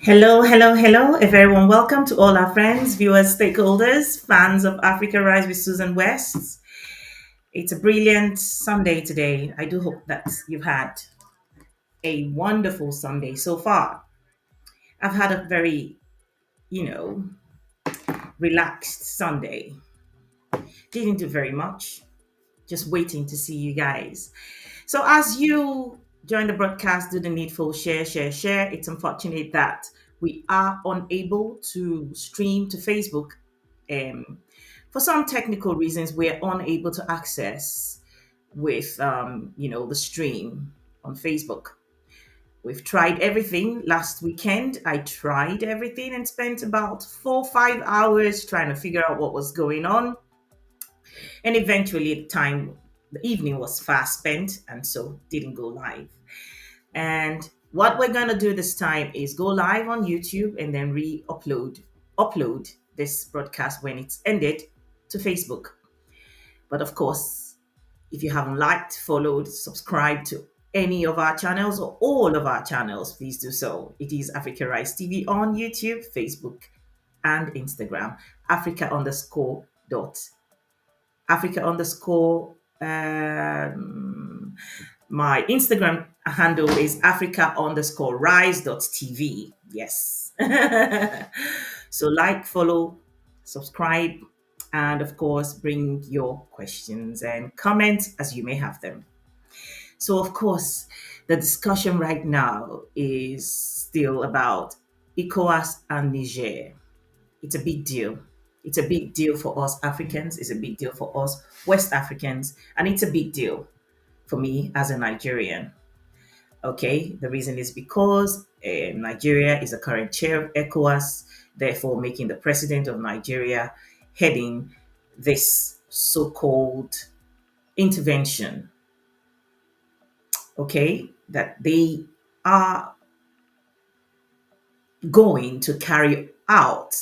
Hello, hello, hello, a very warm welcome to all our friends, viewers, stakeholders, fans of Africa Rise with Susan West. It's a brilliant Sunday today. I do hope that you've had a wonderful Sunday so far. I've had a very, you know, relaxed Sunday. Didn't do very much, just waiting to see you guys. So, as you join the broadcast, do the needful share, share, share. It's unfortunate that we are unable to stream to Facebook. For some technical reasons, we're unable to access with the stream on Facebook. We've tried everything. Last weekend, I tried everything and spent about 4 5 hours trying to figure out what was going on. And eventually, the evening was fast spent, and so didn't go live. And what we're gonna do this time is go live on YouTube and then upload this broadcast when it's ended to Facebook. But of course, if you haven't liked, followed, subscribed to any of our channels or all of our channels, please do so. It is Africa Rise TV on YouTube, Facebook, and Instagram. Africa underscore dot Africa underscore. My Instagram handle is Africa underscore rise dot TV. Yes. So like, follow, subscribe, and of course, bring your questions and comments as you may have them. So, of course, the discussion right now is still about ECOWAS and Niger. It's a big deal. It's a big deal for us Africans. It's a big deal for us West Africans. And it's a big deal for me as a Nigerian. Okay, the reason is because Nigeria is the current chair of ECOWAS, therefore making the president of Nigeria heading this so called intervention. Okay, that they are going to carry out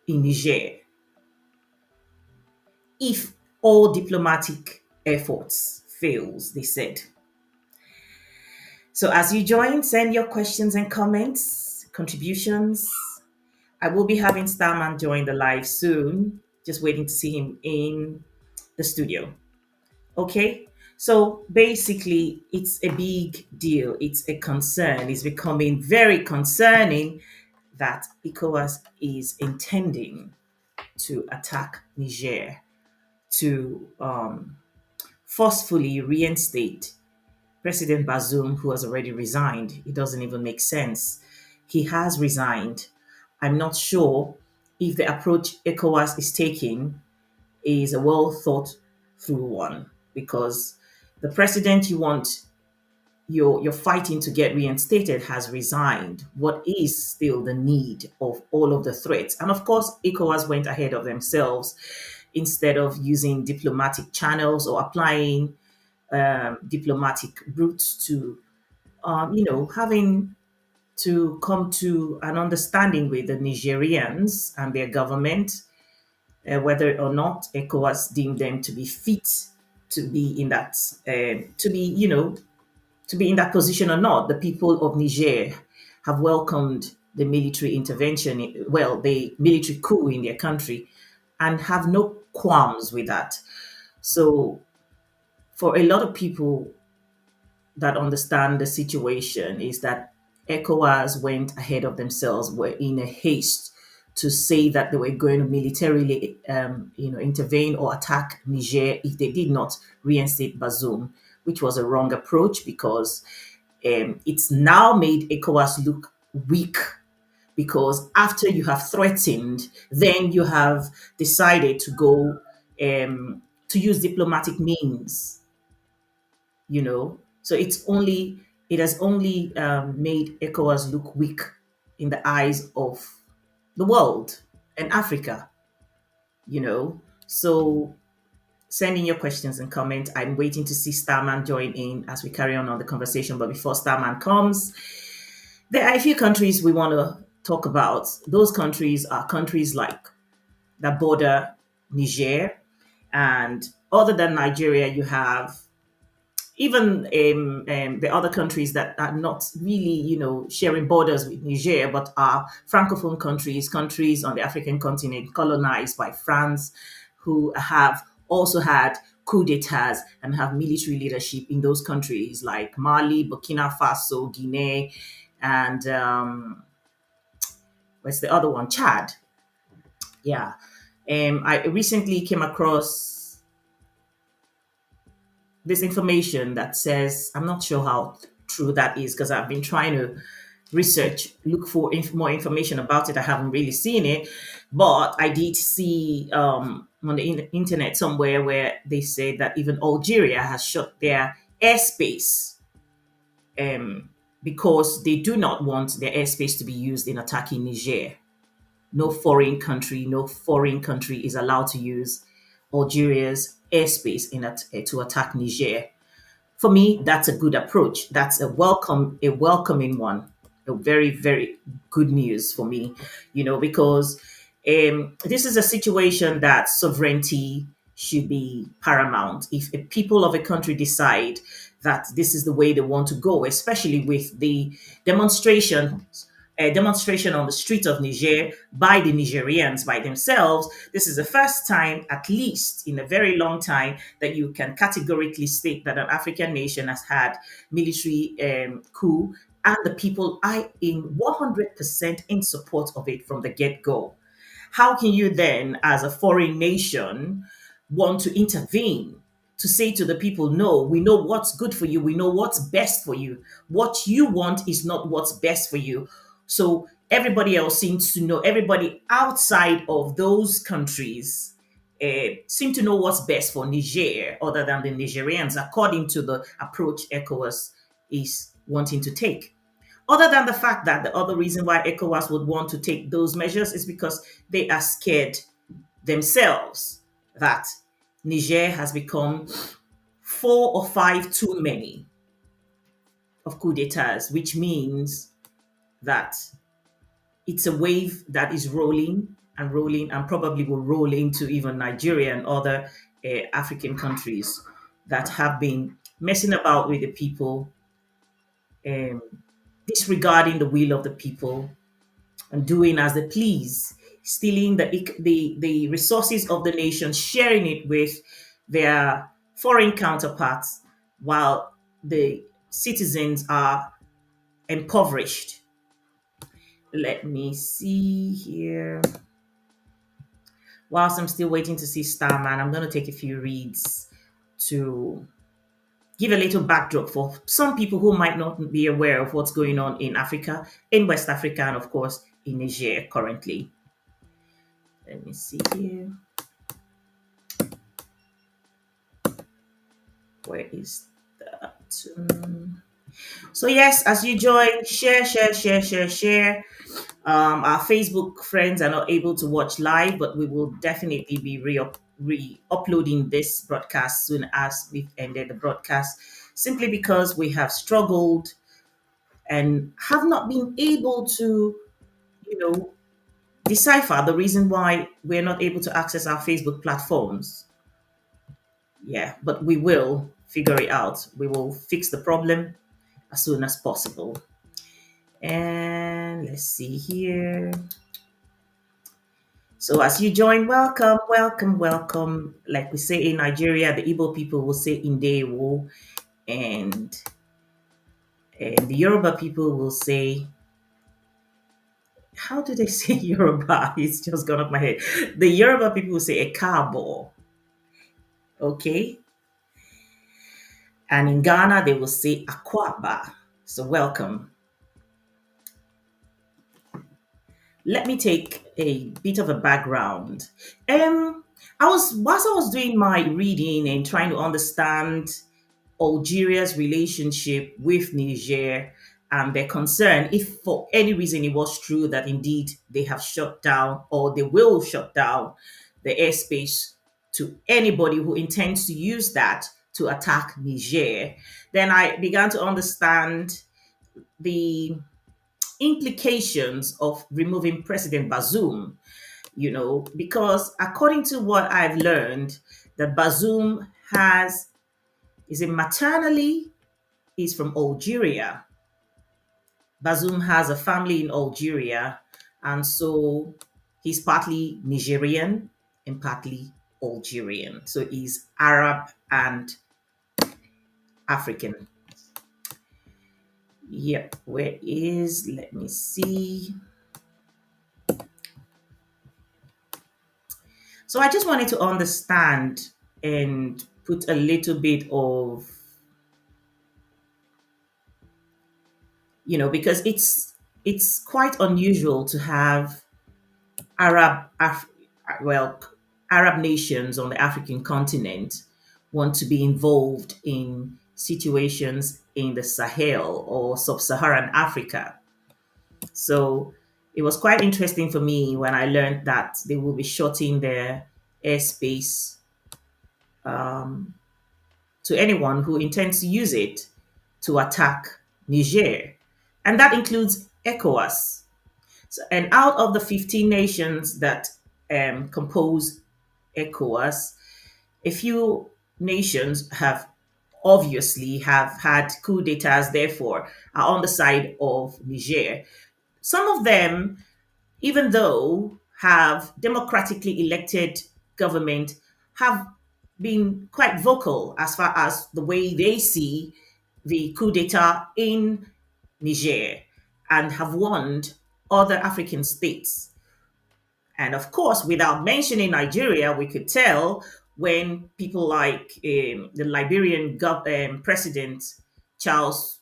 in Niger if all diplomatic efforts fails, they said. So as you join, send your questions and comments, contributions. I will be having Starman join the live soon. Just waiting to see him in the studio. Okay. So basically, it's a big deal. It's a concern. It's becoming very concerning that ECOWAS is intending to attack Niger to forcefully reinstate President Bazoum, who has already resigned. It doesn't even make sense. He has resigned. I'm not sure if the approach ECOWAS is taking is a well thought through one because the president you're fighting to get reinstated has resigned. What is still the need of all of the threats? And of course, ECOWAS went ahead of themselves instead of using diplomatic channels or applying diplomatic routes to, having to come to an understanding with the Nigerians and their government, whether or not ECOWAS deemed them to be fit to be in that, to be in that position or not. The people of Niger have welcomed the military intervention, well, the military coup in their country, and have no qualms with that. So, for a lot of people that understand the situation, is that ECOWAS went ahead of themselves, were in a haste to say that they were going to militarily, intervene or attack Niger if they did not reinstate Bazoum, which was a wrong approach because it's now made ECOWAS look weak because after you have threatened, then you have decided to go to use diplomatic means. So it has only made ECOWAS look weak in the eyes of the world and Africa. So send in your questions and comments. I'm waiting to see Starman join in as we carry on the conversation. But before Starman comes, there are a few countries we want to talk about. Those countries are countries like that border Niger, and other than Nigeria, you have even the other countries that are not really, sharing borders with Niger, but are francophone countries, countries on the African continent colonized by France, who have also had coup d'etats and have military leadership in those countries like Mali, Burkina Faso, Guinea, and what's the other one? Chad. Yeah. I recently came across this information that says, I'm not sure how true that is because I've been trying to research, look for more information about it. I haven't really seen it, but I did see on the internet somewhere where they say that even Algeria has shut their airspace, um, because they do not want their airspace to be used in attacking Niger. No foreign country is allowed to use Algeria's airspace to attack Niger. For me, that's a good approach. That's a welcoming one. A very, very good news for me, because this is a situation that sovereignty should be paramount. If the people of a country decide that this is the way they want to go, especially with the demonstration demonstration on the streets of Niger by the Nigerians by themselves. This is the first time, at least in a very long time, that you can categorically state that an African nation has had military coup, and the people are in 100% in support of it from the get go. How can you then, as a foreign nation, want to intervene to say to the people, no, we know what's good for you, we know what's best for you. What you want is not what's best for you. So everybody else seems to know, everybody outside of those countries seem to know what's best for Niger other than the Nigerians, according to the approach ECOWAS is wanting to take. Other than the fact that the other reason why ECOWAS would want to take those measures is because they are scared themselves that Niger has become four or five too many of coup d'etats, which means that it's a wave that is rolling and probably will roll into even Nigeria and other African countries that have been messing about with the people, um, disregarding the will of the people, and doing as they please, stealing the resources of the nation, sharing it with their foreign counterparts, while the citizens are impoverished. Let me see here. Whilst I'm still waiting to see Starman, I'm going to take a few reads to give a little backdrop for some people who might not be aware of what's going on in Africa, in West Africa, and of course in Niger currently. Let me see here. Where is that? So yes, as you join, share, share, share, share, share. Our Facebook friends are not able to watch live, but we will definitely be re-uploading this broadcast soon as we've ended the broadcast, simply because we have struggled and have not been able to, you know, decipher the reason why we're not able to access our Facebook platforms. Yeah, but we will figure it out. We will fix the problem as soon as possible. And let's see here. So as you join, welcome, welcome, welcome. Like we say in Nigeria, the Igbo people will say Indewo, and the Yoruba people will say, how do they say Yoruba? It's just gone off my head. The Yoruba people will say Ekabo, okay? And in Ghana, they will say Akwaba. So welcome. Let me take a bit of a background. Whilst I was doing my reading and trying to understand Algeria's relationship with Niger and their concern, if for any reason it was true that indeed they have shut down or they will shut down the airspace to anybody who intends to use that to attack Niger, then I began to understand the implications of removing President Bazoum, because according to what I've learned, that Bazoum is it maternally? He's from Algeria. Bazoum has a family in Algeria, and so he's partly Nigerian and partly Algerian. So he's Arab and African. Yep, where is, let me see. So I just wanted to understand and put a little bit of, because it's quite unusual to have Arab, well, Arab nations on the African continent want to be involved in situations in the Sahel or sub-Saharan Africa. So it was quite interesting for me when I learned that they will be shutting their airspace to anyone who intends to use it to attack Niger. And that includes ECOWAS. So, and out of the 15 nations that compose ECOWAS, a few nations have obviously have had coup d'etats, therefore are on the side of Niger. Some of them, even though have democratically elected government, have been quite vocal as far as the way they see the coup d'etat in Niger and have warned other African states. And of course, without mentioning Nigeria, we could tell when people like the Liberian president Charles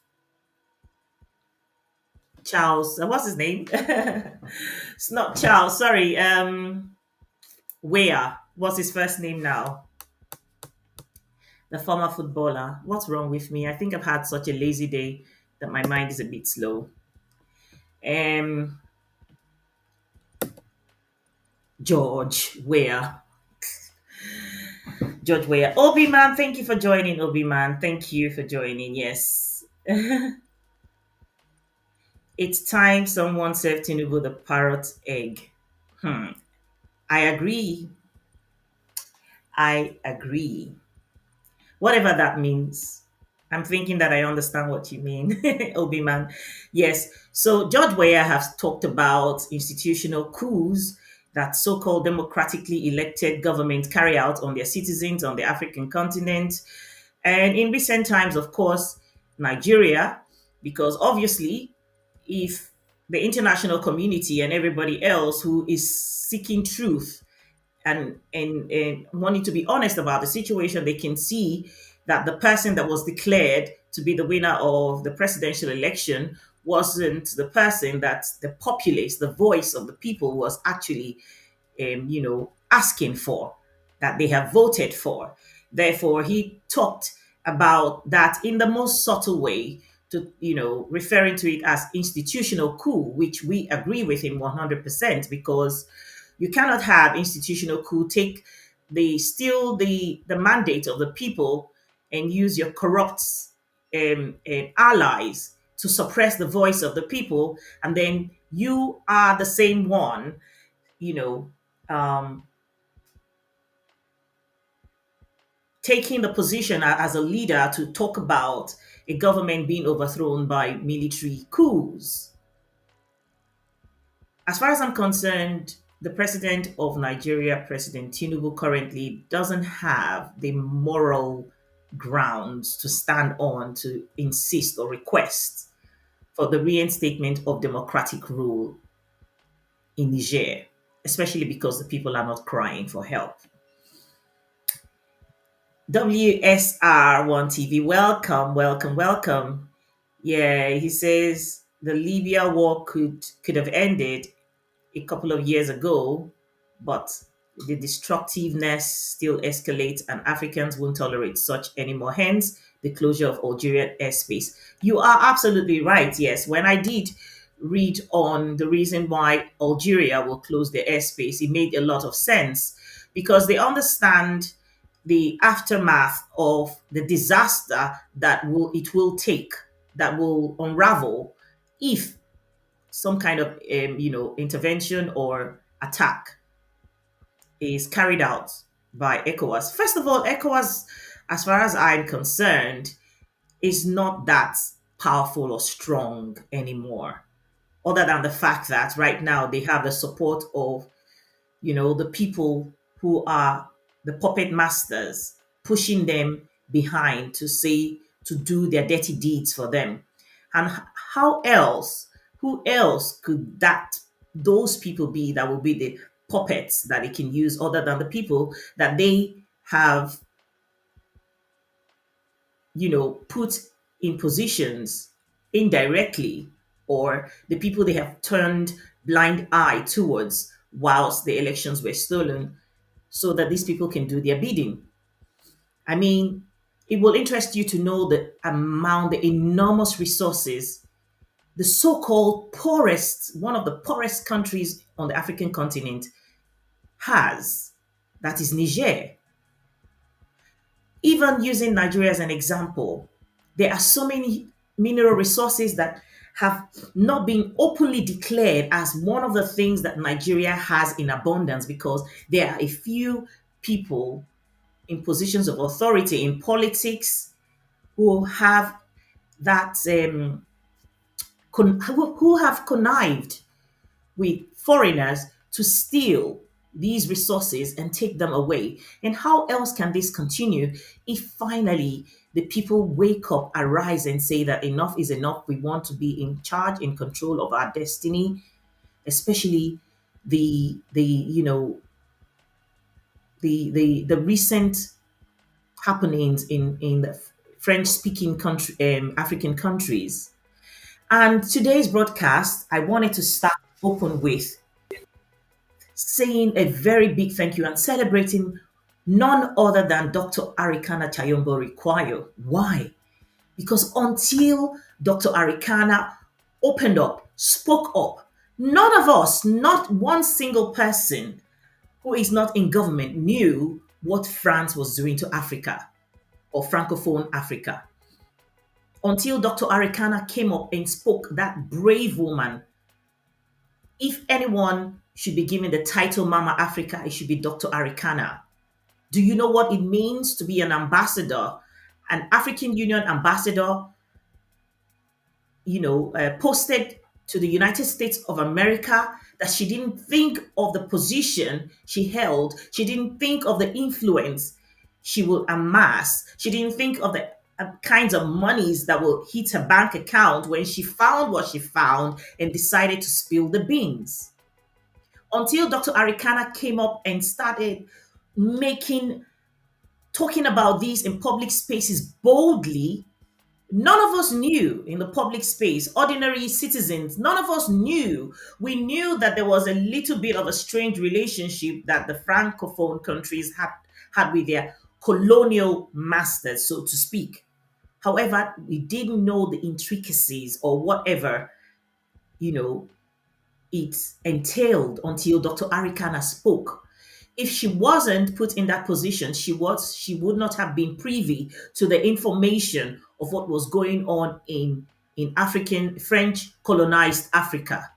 what's his name? It's not Charles. Sorry, Where? What's his first name now? The former footballer. What's wrong with me? I think I've had such a lazy day that my mind is a bit slow. Um, George Where? George Where? Obi man, thank you for joining. Obi man, thank you for joining. Yes, it's time someone served Tinubu the parrot egg. Hmm. I agree. I agree. Whatever that means. I'm thinking that I understand what you mean, Obi man. Yes. So George Weah has talked about institutional coups that so-called democratically elected governments carry out on their citizens on the African continent. And in recent times, of course, Nigeria, because obviously, if the international community and everybody else who is seeking truth and wanting to be honest about the situation, they can see that the person that was declared to be the winner of the presidential election wasn't the person that the populace, the voice of the people, was actually, asking for, that they have voted for. Therefore, he talked about that in the most subtle way, to referring to it as institutional coup, which we agree with him 100% because you cannot have institutional coup take the mandate of the people and use your corrupt allies to suppress the voice of the people, and then you are the same one, you know, um, taking the position as a leader to talk about a government being overthrown by military coups. As far as I'm concerned, the president of Nigeria, President Tinubu, currently doesn't have the moral grounds to stand on to insist or request for the reinstatement of democratic rule in Niger, especially because the people are not crying for help. WSR1 TV, welcome, welcome, welcome. Yeah, he says the Libya war could have ended a couple of years ago, but the destructiveness still escalates and Africans won't tolerate such anymore. Hence, the closure of Algerian airspace. You are absolutely right. Yes, when I did read on the reason why Algeria will close their airspace, it made a lot of sense because they understand the aftermath of the disaster that will take, that will unravel if some kind of intervention or attack is carried out by ECOWAS. First of all, ECOWAS as far as I'm concerned, is not that powerful or strong anymore. Other than the fact that right now they have the support of, the people who are the puppet masters, pushing them behind to say, to do their dirty deeds for them. And how else, who else could those people be that will be the puppets that they can use other than the people that they have, put in positions indirectly, or the people they have turned blind eye towards whilst the elections were stolen, so that these people can do their bidding. I mean, it will interest you to know the amount, the enormous resources the so called poorest, one of the poorest countries on the African continent has. That is Niger. Even using Nigeria as an example, there are so many mineral resources that have not been openly declared as one of the things that Nigeria has in abundance, because there are a few people in positions of authority in politics who have that who have connived with foreigners to steal these resources and take them away. And how else can this continue if finally the people wake up, arise, and say that enough is enough? We want to be in charge, in control of our destiny, especially the the recent happenings in the French speaking country, African countries. And today's broadcast, I wanted to start open with saying a very big thank you and celebrating none other than Dr. Arikana Chayombo Require. Why? Because until Dr. Arikana opened up, spoke up, none of us, not one single person who is not in government, knew what France was doing to Africa or Francophone Africa. Until Dr. Arikana came up and spoke, that brave woman. If anyone should be given the title Mama Africa, it should be Dr. Arikana. Do you know what it means to be an ambassador, an African Union ambassador, posted to the United States of America, that she didn't think of the position she held. She didn't think of the influence she will amass. She didn't think of the kinds of monies that will hit her bank account when she found what she found and decided to spill the beans. Until Dr. Arikana came up and started making, talking about these in public spaces boldly, none of us knew in the public space, ordinary citizens, none of us knew. We knew that there was a little bit of a strange relationship that the Francophone countries had with their colonial masters, so to speak. However, we didn't know the intricacies or whatever, you know, it entailed until Dr. Arikana spoke. If she wasn't put in that position, she would not have been privy to the information of what was going on in African French colonized Africa.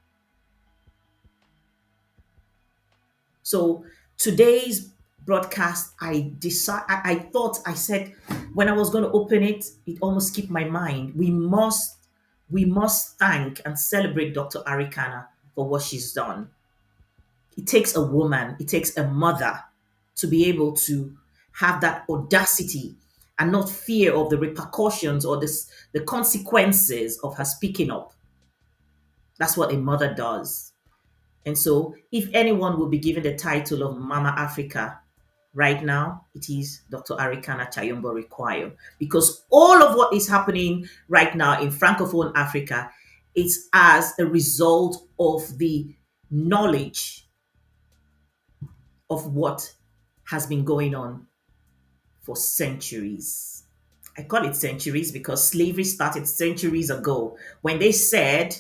So today's broadcast, I thought, I said, when I was going to open it, it almost skipped my mind. We must thank and celebrate Dr. Arikana for what she's done. It takes a woman, it takes a mother to be able to have that audacity and not fear of the repercussions or the consequences of her speaking up. That's what a mother does. And so, if anyone will be given the title of Mama Africa right now, it is Dr. Arikana Chayombo Require. Because all of what is happening right now in Francophone Africa is as a result of the knowledge of what has been going on for centuries. I call it centuries because slavery started centuries ago. When they said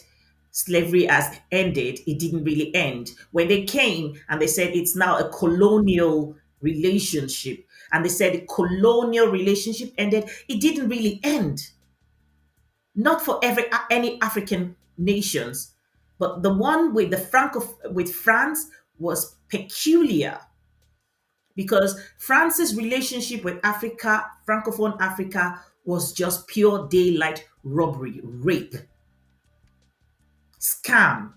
slavery has ended, it didn't really end. When they came and they said it's now a colonial relationship, and they said the colonial relationship ended, it didn't really end. Not for any African nations, but the one with with France was peculiar. because France's relationship with Africa, Francophone Africa, was just pure daylight robbery, rape, scam.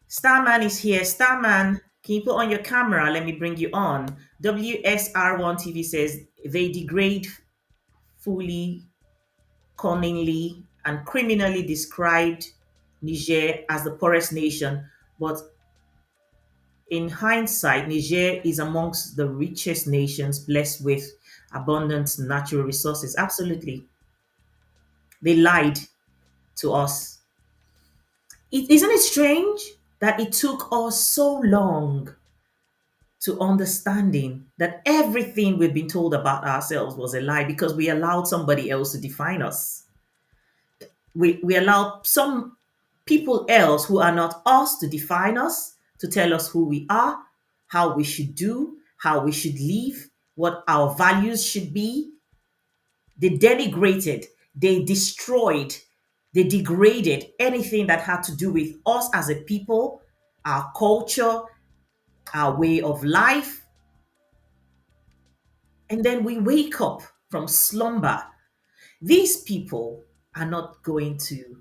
Starman is here. Starman, can you put on your camera? Let me bring you on. WSR1 TV says they degrade fully, cunningly, and criminally described Niger as the poorest nation, but in hindsight, Niger is amongst the richest nations blessed with abundant natural resources. Absolutely. They lied to us. Isn't it strange that it took us so long to understanding that everything we've been told about ourselves was a lie because we allowed somebody else to define us? We allow some people else who are not us to define us, to tell us who we are, how we should do, how we should live, what our values should be. They denigrated, they destroyed, they degraded anything that had to do with us as a people, our culture, our way of life. And then we wake up from slumber. These people are not going to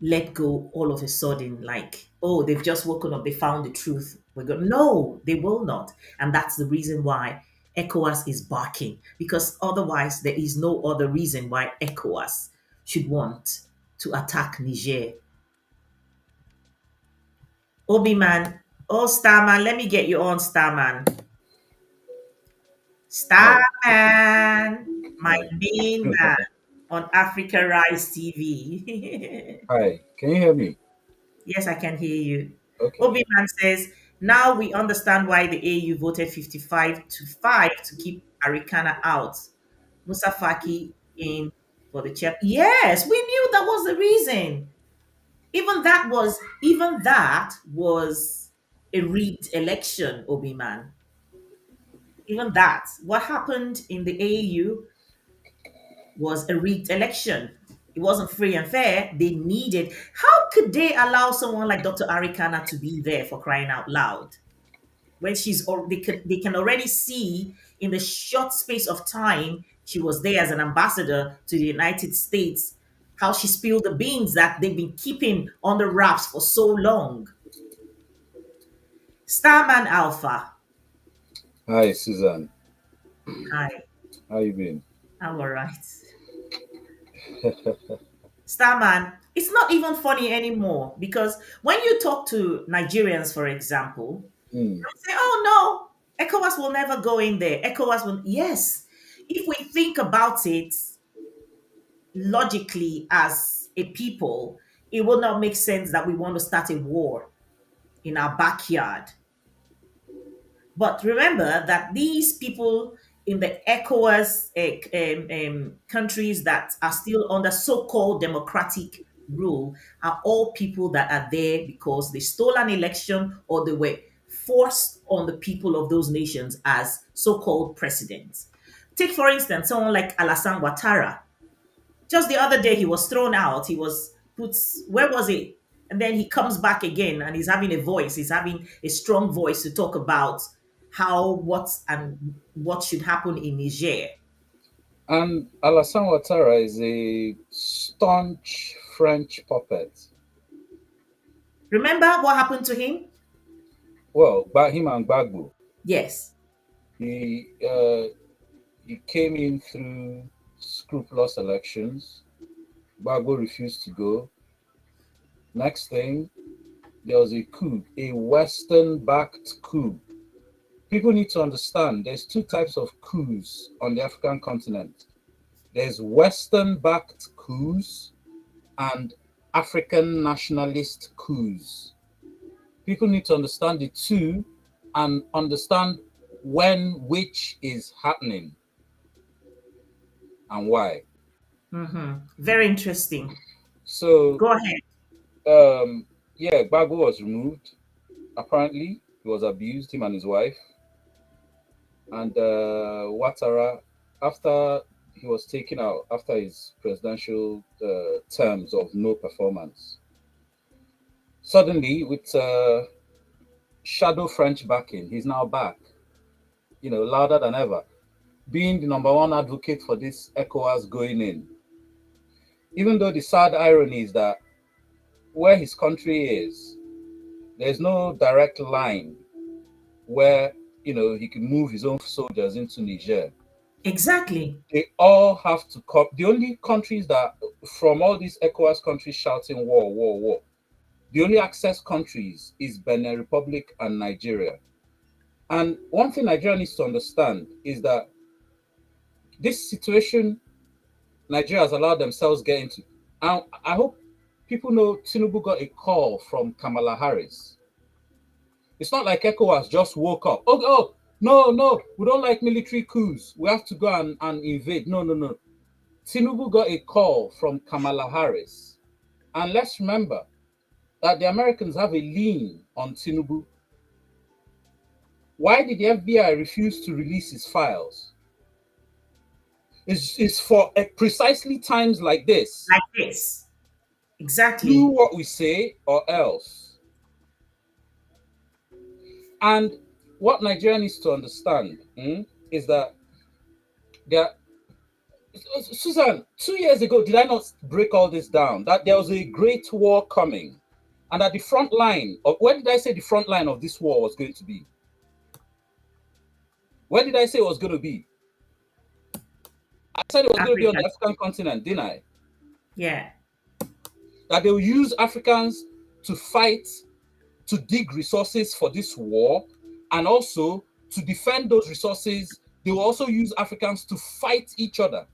let go all of a sudden, like, oh, they've just woken up, they found the truth. We're going, no, they will not. And that's the reason why ECOWAS is barking, because otherwise, there is no other reason why ECOWAS should want to attack Niger. Obi man, oh, Starman, let me get you on, Starman. Hi, Starman, my main man on Africa Rise TV. hi. Can you hear me? Yes, I can hear you. Okay. Obi-Man says, now we understand why the AU voted 55 to 5 to keep Arikana out. Musa Faki in for the chair. Yes, we knew that was the reason. Even that was a rigged election, Obi-Man. Even that. What happened in the AU was a rigged election. It wasn't free and fair. They needed. How could they allow someone like Dr. Arikana to be there, for crying out loud? When they can already see in the short space of time she was there as an ambassador to the United States, how she spilled the beans that they've been keeping on the wraps for so long. Starman Alpha. Hi, Susan. Hi, How you been? I'm all right. Starman, it's not even funny anymore because when you talk to Nigerians, for example, Hmm. say, oh no, ECOWAS will never go in there. ECOWAS will, yes. If we think about it logically as a people, it will not make sense that we want to start a war in our backyard. But remember that these people in the ECOWAS countries that are still under so called democratic rule are all people that are there because they stole an election or they were forced on the people of those nations as so called presidents. Take, for instance, someone like Alassane Ouattara. Just the other day, he was thrown out. He was put, where was he? And then he comes back again and he's having a voice. He's having a strong voice to talk about how, what should happen in Niger. And Alassane Ouattara is a staunch French puppet. Remember what happened to him? Well, him and Bagbo. Yes. He uh, he came in through scrupulous elections. Bagbo refused to go. Next thing, there was a coup, a Western-backed coup. People need to understand there's two types of coups on the African continent. There's Western backed coups and African nationalist coups. People need to understand the two and understand when which is happening and why. Very interesting. So, Go ahead. um, yeah, Bagbo was removed. Apparently, he was abused, him and his wife. And Ouattara, after he was taken out, after his presidential terms of no performance, Suddenly, with shadow French backing, he's now back, louder than ever, being the number one advocate for this ECOWAS going in. Even though the sad irony is that where his country is, there's no direct line where he can move his own soldiers into Niger. Exactly. They all have to come. The only countries that, from all these ECOWAS countries shouting war, war, war, the only access countries is Benin Republic and Nigeria. And one thing Nigeria needs to understand is that this situation Nigeria has allowed themselves get into. And I hope people know Tinubu got a call from Kamala Harris. It's not like ECOWAS just woke up. Oh, no, no, we don't like military coups. We have to go and invade. No, no, no. Tinubu got a call from Kamala Harris. And let's remember that the Americans have a lien on Tinubu. Why did the FBI refuse to release his files? It's for precisely times like this. Like this. Do Exactly. what we say or else. And what Nigeria needs to understand is that there, Susan, 2 years ago, did I not break all this down? That there was a great war coming, and that the front line of, where did I say the front line of this war was going to be? Where did I say it was going to be? I said it was going to be on Africa. the African continent, didn't I? Yeah. That they will use Africans to fight, to dig resources for this war, and also to defend those resources. They will also use Africans to fight each other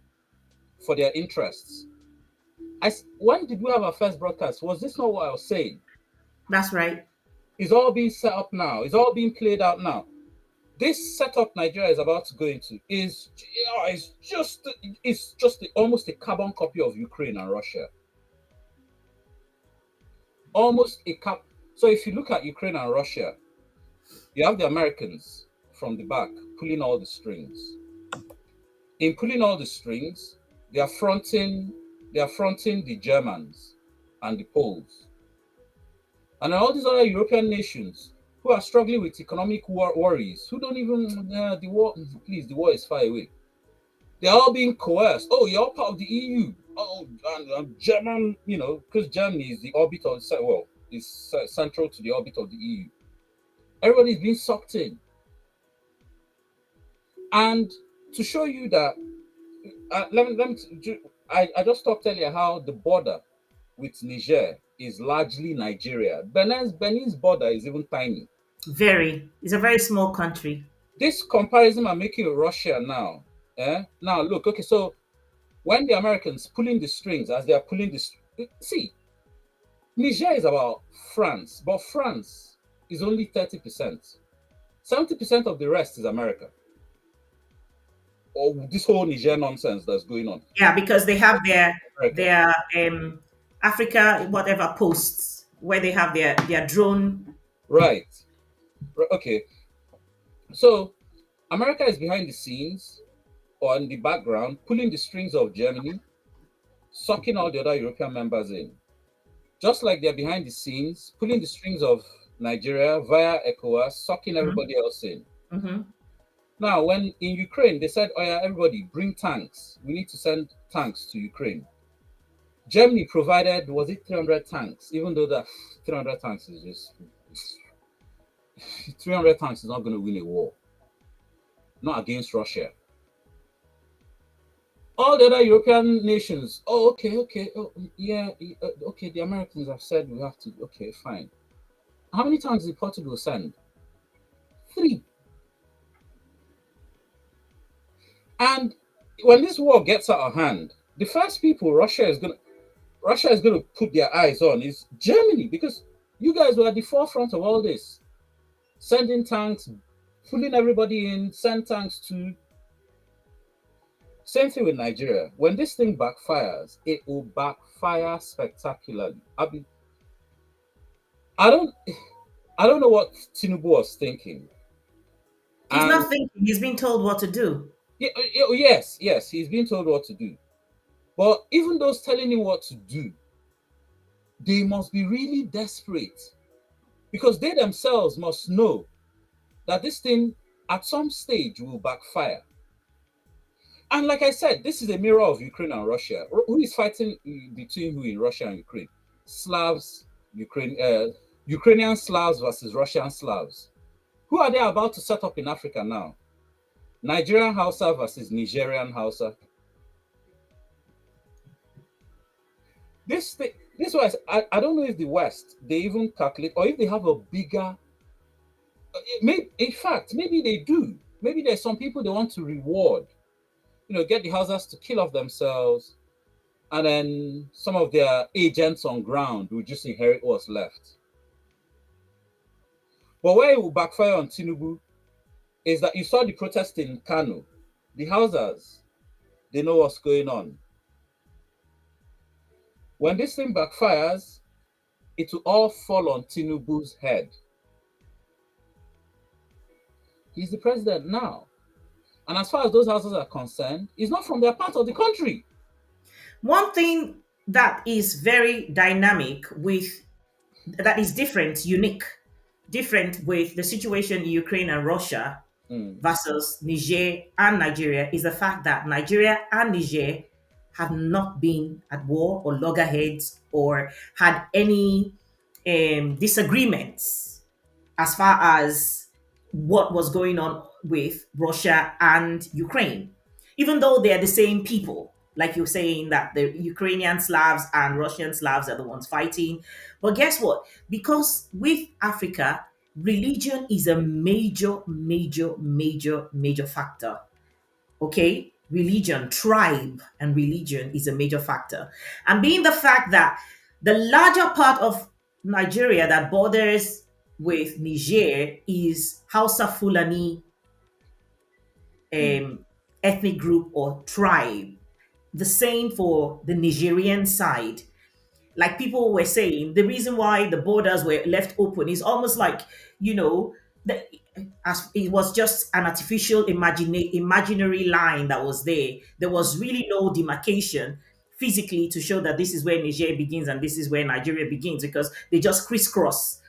for their interests. When did we have our first broadcast? Was this not what I was saying? That's right. It's all being set up now. It's all being played out now. This setup Nigeria is about to go into is almost a carbon copy of Ukraine and Russia. Almost a cap. So if you look at Ukraine and Russia, you have the Americans from the back pulling all the strings. In pulling all the strings, they are fronting the Germans and the Poles. And all these other European nations who are struggling with economic worries, who don't even, the war, please, the war is far away. They're all being coerced. Oh, you're part of the EU. Oh, and German, because Germany is the orbit of, well, is central to the orbit of the EU. Everybody's being sucked in. And to show you that, I just talked earlier how the border with Niger is largely Nigeria. Benin's border is even tiny. Very. It's a very small country. This comparison I'm making with Russia now. Now look, okay, so when the Americans pulling the strings, as they are pulling see, Niger is about France, but France is only 30%. 70% of the rest is America. Or this whole Niger nonsense that's going on. Yeah, because they have America. their Africa whatever posts where they have their drone. Right. Okay. So America is behind the scenes or in the background, pulling the strings of Germany, sucking all the other European members in. Just like they're behind the scenes, pulling the strings of Nigeria via ECOWAS, sucking everybody else in. Mm-hmm. Now, when in Ukraine, they said, oh yeah, everybody bring tanks. We need to send tanks to Ukraine. Germany provided, was it 300 tanks? Even though that 300 tanks is just 300 tanks is not going to win a war. Not against Russia. All the other European nations, oh, okay, oh, yeah, okay, the Americans have said we have to, okay, fine. How many tanks did Portugal send? 3. And when this war gets out of hand, the first people Russia is gonna put their eyes on is Germany, because you guys were at the forefront of all this, sending tanks, pulling everybody in, send tanks to. Same thing with Nigeria. When this thing backfires, it will backfire spectacularly. I don't know what Tinubu was thinking. He's And not thinking. He's being told what to do. yes, he's been told what to do. But even those telling him what to do, they must be really desperate because they themselves must know that this thing at some stage will backfire. And like I said, this is a mirror of Ukraine and Russia. Who is fighting between who in Russia and Ukraine? Slavs, Ukrainian Slavs versus Russian Slavs. Who are they about to set up in Africa now? Nigerian Hausa versus Nigerian Hausa. This was I don't know if the West they even calculate or if they have a bigger. In fact, maybe they do. Maybe there's some people they want to reward. Get the Hausas to kill off themselves, and then some of their agents on ground will just inherit what's left. But where it will backfire on Tinubu is that you saw the protest in Kano. The Hausas, they know what's going on. When this thing backfires, it will all fall on Tinubu's head. He's the president now. And as far as those houses are concerned, it's not from their part of the country. One thing that is very dynamic that is different with the situation in Ukraine and Russia versus Niger and Nigeria is the fact that Nigeria and Niger have not been at war or loggerheads or had any disagreements as far as what was going on with Russia and Ukraine, even though they are the same people. Like you're saying that the Ukrainian Slavs and Russian Slavs are the ones fighting. But guess what? Because with Africa, religion is a major, major, major, major factor. Okay? Religion, tribe, and religion is a major factor. And being the fact that the larger part of Nigeria that borders with Niger is Hausa Fulani ethnic group or tribe. The same for the Nigerian side. Like people were saying, the reason why the borders were left open is almost like, the, as it was just an artificial imaginary line that was there. There was really no demarcation physically to show that this is where Niger begins and this is where Nigeria begins because they just crisscross,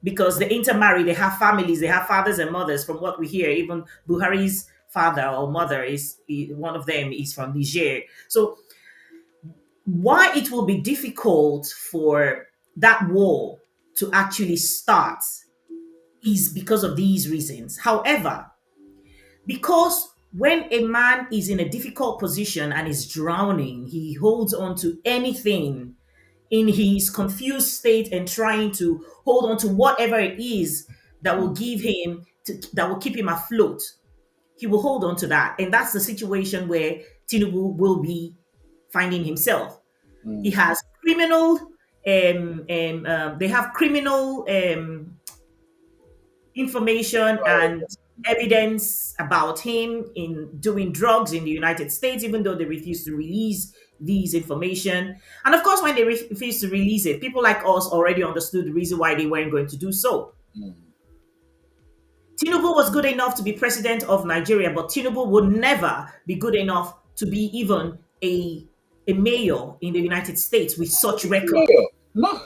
because they intermarry, they have families, they have fathers and mothers. From what we hear, even Buhari's father or mother one of them is from Niger. So why it will be difficult for that war to actually start is because of these reasons. However, because when a man is in a difficult position and is drowning, he holds on to anything in his confused state and trying to hold on to whatever it is that will that will keep him afloat. He will hold on to that. And that's the situation where Tinubu will be finding himself. He has criminal, they have criminal information and evidence about him in doing drugs in the United States, even though they refuse to release these information. And of course, when they refuse to release it, people like us already understood the reason why they weren't going to do so. Tinubu was good enough to be president of Nigeria, but Tinubu would never be good enough to be even a mayor in the United States with such record. No,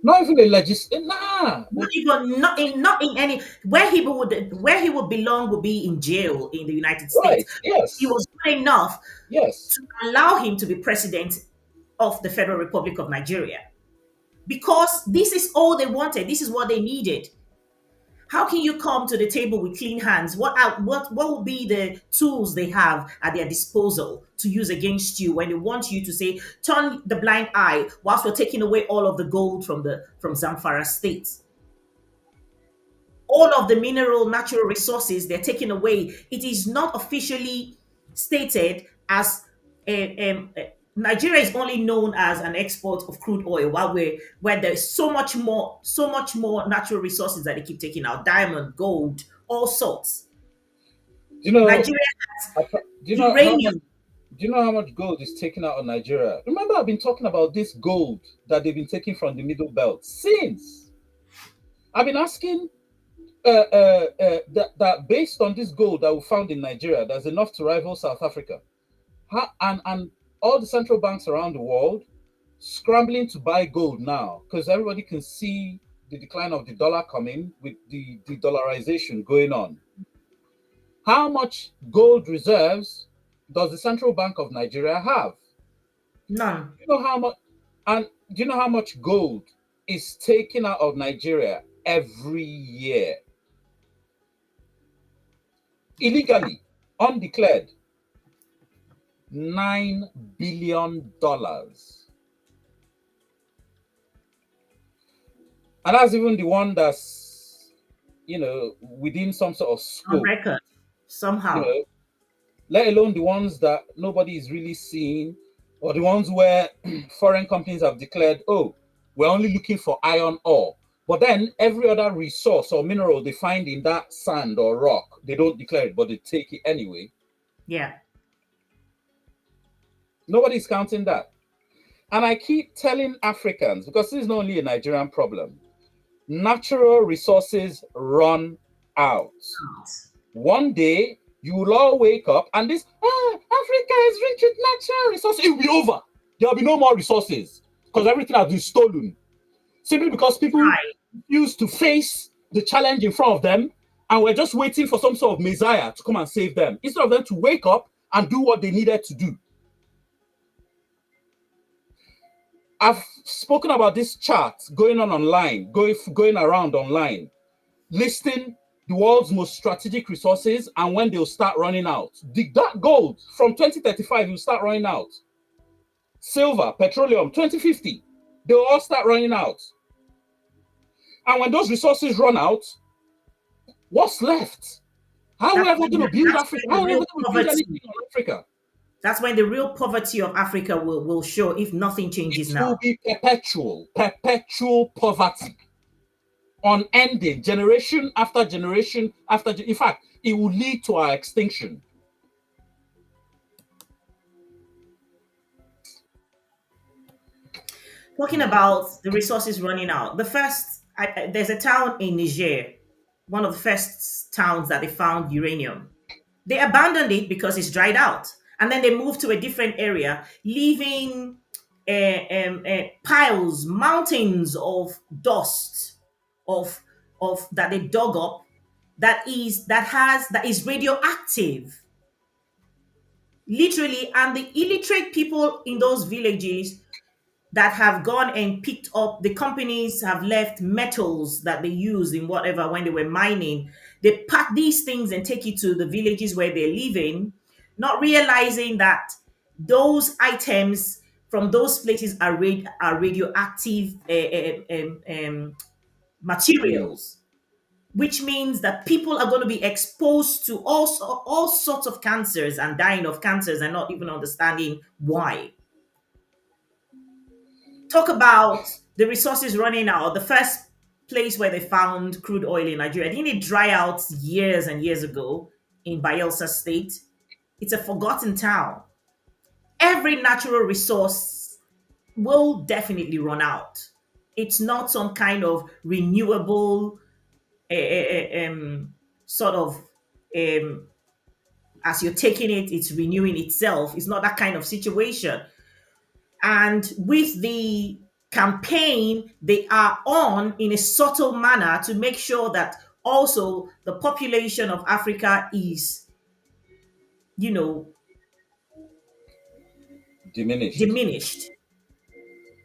not even a legislator. Nah. Not in any where he would belong would be in jail in the United States. Right. Yes. He was good enough Yes. to allow him to be president of the Federal Republic of Nigeria. Because this is all they wanted. This is what they needed. How can you come to the table with clean hands? What will be the tools they have at their disposal to use against you when they want you to say, turn the blind eye whilst we're taking away all of the gold from Zamfara state? All of the natural resources they're taking away. It is not officially stated as Nigeria is only known as an export of crude oil, while where there's so much more natural resources that they keep taking out: diamond, gold, all sorts. Nigeria has uranium. Do you know how much gold is taken out of Nigeria? Remember, I've been talking about this gold that they've been taking from the Middle Belt since. I've been asking that based on this gold that we found in Nigeria, there's enough to rival South Africa. And all the central banks around the world, scrambling to buy gold now because everybody can see the decline of the dollar coming with the dollarization going on. How much gold reserves does the Central Bank of Nigeria have? None. You know how much, and do you know how much gold is taken out of Nigeria every year illegally, undeclared? $9 billion. And that's even the one that's, within some sort of On scope, record. you Somehow. know, let alone the ones that nobody is really seeing, or the ones where foreign companies have declared, oh, we're only looking for iron ore. But then every other resource or mineral they find in that sand or rock, they don't declare it, but they take it anyway. Yeah. Nobody's counting that. And I keep telling Africans, because this is not only a Nigerian problem, natural resources run out. One day, you will all wake up and this, Africa is rich with natural resources. It will be over. There will be no more resources because everything has been stolen. Simply because people Right. used to face the challenge in front of them and we're just waiting for some sort of messiah to come and save them instead of them to wake up and do what they needed to do. I've spoken about this chart going on online, going around online, listing the world's most strategic resources and when they'll start running out. That gold from 2035 will start running out. Silver, petroleum, 2050, they'll all start running out. And when those resources run out, what's left? How are we ever going to build Africa? How are we ever going to build anything on Africa? That's when the real poverty of Africa will show if nothing changes It now. will be perpetual poverty. Unending, generation after generation after. In fact, it will lead to our extinction. Talking about the resources running out, there's a town in Niger, one of the first towns that they found uranium. They abandoned it because it's dried out, and then they moved to a different area, leaving piles, mountains of dust of that they dug up that is radioactive, literally. And the illiterate people in those villages that have gone and picked up, the companies have left metals that they use in whatever when they were mining. They pack these things and take it to the villages where they're living, not realizing that those items from those places are radioactive Mm. materials, which means that people are going to be exposed to all sorts of cancers and dying of cancers and not even understanding why. Talk about the resources running out. The first place where they found crude oil in Nigeria, didn't it dry out years and years ago in Bayelsa State? It's a forgotten town. Every natural resource will definitely run out. It's not some kind of renewable sort of um, as you're taking it, it's renewing itself. It's not that kind of situation. And with the campaign they are on in a subtle manner to make sure that also the population of Africa is, you know, Diminished. diminished.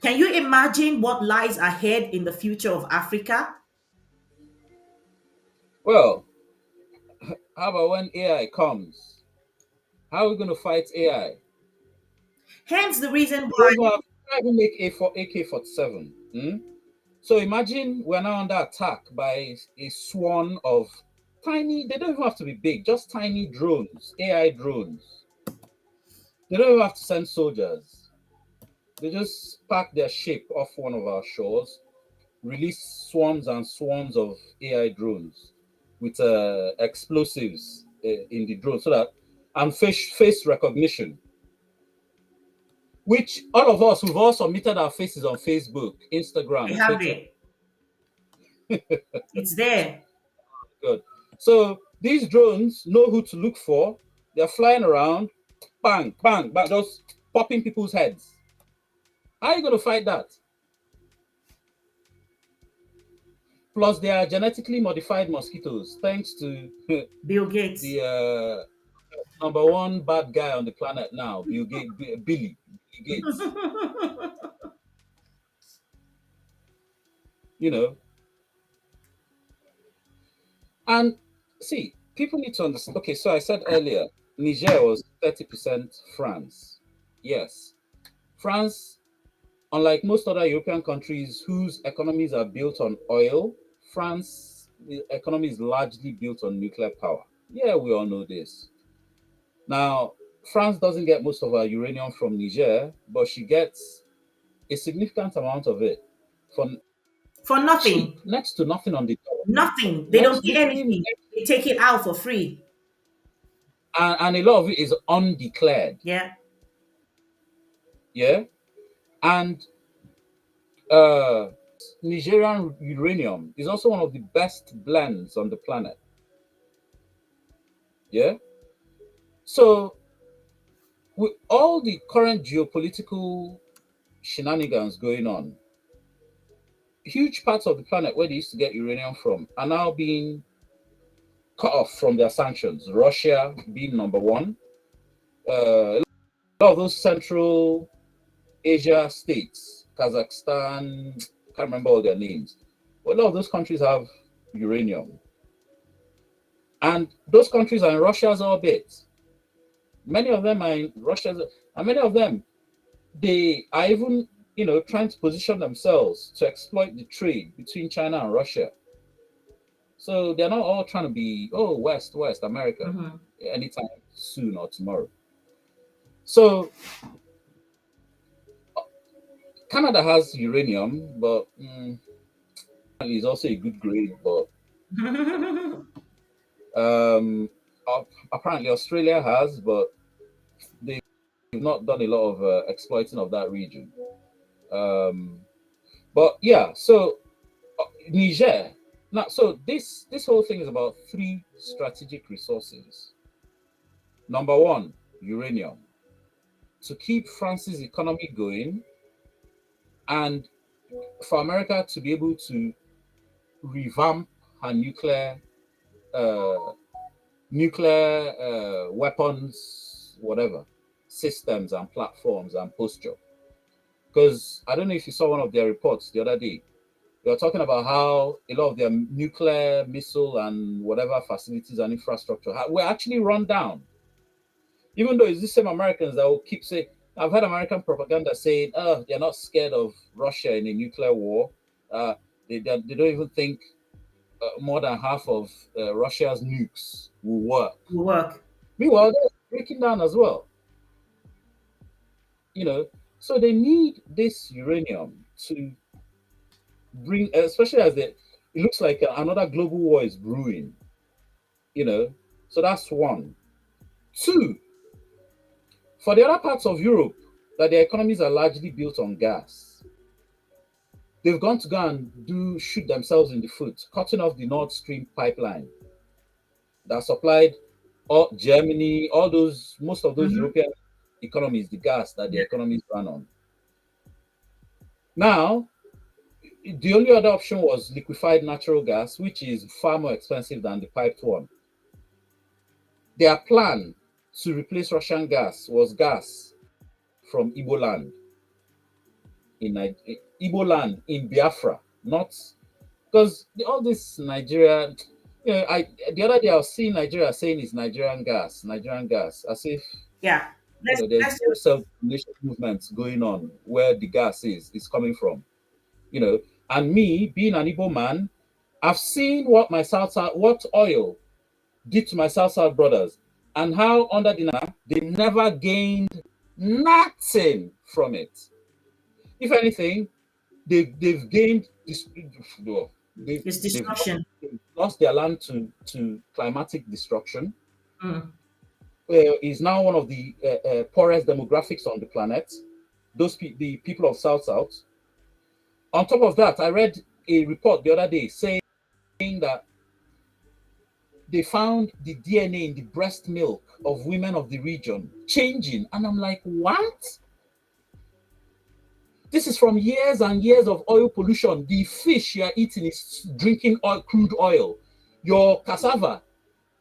Can you imagine what lies ahead in the future of Africa? Well, how about when AI comes? How are we going to fight AI? Hence the reason We why. don't even have, we don't even make AK-47. Hmm? So imagine we're now under attack by a swarm of tiny, they don't even have to be big, just tiny drones, AI drones. They don't even have to send soldiers. They just pack their ship off one of our shores, release swarms and swarms of AI drones with explosives in the drone so that, and face recognition, which all of us, we've all submitted our faces on Facebook, we Instagram, have Twitter. it, it's there. Good. So these drones know who to look for. They're flying around, bang, bang, bang, just popping people's heads. How are you going to fight that? Plus, they are genetically modified mosquitoes, thanks to Bill Gates. the number one bad guy on the planet now, Billy Gates. You know, and see, people need to understand. Okay, so I said earlier, Niger was 30% France. Yes, France, unlike most other European countries whose economies are built on oil, France, the economy is largely built on nuclear power. Yeah, we all know this. Now, France doesn't get most of her uranium from Niger, but she gets a significant amount of it for For cheap, nothing. next to nothing on the dollar, Nothing. They don't next pay to anything. They take it out for free. and a lot of it is undeclared. Yeah. Yeah, and uh, Nigerian uranium is also one of the best blends on the planet. Yeah, so with all the current geopolitical shenanigans going on, huge parts of the planet where they used to get uranium from are now being cut off from their sanctions. Russia being number one. A lot of those Central Asia states, Kazakhstan, can't remember all their names, but a lot of those countries have uranium. And those countries are in Russia's orbit. Many of them are in Russia's, and many of them, they are even, trying to position themselves to exploit the trade between China and Russia. So they're not all trying to be, oh, West, America, Hmm. anytime soon or tomorrow. So Canada has uranium, but it's also a good grade. But um, apparently Australia has, but they've not done a lot of exploiting of that region. Um, but yeah, so Niger. Now, so this whole thing is about three strategic resources. Number one, uranium to keep France's economy going and for America to be able to revamp her uh, nuclear weapons, whatever systems and platforms and posture. Because I don't know if you saw one of their reports the other day. They were talking about how a lot of their nuclear missile and whatever facilities and infrastructure were actually run down. Even though it's the same Americans that will keep saying, I've heard American propaganda saying, oh, they're not scared of Russia in a nuclear war. Uh, they don't even think more than half of Russia's nukes will work. Will work. Meanwhile, they're breaking down as well. You know, so they need this uranium to bring, especially as it looks like another global war is brewing. You know, so that's one. Two, for the other parts of Europe, that their economies are largely built on gas. They've gone to go and shoot themselves in the foot, cutting off the Nord Stream pipeline that supplied all Germany, all those most of those Hmm. European economies, the gas that their Yeah. economies run on. Now, the only other option was liquefied natural gas, which is far more expensive than the piped one. Their plan to replace Russian gas was gas from Igbo land Igbo land in Biafra, not because all this Nigeria. The other day I was seeing Nigeria saying it's Nigerian gas, as if Yeah. there's Let's no just. self-determination movements going on where the gas is coming from. You know, and me being an Igbo man, I've seen what oil did to my South brothers, and how under the they never gained nothing from it. If anything, they've gained this. Well, It's they've destruction. lost their land to climatic destruction. Mm. Is now one of the poorest demographics on the planet. The people of South. On top of that, I read a report the other day saying that they found the DNA in the breast milk of women of the region changing. And I'm like, what? This is from years and years of oil pollution. The fish you're eating is drinking oil, crude oil. Your cassava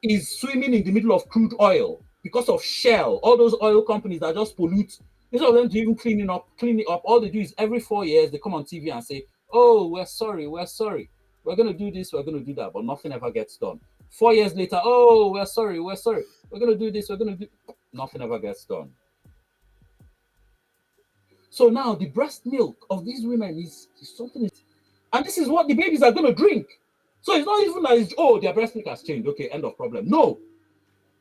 is swimming in the middle of crude oil because of Shell, all those oil companies that just pollute. Instead of them to even clean it up, all they do is every 4 years they come on TV and say, "Oh, we're sorry, we're going to do this, we're going to do that," but nothing ever gets done. 4 years later, "Oh, we're sorry, we're going to do this, we're going to do," nothing ever gets done. So now the breast milk of these women is something, and this is what the babies are going to drink. So it's not even that oh, their breast milk has changed. Okay, end of problem. No,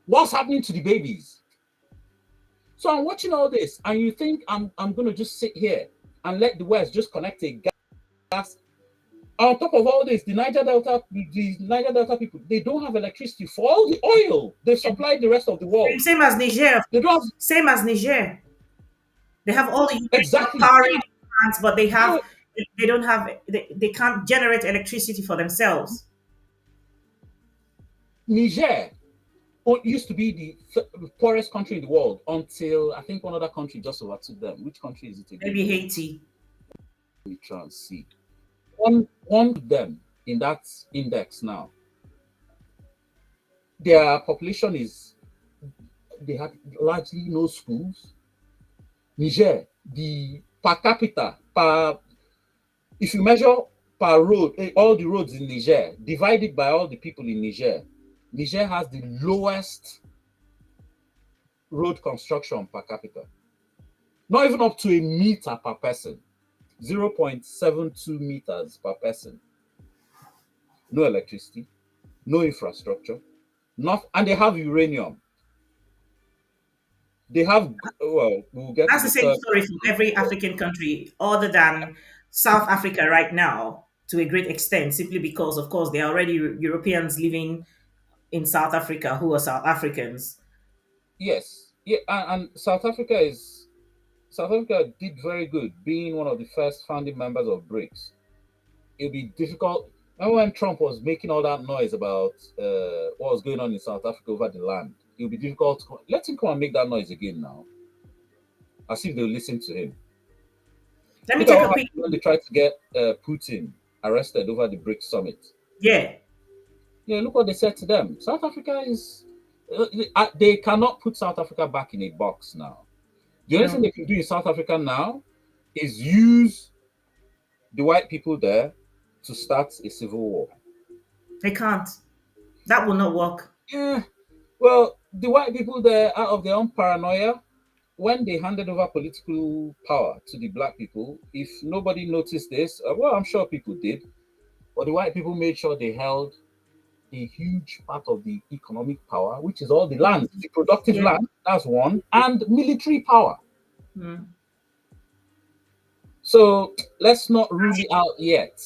what's happening to the babies? So I'm watching all this, and you think I'm going to just sit here and let the West just connect a gas. On top of all this, the Niger Delta people, they don't have electricity for all the oil they supply the rest of the world. Same as Niger. They don't have Same as Niger. They have all the uranium exactly. powering plants, but So they don't have they can't generate electricity for themselves. Niger used to be the poorest country in the world until I think one other country just overtook them. Which country is it again? Maybe Haiti. We try and see. One of them in that index now. Their population is they have largely no schools. Niger, the per capita, if you measure per road, all the roads in Niger, divided by all the people in Niger, Niger has the lowest road construction per capita. Not even up to a meter per person. 0.72 meters per person. No electricity, no infrastructure, and they have uranium. They have, well, we'll get to That's the the same third. story from every African country other than South Africa right now to a great extent, simply because, of course, there are already Europeans living in South Africa who are South Africans. Yes, yeah, and South Africa did very good, being one of the first founding members of BRICS. It'll be difficult. Remember when Trump was making all that noise about what was going on in South Africa over the land? It'll be difficult. Let him come and make that noise again now, as if they'll listen to him. Let me Look at take what a quick. happened when they tried to get Putin arrested over the BRICS summit. Yeah, Yeah, look what they said to them. South Africa is. They cannot put South Africa back in a box now. The only thing no, they can do in South Africa now is use the white people there to start a civil war. they can't. That will not work. Yeah, well, the white people there, out of their own paranoia, when they handed over political power to the black people, if nobody noticed this, well, I'm sure people did, but the white people made sure they held a huge part of the economic power, which is all the land, the productive Yeah. land, that's one, and military power. Mm. So let's not rule it out yet.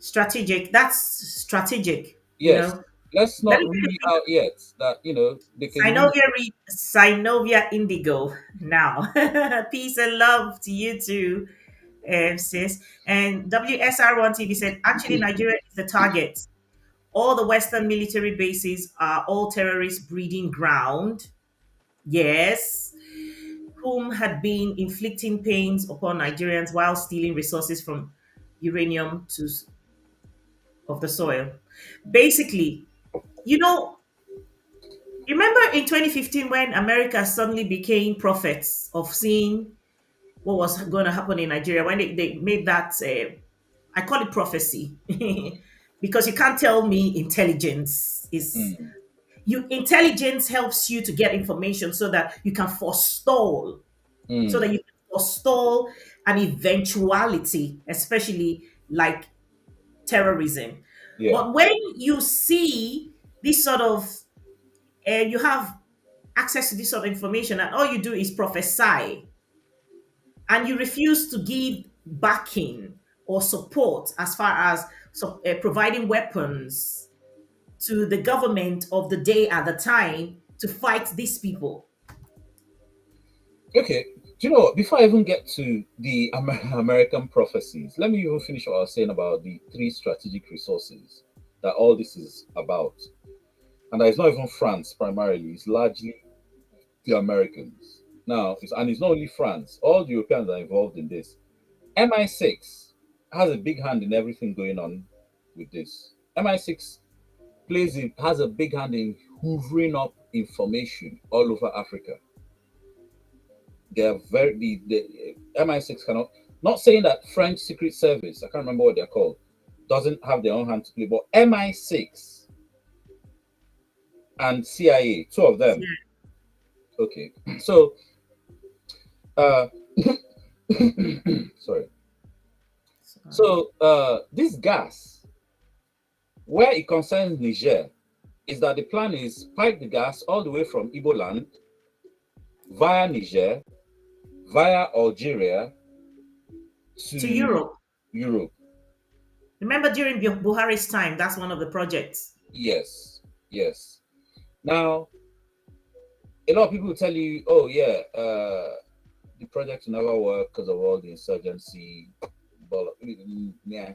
Strategic. That's strategic. You Yes, know. let's Let not me rule it out yet that they can use. Synovia Indigo now. Peace and love to you too, sis. And WSR1 TV said, actually, Nigeria is the target. All the Western military bases are all terrorist breeding ground. Yes. Whom had been inflicting pains upon Nigerians while stealing resources from uranium of the soil. Basically, you know, remember in 2015 when America suddenly became prophets of seeing what was going to happen in Nigeria when they made that, I call it prophecy, because you can't tell me intelligence is. Mm, Intelligence helps you to get information so that you can forestall, so that mm, you can forestall an eventuality, especially like terrorism. yeah. But when you see this sort of, you have access to this sort of information, and all you do is prophesy, and you refuse to give backing or support as far as providing weapons to the government of the day at the time to fight these people. Okay. Do you know what? Before I even get to the American prophecies, let me even finish what I was saying about the three strategic resources that all this is about. And that it's not even France primarily, it's largely the Americans. Now, and it's not only France, all the Europeans are involved in this. MI6 has a big hand in everything going on with this. MI6 has a big hand in hoovering up information all over Africa. They are the MI6 cannot, not saying that French Secret Service, I can't remember what they're called, doesn't have their own hand to play, but MI6 and CIA, two of them. Okay. So uh sorry. So this gas, where it concerns Niger, is that the plan is pipe the gas all the way from Igbo land via Niger, via Algeria To to Europe. Europe. Remember during Buhari's time, that's one of the projects. Yes, yes. Now, a lot of people will tell you, oh, yeah, the project will never work because of all the insurgency. But yeah,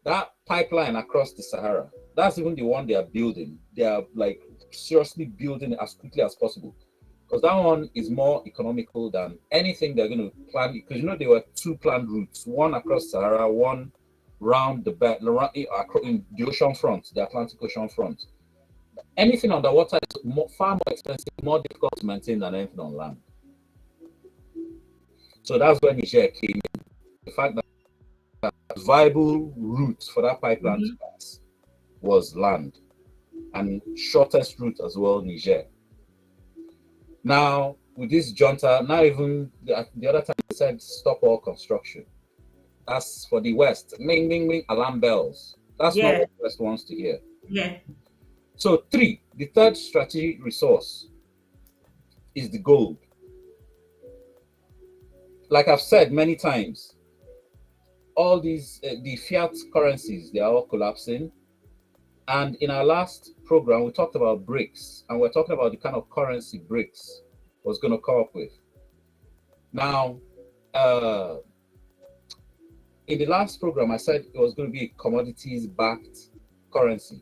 that pipeline across the Sahara, that's even the one they are building. They are like seriously building it as quickly as possible, because that one is more economical than anything they're going to plan. Because there were two planned routes, one across Sahara, one round the back, in the ocean front, the Atlantic Ocean front. Anything underwater is far more expensive, more difficult to maintain than anything on land. So that's when Niger came in. The fact that the viable route for that pipeline to pass was land, and shortest route as well, Niger. Now, with this junta, now even the other time they said stop all construction. That's for the West. Ming, ming, ming, alarm bells. That's not Yeah, what the West wants to hear. yeah. So, the third strategic resource is the gold. Like I've said many times, all these, the fiat currencies, they are all collapsing. And in our last program, we talked about BRICS, and we're talking about the kind of currency BRICS was going to come up with. Now, in the last program, I said it was going to be a commodities-backed currency,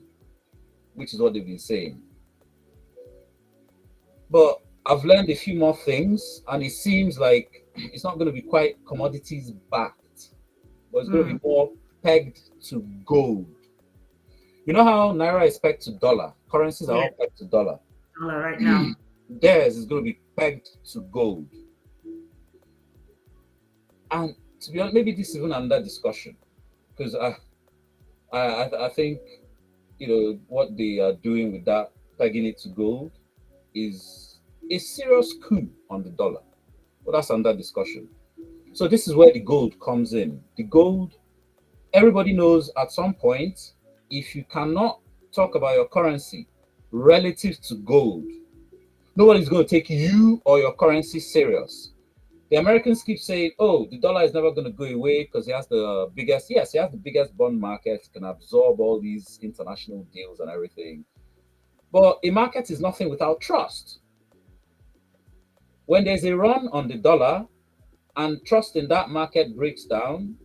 which is what they've been saying. But I've learned a few more things, and it seems like it's not going to be quite commodities-backed, but it's going to be more pegged to gold. You know how Naira is pegged to dollar? Currencies are all pegged to dollar. Dollar right now. Theirs is going to be pegged to gold. And to be honest, maybe this is even under discussion, because I think what they are doing with that, pegging it to gold, is a serious coup on the dollar. But that's under discussion. So this is where the gold comes in. The gold, everybody knows at some point, if you cannot talk about your currency relative to gold, nobody's going to take you or your currency serious. The Americans keep saying, oh, the dollar is never going to go away because he has the biggest, yes, he has the biggest bond market, can absorb all these international deals and everything. But a market is nothing without trust. When there's a run on the dollar and trust in that market breaks down,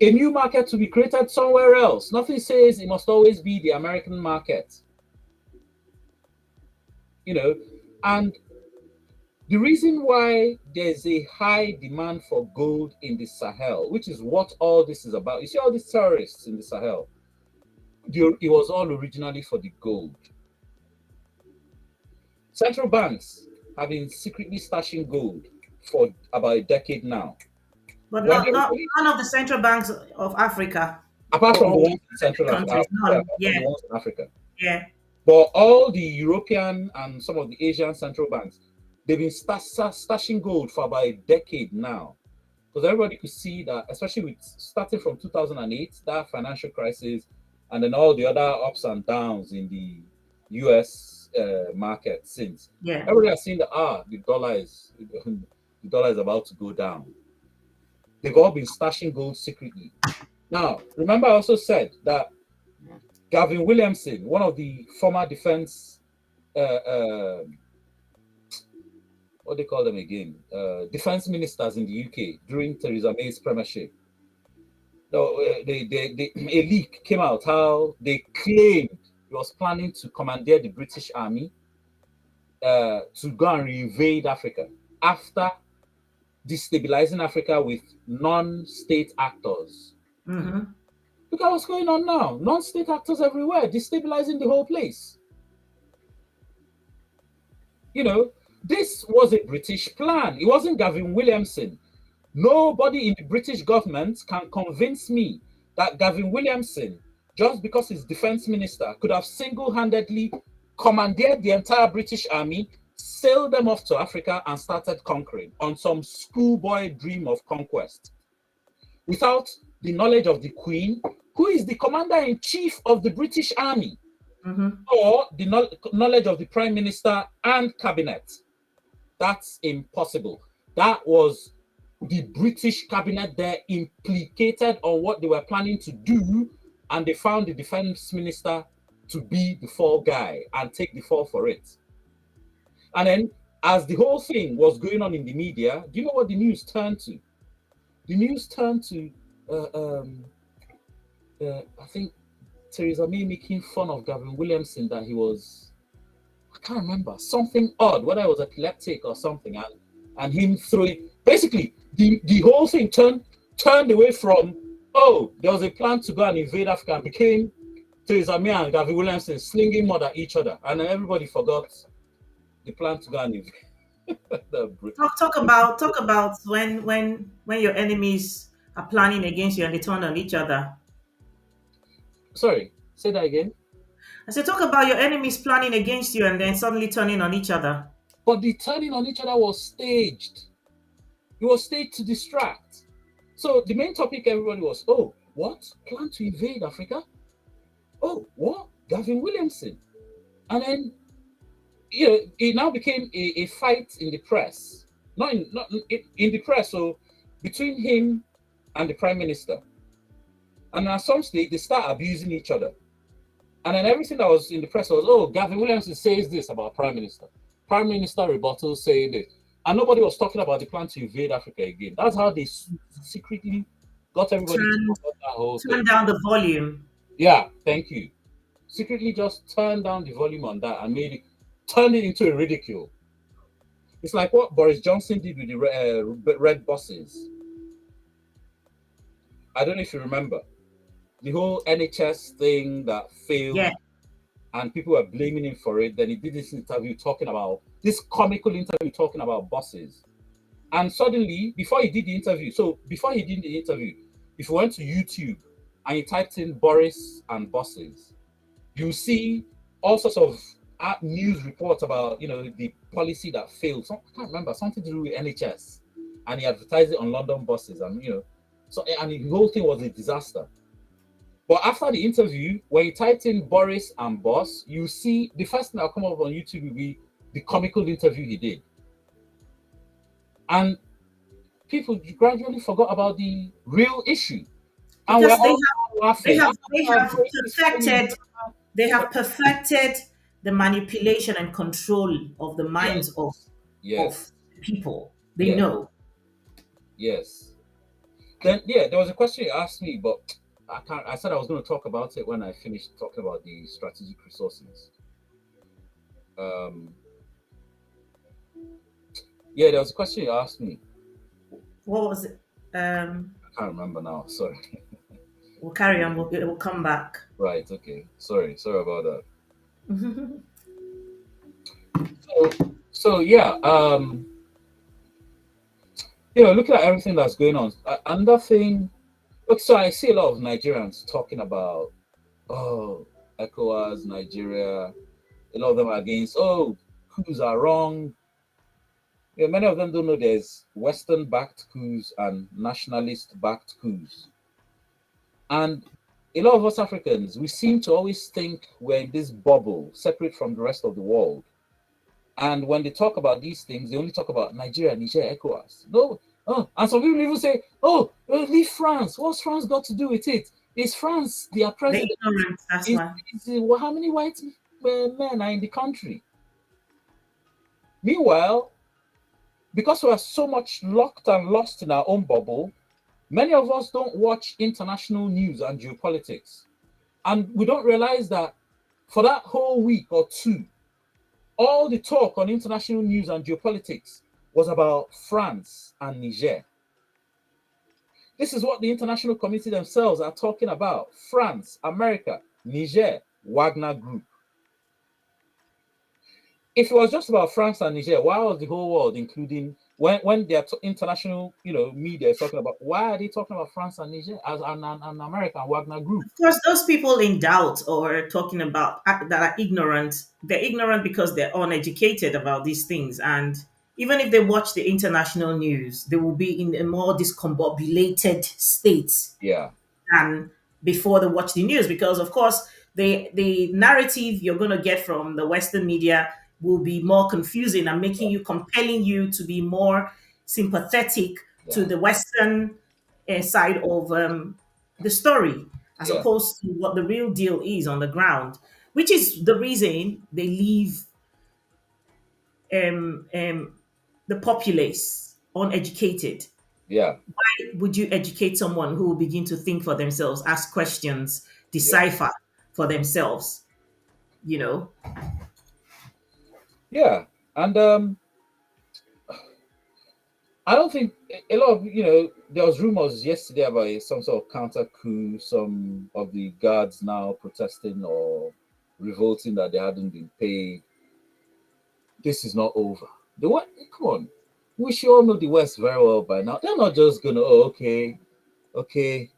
a new market to be created somewhere else. Nothing says it must always be the American market. And the reason why there's a high demand for gold in the Sahel, which is what all this is about. You see all these terrorists in the Sahel, it was all originally for the gold. Central banks have been secretly stashing gold for about a decade now. But none of the central banks of Africa. Apart from the ones in Central countries, Africa. none. Yeah. The ones in Africa. Yeah. But all the European and some of the Asian central banks, they've been stashing gold for about a decade now. Because everybody could see that, especially with starting from 2008, that financial crisis, and then all the other ups and downs in the US market since. Yeah. Everybody has seen that the dollar is about to go down. They've all been stashing gold secretly. Now, remember I also said that Gavin Williamson, one of the former defense, what do they call them again? Defense ministers in the UK during Theresa May's premiership. A leak came out how they claimed he was planning to commandeer the British Army to go and invade Africa after destabilizing Africa with non-state actors. Mm-hmm. Look at what's going on now. Non-state actors everywhere, destabilizing the whole place. You know, this was a British plan. It wasn't Gavin Williamson. Nobody in the British government can convince me that Gavin Williamson, just because he's defense minister, could have single-handedly commandeered the entire British army, sailed them off to Africa, and started conquering on some schoolboy dream of conquest without the knowledge of the Queen, who is the commander-in-chief of the British Army, Mm-hmm. or the knowledge of the Prime Minister and cabinet. That's impossible. That was the British cabinet there implicated on what they were planning to do, and they found the defense minister to be the fall guy and take the fall for it. And then, as the whole thing was going on in the media, do you know what the news turned to? The news turned to, I think, Theresa May making fun of Gavin Williamson that he was, I can't remember, something odd, whether it was epileptic or something, and him throwing, basically, the whole thing turned away from, oh, there was a plan to go and invade Africa, and became Theresa May and Gavin Williamson slinging mud at each other, and then everybody forgot the plan to go and invade. Talk about when your enemies are planning against you and they turn on each other. Sorry, say that again. I said, talk about your enemies planning against you and then suddenly turning on each other. But the turning on each other was staged. It was staged to distract. So the main topic, everybody was, oh, what? Plan to invade Africa? Oh, what? Gavin Williamson. And then, you know, it now became a fight in the press. Not in the press, so between him and the Prime Minister. And at some stage, they start abusing each other. And then everything that was in the press was, oh, Gavin Williamson says this about Prime Minister. Prime Minister rebuttal saying this. And nobody was talking about the plan to invade Africa again. That's how they secretly got everybody to talk about that whole thing. Turn down the volume. Yeah, thank you. Secretly just turned down the volume on that and turned it into a ridicule. It's like what Boris Johnson did with the red buses. I don't know if you remember. The whole NHS thing that failed, Yeah. and people were blaming him for it. Then he did this comical interview talking about buses. And suddenly, before he did the interview, if you went to YouTube and you typed in Boris and buses, you see all sorts of news reports about, you know, the policy that failed. I can't remember, something to do with NHS. And he advertised it on London buses, and, you know, and the whole thing was a disaster. But after the interview, when you typed in Boris and Boss, you see the first thing that'll come up on YouTube will be the comical interview he did. And people gradually forgot about the real issue. And Because we're all laughing. They have perfected the manipulation and control of the minds of people. They know. Yes. Then there was a question you asked me, but I said I was going to talk about it when I finished talking about the strategic resources. There was a question you asked me. What was it? I can't remember now. Sorry. We'll carry on. It will come back. Right. Okay. Sorry about that. Looking at everything that's going on, another thing. So I see a lot of Nigerians talking about, oh, ECOWAS, Nigeria. A lot of them are against, oh, coups are wrong. Yeah, many of them don't know there's Western-backed coups and nationalist-backed coups. And a lot of us Africans, we seem to always think we're in this bubble, separate from the rest of the world. And when they talk about these things, they only talk about Nigeria, Niger, ECOWAS. No. Oh, and some people even say, oh, leave France. What's France got to do with it? Is France their president? That's why. How many white men are in the country? Meanwhile, because we are so much locked and lost in our own bubble, many of us don't watch international news and geopolitics. And we don't realize that for that whole week or two, all the talk on international news and geopolitics was about France and Niger. This is what the international community themselves are talking about. France, America, Niger, Wagner Group. If it was just about France and Niger, why was the whole world, including when their international, media is talking about, why are they talking about France and Niger as an American Wagner Group? Of course, those people in doubt or talking about that are ignorant, they're ignorant because they're uneducated about these things. And even if they watch the international news, they will be in a more discombobulated state Yeah, than before they watch the news, because of course the narrative you're going to get from the Western media will be more confusing and yeah, making you, compelling you to be more sympathetic to yeah, the Western side of the story, as yeah, opposed to what the real deal is on the ground, which is the reason they leave um, um, the populace uneducated. yeah, Would you educate someone who will begin to think for themselves, ask questions, yeah, decipher for themselves? You know, yeah. And I don't think a lot of there was rumors yesterday about some sort of counter coup, some of the guards now protesting or revolting that they hadn't been paid. This is not over. The what? Come on, we should all know the West very well by now. They're not just gonna, oh, okay, okay,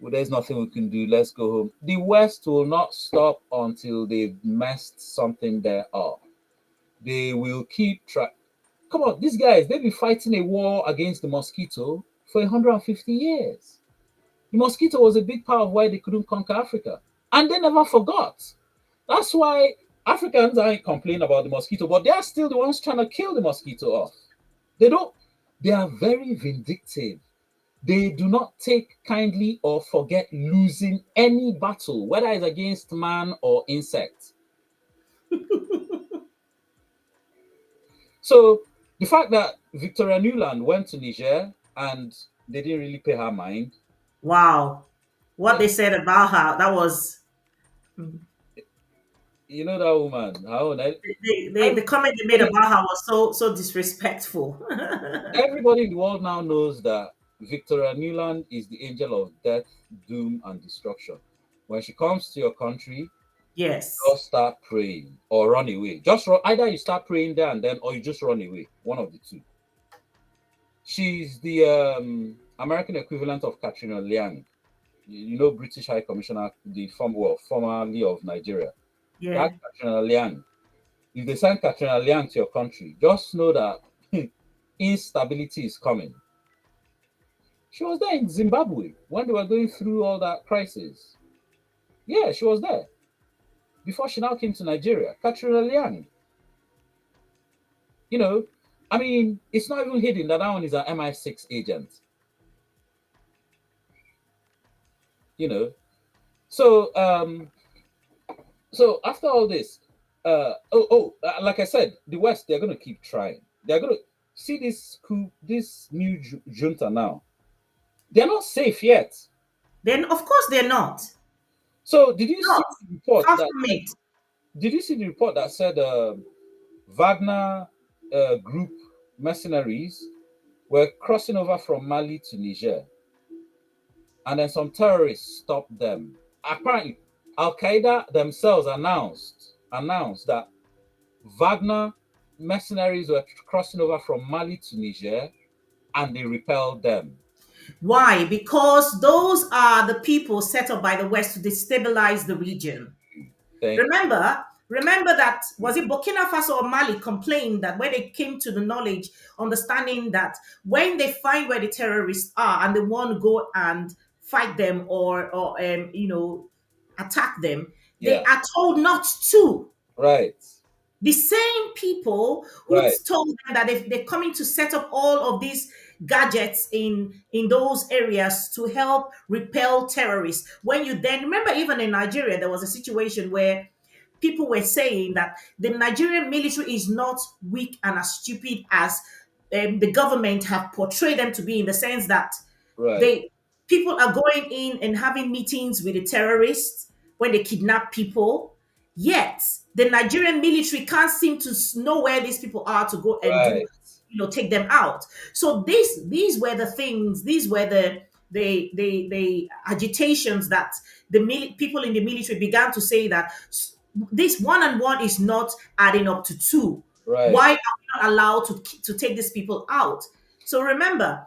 well, there's nothing we can do, let's go home. The West will not stop until they've messed something there up. They will keep track. Come on, these guys, they've been fighting a war against the mosquito for 150 years. The mosquito was a big part of why they couldn't conquer Africa. And they never forgot. That's why Africans aren't complaining about the mosquito, but they are still the ones trying to kill the mosquito off. They don't, they are very vindictive. They do not take kindly or forget losing any battle, whether it's against man or insect. So the fact that Victoria Newland went to Niger and they didn't really pay her mind, wow, what yeah, they said about her, that was you know that woman, her own, the comment they made everybody, about her was so disrespectful. everybody in the world now knows that Victoria Newland is the angel of death, doom, and destruction. When she comes to your country, Yes, just start praying or run away. Just run, either you start praying there and then, or you just run away. One of the two. She's the American equivalent of Katrina Liang. British High Commissioner, the formerly of Nigeria. yeah. That Katrina Liang. If they send Katrina Liang to your country, just know that instability is coming. She was there in Zimbabwe when they were going through all that crisis. Yeah, she was there before she now came to Nigeria. Katrina Liang. You know, I mean, it's not even hidden that one is an MI6 agent. You know, so after all this, like I said, the West, they're going to keep trying. They're going to see this coup, this new junta now. They're not safe yet. Then of course they're not. So did you see Not the report far that from it. did you see the report that said Wagner group mercenaries were crossing over from Mali to Niger, and then some terrorists stopped them. Apparently, Al Qaeda themselves announced that Wagner mercenaries were crossing over from Mali to Niger, and they repelled them. Why? Because those are the people set up by the West to destabilize the region. Thank Remember that, was it Burkina Faso or Mali complained that when they came to the knowledge, understanding that when they find where the terrorists are and they want to go and fight them or attack them, you. they Yeah, are told not to. right, The same people who right, told them that they're coming to set up all of these gadgets in those areas to help repel terrorists. When you then remember, even in Nigeria, there was a situation where people were saying that the Nigerian military is not weak and as stupid as the government have portrayed them to be, in the sense that right, they people are going in and having meetings with the terrorists when they kidnap people. Yet the Nigerian military can't seem to know where these people are to go and do right, take them out. So these were the things, these were the agitations that people in the military began to say that this one and one is not adding up to two. Right. Why are we not allowed to take these people out? So remember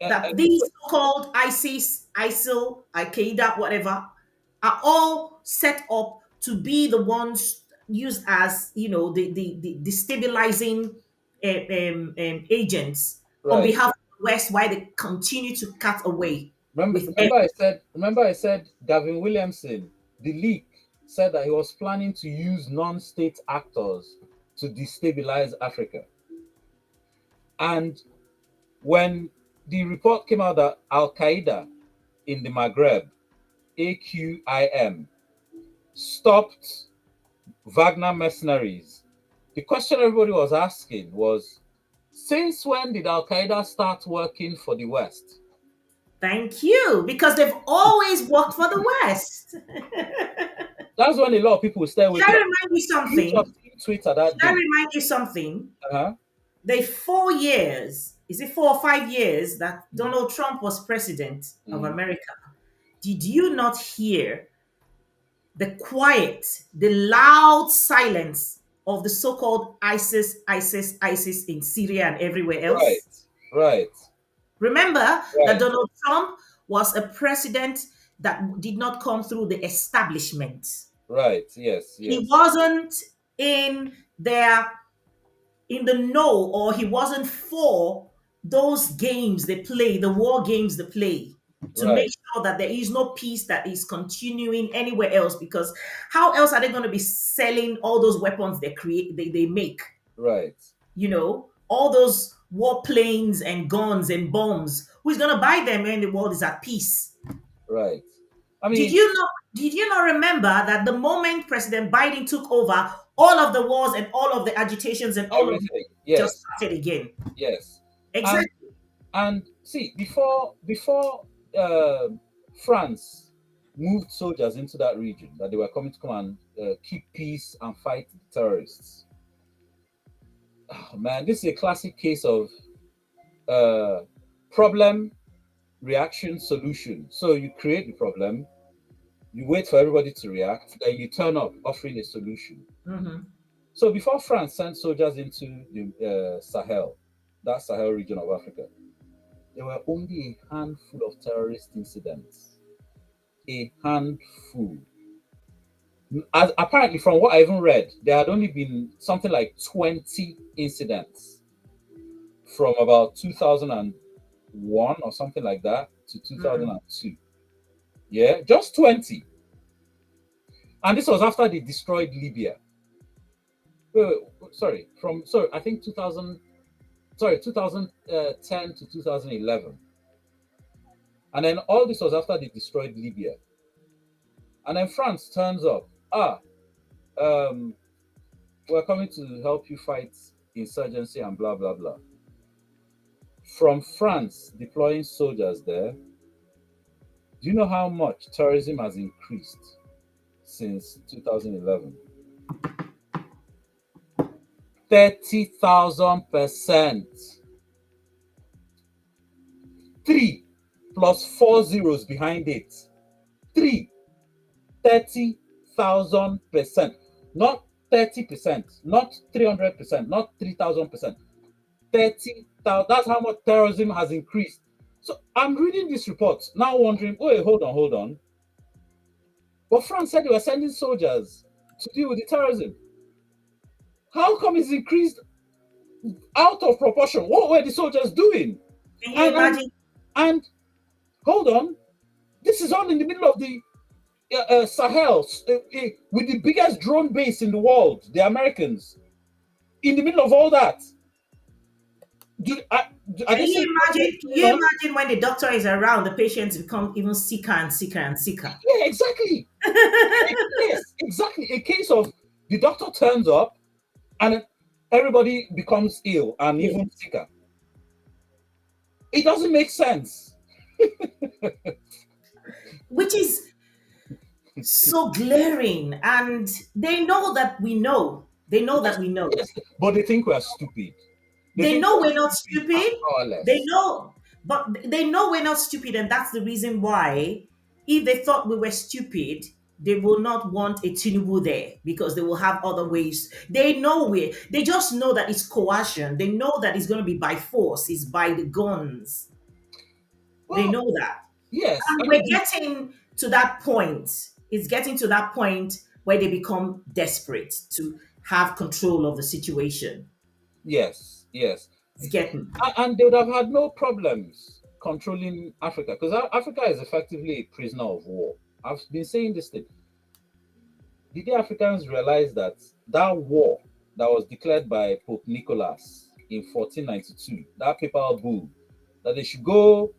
that these So, so-called ISIS, ISIL, Al Qaeda, whatever, are all set up to be the ones used as the destabilizing agents on right. behalf of the West, while they continue to cut away Remember, with remember I said, remember I said Gavin Williamson, the leak, said that he was planning to use non-state actors to destabilize Africa. And when the report came out that Al Qaeda in the Maghreb, AQIM, stopped Wagner mercenaries, the question everybody was asking was, since when did Al Qaeda start working for the West? Thank you, because they've always worked for the West. That's when a lot of people start Shall I waking up. remind you You should have something? seen Twitter that Shall I day. remind you something? Uh-huh. The 4 years, is it 4 or 5 years that Mm, Donald Trump was president of mm, America? Did you not hear the quiet, the loud silence of the so-called ISIS, ISIS, ISIS in Syria and everywhere right, else? right, Remember that right, Donald Trump was a president that did not come through the establishment. right. Yes, He yes, wasn't in their in the know, or he wasn't for those games they play, the war games they play, to make right, sure that there is no peace that is continuing anywhere else. Because how else are they going to be selling all those weapons they make? right, All those war planes and guns and bombs. Who's going to buy them when the world is at peace? right. I Did mean, you not? Did you not remember that the moment President Biden took over, all of the wars and all of the agitations and all of everything. just Yes, started again? yes. And Exactly. see, before uh, France moved soldiers into that region, that they were coming to come and keep peace and fight the terrorists. Oh, man, this is a classic case of uh, problem, reaction, solution. So you create the problem, you wait for everybody to react, then you turn up offering a solution. Hmm. So before France sent soldiers into the Sahel, that Sahel region of Africa, there were only a handful of terrorist incidents. A handful. As apparently, from what I even read, there had only been something like 20 incidents from about 2001 or something like that to Hmm. 2002. Yeah, just 20. And this was after they destroyed Libya. Sorry, I think 2000, sorry, 2010 to 2011. And then all this was after they destroyed Libya. And then France turns up. Um, we're coming to help you fight insurgency and blah, blah, blah. From France deploying soldiers there, do you know how much terrorism has increased since 2011? 30,000%. Three plus four zeros behind it. Three, 30,000%. Not 30%, not 300%, not 3,000%. 30,000. That's how much terrorism has increased. So I'm reading this report now, wondering, wait, hold on. But France said they were sending soldiers to deal with the terrorism. How come it's increased out of proportion? What were the soldiers doing? Can you And and, imagine? and hold on, this is all in the middle of the Sahel, with the biggest drone base in the world, the Americans. In the middle of all that, are Can they saying you what's imagine? Can going you on? imagine when the doctor is around, the patients become even sicker and sicker and sicker? Yeah, exactly. Yes, exactly. A case of the doctor turns up and everybody becomes ill and Yeah. even sicker. It doesn't make sense. Which is so glaring, and they know that we know. They know Yes, that we know. yes, but they think we are stupid. They They think know they're we're not stupid and stupid. They powerless. know, but they know we're not stupid, and that's the reason why, if they thought we were stupid, they will not want a Tinubu there because they will have other ways. They know they just know that it's coercion. They know that it's going to be by force, it's by the guns. They Well, know that. yes, And I we're mean, getting to that point. It's getting to that point where they become desperate to have control of the situation. yes, yes. It's getting. And they would have had no problems controlling Africa because Africa is effectively a prisoner of war. I've been saying this thing. The day Africans realized that that war that was declared by Pope Nicholas in 1492, that papal bull, that they should go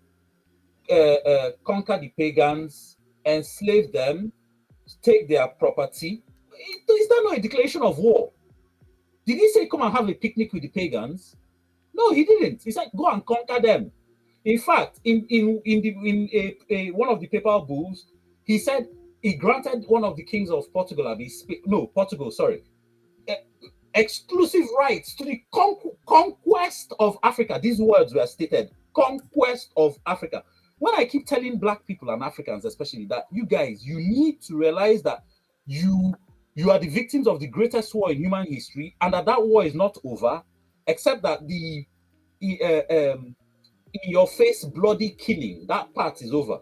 conquer the pagans, enslave them, take their property. Is that not a declaration of war? Did he say, come and have a picnic with the pagans? No, he didn't. He said, go and conquer them. In fact, one of the papal bulls, he said he granted one of the kings of Portugal, no, Portugal, sorry, eh, exclusive rights to the conquest of Africa. These words were stated: conquest of Africa. When I keep telling Black people and Africans, especially, that you guys, you need to realize that you you are the victims of the greatest war in human history, and that war is not over, except that the in your face bloody killing, that part is over.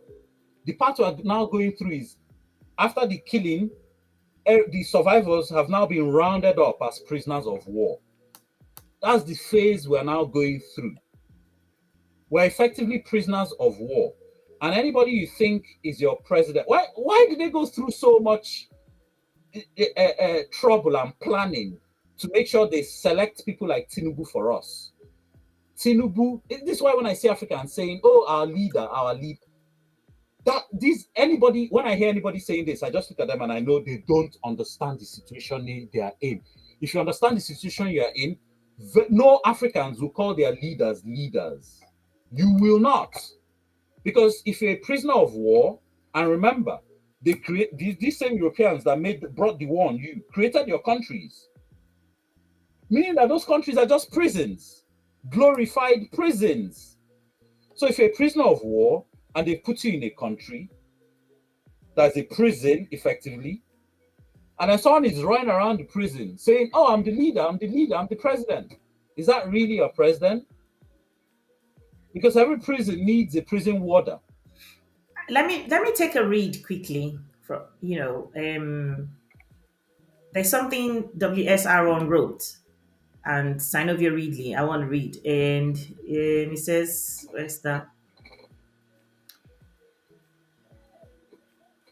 The part we're now going through is after the killing, the survivors have now been rounded up as prisoners of war. That's the phase we're now going through. We're effectively prisoners of war. And anybody you think is your president, why did they go through so much trouble and planning to make sure they select people like Tinubu for us? Tinubu, this is why when I see Africans saying, oh, our leader, that this anybody, when I hear anybody saying this, I just look at them and I know they don't understand the situation they are in. If you understand the situation you are in, no Africans will call their leaders leaders. You will not. Because if you're a prisoner of war, and remember, they create these same Europeans that brought the war on you, created your countries. Meaning that those countries are just prisons, glorified prisons. So if you're a prisoner of war and they put you in a country that's a prison, effectively, and then someone is running around the prison saying, oh, I'm the leader, I'm the leader, I'm the president. Is that really your president? Because every prison needs a prison warder. Let me take a read quickly. From there's something WSR1 wrote, and Synovia Readley. I want to read, and it says, "Where's that?"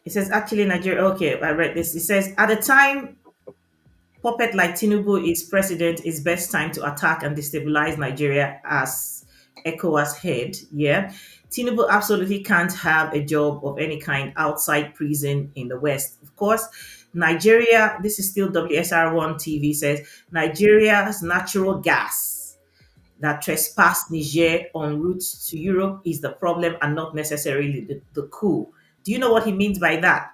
It says actually Nigeria. Okay, I read this. It says at the time puppet like Tinubu is president, it's best time to attack and destabilize Nigeria as ECOWAS head. Yeah. Tinubu absolutely can't have a job of any kind outside prison in the West. Of course, Nigeria, this is still WSR1 TV, says Nigeria's natural gas that trespassed Niger en route to Europe is the problem and not necessarily the coup. Do you know what he means by that?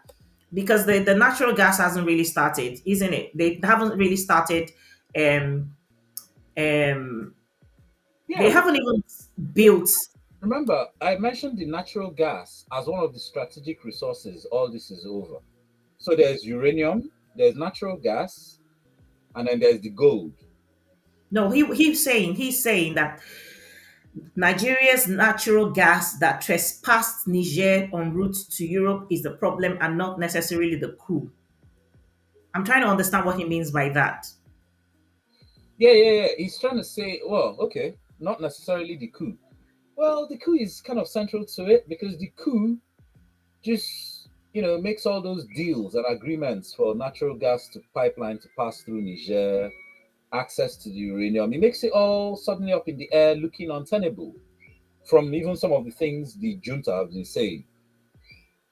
Because the natural gas hasn't really started, isn't it? They haven't really started. Um, um, Yeah, they haven't even built. remember, I mentioned the natural gas as one of the strategic resources. All this is over. So there's uranium, there's natural gas, and then there's the gold. No, he's saying that Nigeria's natural gas that trespassed Niger en route to Europe is the problem and not necessarily the coup. I'm trying to understand what he means by that. Yeah, yeah, yeah. He's trying to say, well, okay, not necessarily the coup. Well, the coup is kind of central to it because the coup just, makes all those deals and agreements for natural gas to pipeline to pass through Niger, access to the uranium. It makes it all suddenly up in the air, looking untenable from even some of the things the junta have been saying.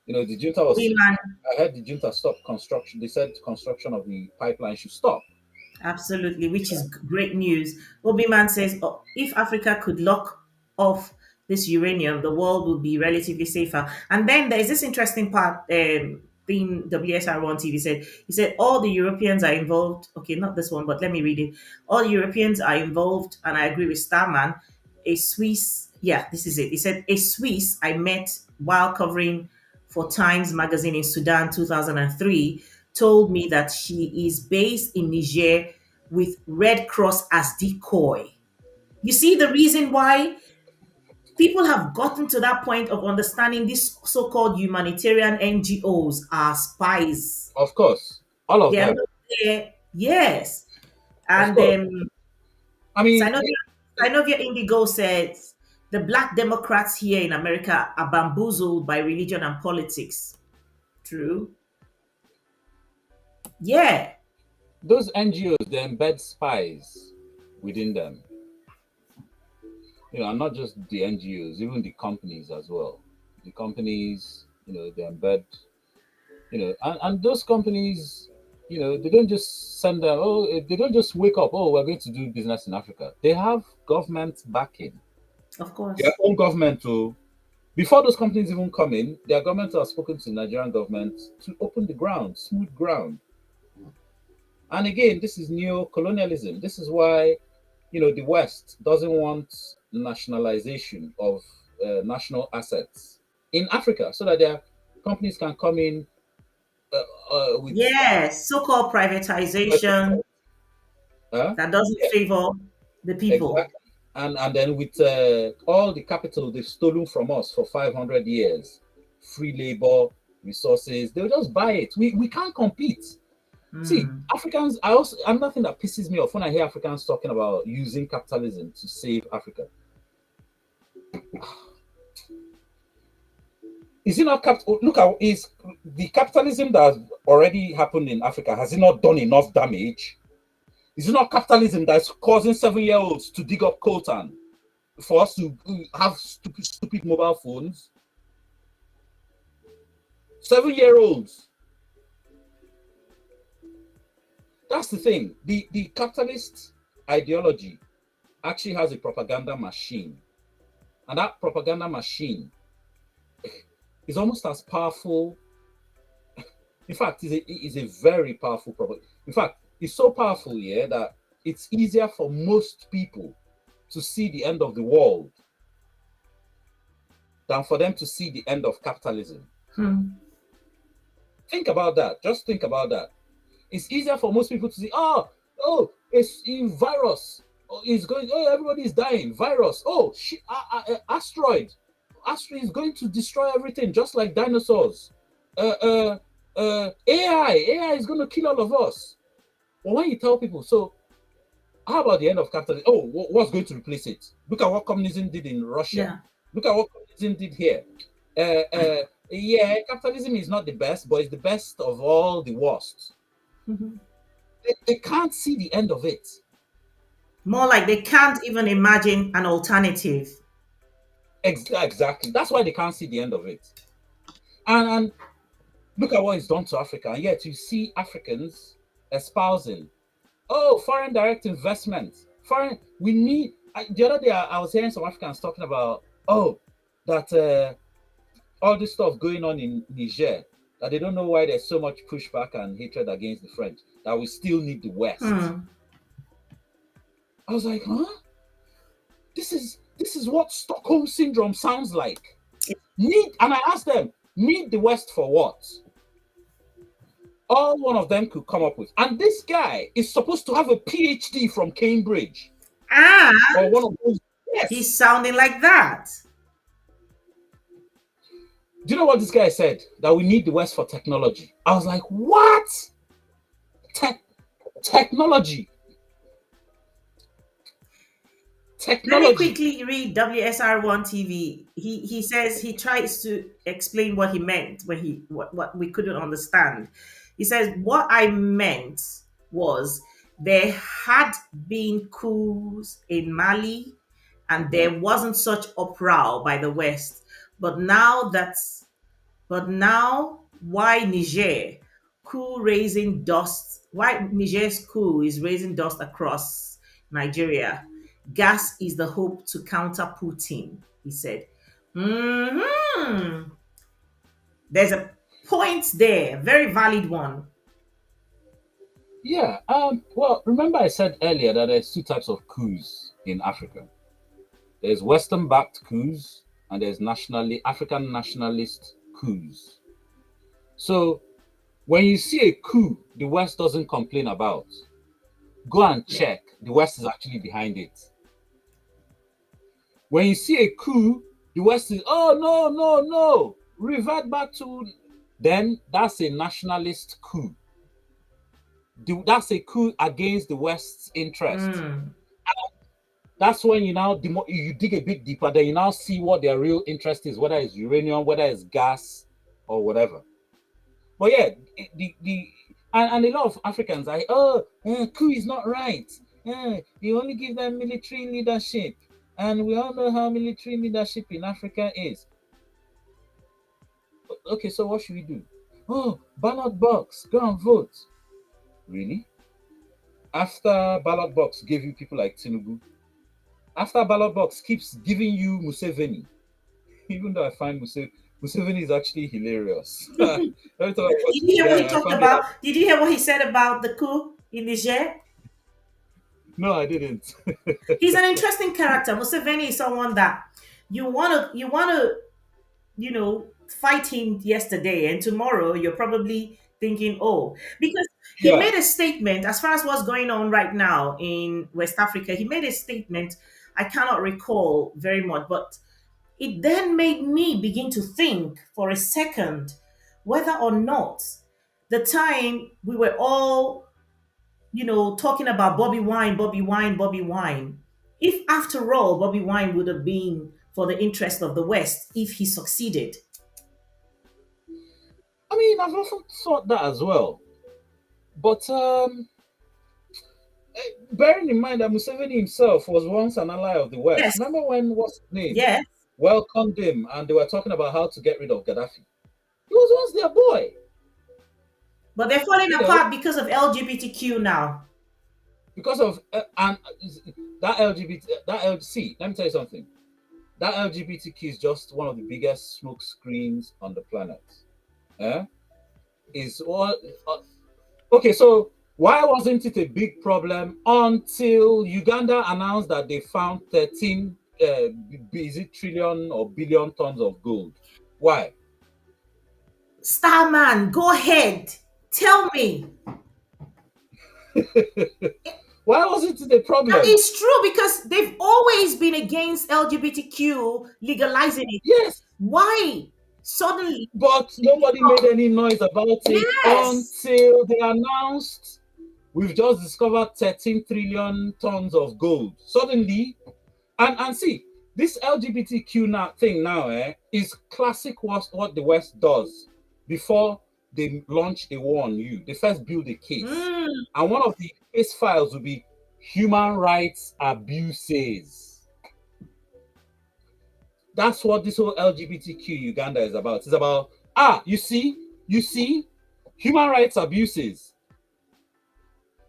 The junta was saying, Obi-Man, I heard the junta stopped construction. They said construction of the pipeline should stop. absolutely, which is great news. Obi-Man says, "Oh, if Africa could lock off this uranium, the world would be relatively safer." And then there's this interesting part. thing WSR1 TV said. He said all the Europeans are involved. Okay, not this one, but let me read it. All Europeans are involved, and I agree with Starman. A Swiss, yeah, this is it. He said a Swiss I met while covering for Times magazine in Sudan 2003 told me that she is based in Niger with Red Cross as decoy. You see the reason why people have gotten to that point of understanding these so-called humanitarian NGOs are spies. Of course, all of They are them. not there. Yes. Of And course. I mean, Sinovia Indigo says the black Democrats here in America are bamboozled by religion and politics. True. Yeah, those NGOs, they embed spies within them. And not just the NGOs, even the companies as well. The companies, they embed, and those companies, they don't just send them, they don't just wake up, we're going to do business in Africa. They have government backing, of their course. own government to, before those companies even come in, their government has spoken to the Nigerian government to open the ground, smooth ground. And again, this is neo-colonialism. This is why, the West doesn't want nationalization of national assets in Africa, so that their companies can come in with Yes, so-called privatization that doesn't yeah, favor the people. exactly. And then with all the capital they've stolen from us for 500 years, free labor, resources, they'll just buy it. We can't compete. See, Hmm. Africans, another thing that pisses me off when I hear Africans talking about using capitalism to save Africa. Is it not look at is the capitalism that has already happened in Africa, has it not done enough damage? Is it not capitalism that's causing 7-year-olds to dig up coltan for us to have stupid mobile phones? 7-year-olds. That's the thing. The capitalist ideology actually has a propaganda machine. And that propaganda machine is almost as powerful. In fact, is a very powerful propaganda. In fact, it's so powerful, yeah, that it's easier for most people to see the end of the world than for them to see the end of capitalism. Hmm. Think about that. Just think about that. It's easier for most people to see, it's a virus. Oh, it's going, everybody's dying. Virus. Oh, asteroid. Asteroid is going to destroy everything, just like dinosaurs. AI is going to kill all of us. But when you tell people, so how about the end of capitalism? Oh, what's going to replace it? Look at what communism did in Russia. Yeah. Look at what communism did here. Yeah, capitalism is not the best, but it's the best of all the worst. Mhm. They can't see the end of it. More like they can't even imagine an alternative. Exactly. That's why they can't see the end of it. And look at what it's done to Africa. And yet you see Africans espousing, foreign direct investment. We need. The other day, I was hearing some Africans talking about, that all this stuff going on in Niger, that they don't know why there's so much pushback and hatred against the French, that we still need the West. Hmm. I was like, huh? This is what Stockholm syndrome sounds like. And I asked them, need the West for what? All one of them could come up with. And this guy is supposed to have a PhD from Cambridge And or one of those. he's Yes. sounding like that. Do you know what this guy said? That we need the West for technology. I was like, what? Technology. Let me Technology. quickly read WSR1 TV. He says he tries to explain what he meant when what we couldn't understand. He says what I meant was there had been coups in Mali and Mhm. there wasn't such uproar by the West. But now that's but now why Niger coup raising dust? Why Niger's coup is raising dust across Nigeria? Gas is the hope to counter Putin, he said. Hmm. There's a Points there, very valid one. Yeah. Well, remember I said earlier that there's two types of coups in Africa. There's Western-backed coups and there's nationally African nationalist coups. So when you see a coup the West doesn't complain about, go and check. The West is actually behind it. When you see a coup, the West is, oh, no, no, no, revert back to, then that's a nationalist coup. That's a coup against the West's interest. Mm. That's when you now, the more you dig a bit deeper, then you now see what their real interest is, whether it's uranium, whether it's gas, or whatever. But yeah, and a lot of Africans are, oh, coup is not right. You only give them military leadership. And we all know how military leadership in Africa is. Okay, so what should we do? Oh, ballot box, go and vote. Really? After ballot box gave you people like Tinubu, after ballot box keeps giving you Museveni, even though I find Museveni is actually hilarious. Every time I watch Did you this hear what he guy, I talked find it. about? Did you hear what he said about the coup in Niger? No, I didn't. He's an interesting character. Museveni is someone that you wanna fight him yesterday, and tomorrow you're probably thinking, oh, because he Yeah. made a statement as far as what's going on right now in West Africa. He made a statement. I cannot recall very much, but it then made me begin to think for a second whether or not the time we were all talking about Bobby Wine, Bobby Wine, Bobby Wine. If after all, Bobby Wine would have been for the interest of the West if he succeeded. I mean, I've often thought that as well. But bearing in mind that Museveni himself was once an ally of the West. Yes, Remember when what's his name yes. welcomed him and they were talking about how to get rid of Gaddafi? He was once their boy, But they're falling you know, apart because of LGBTQ now. because of and that LGBT, that LGC. Let me tell you something. That LGBTQ is just one of the biggest smoke screens on the planet. Eh? Is all okay. So why wasn't it a big problem until Uganda announced that they found 13 is it trillion or billion tons of gold? Why? Starman, go ahead. Tell me. Why wasn't it a That problem? is true because they've always been against LGBTQ legalizing it. Yes, Why suddenly but did it nobody made come? any noise about it Yes. until they announced we've just discovered 13 trillion tons of gold. Suddenly, and see, this LGBTQ now thing now is classic what the West does before they launch a war on you. They first build a case. Mm. And one of the case files will be human rights abuses. That's what this whole LGBTQ Uganda is about. It's about, you see, human rights abuses.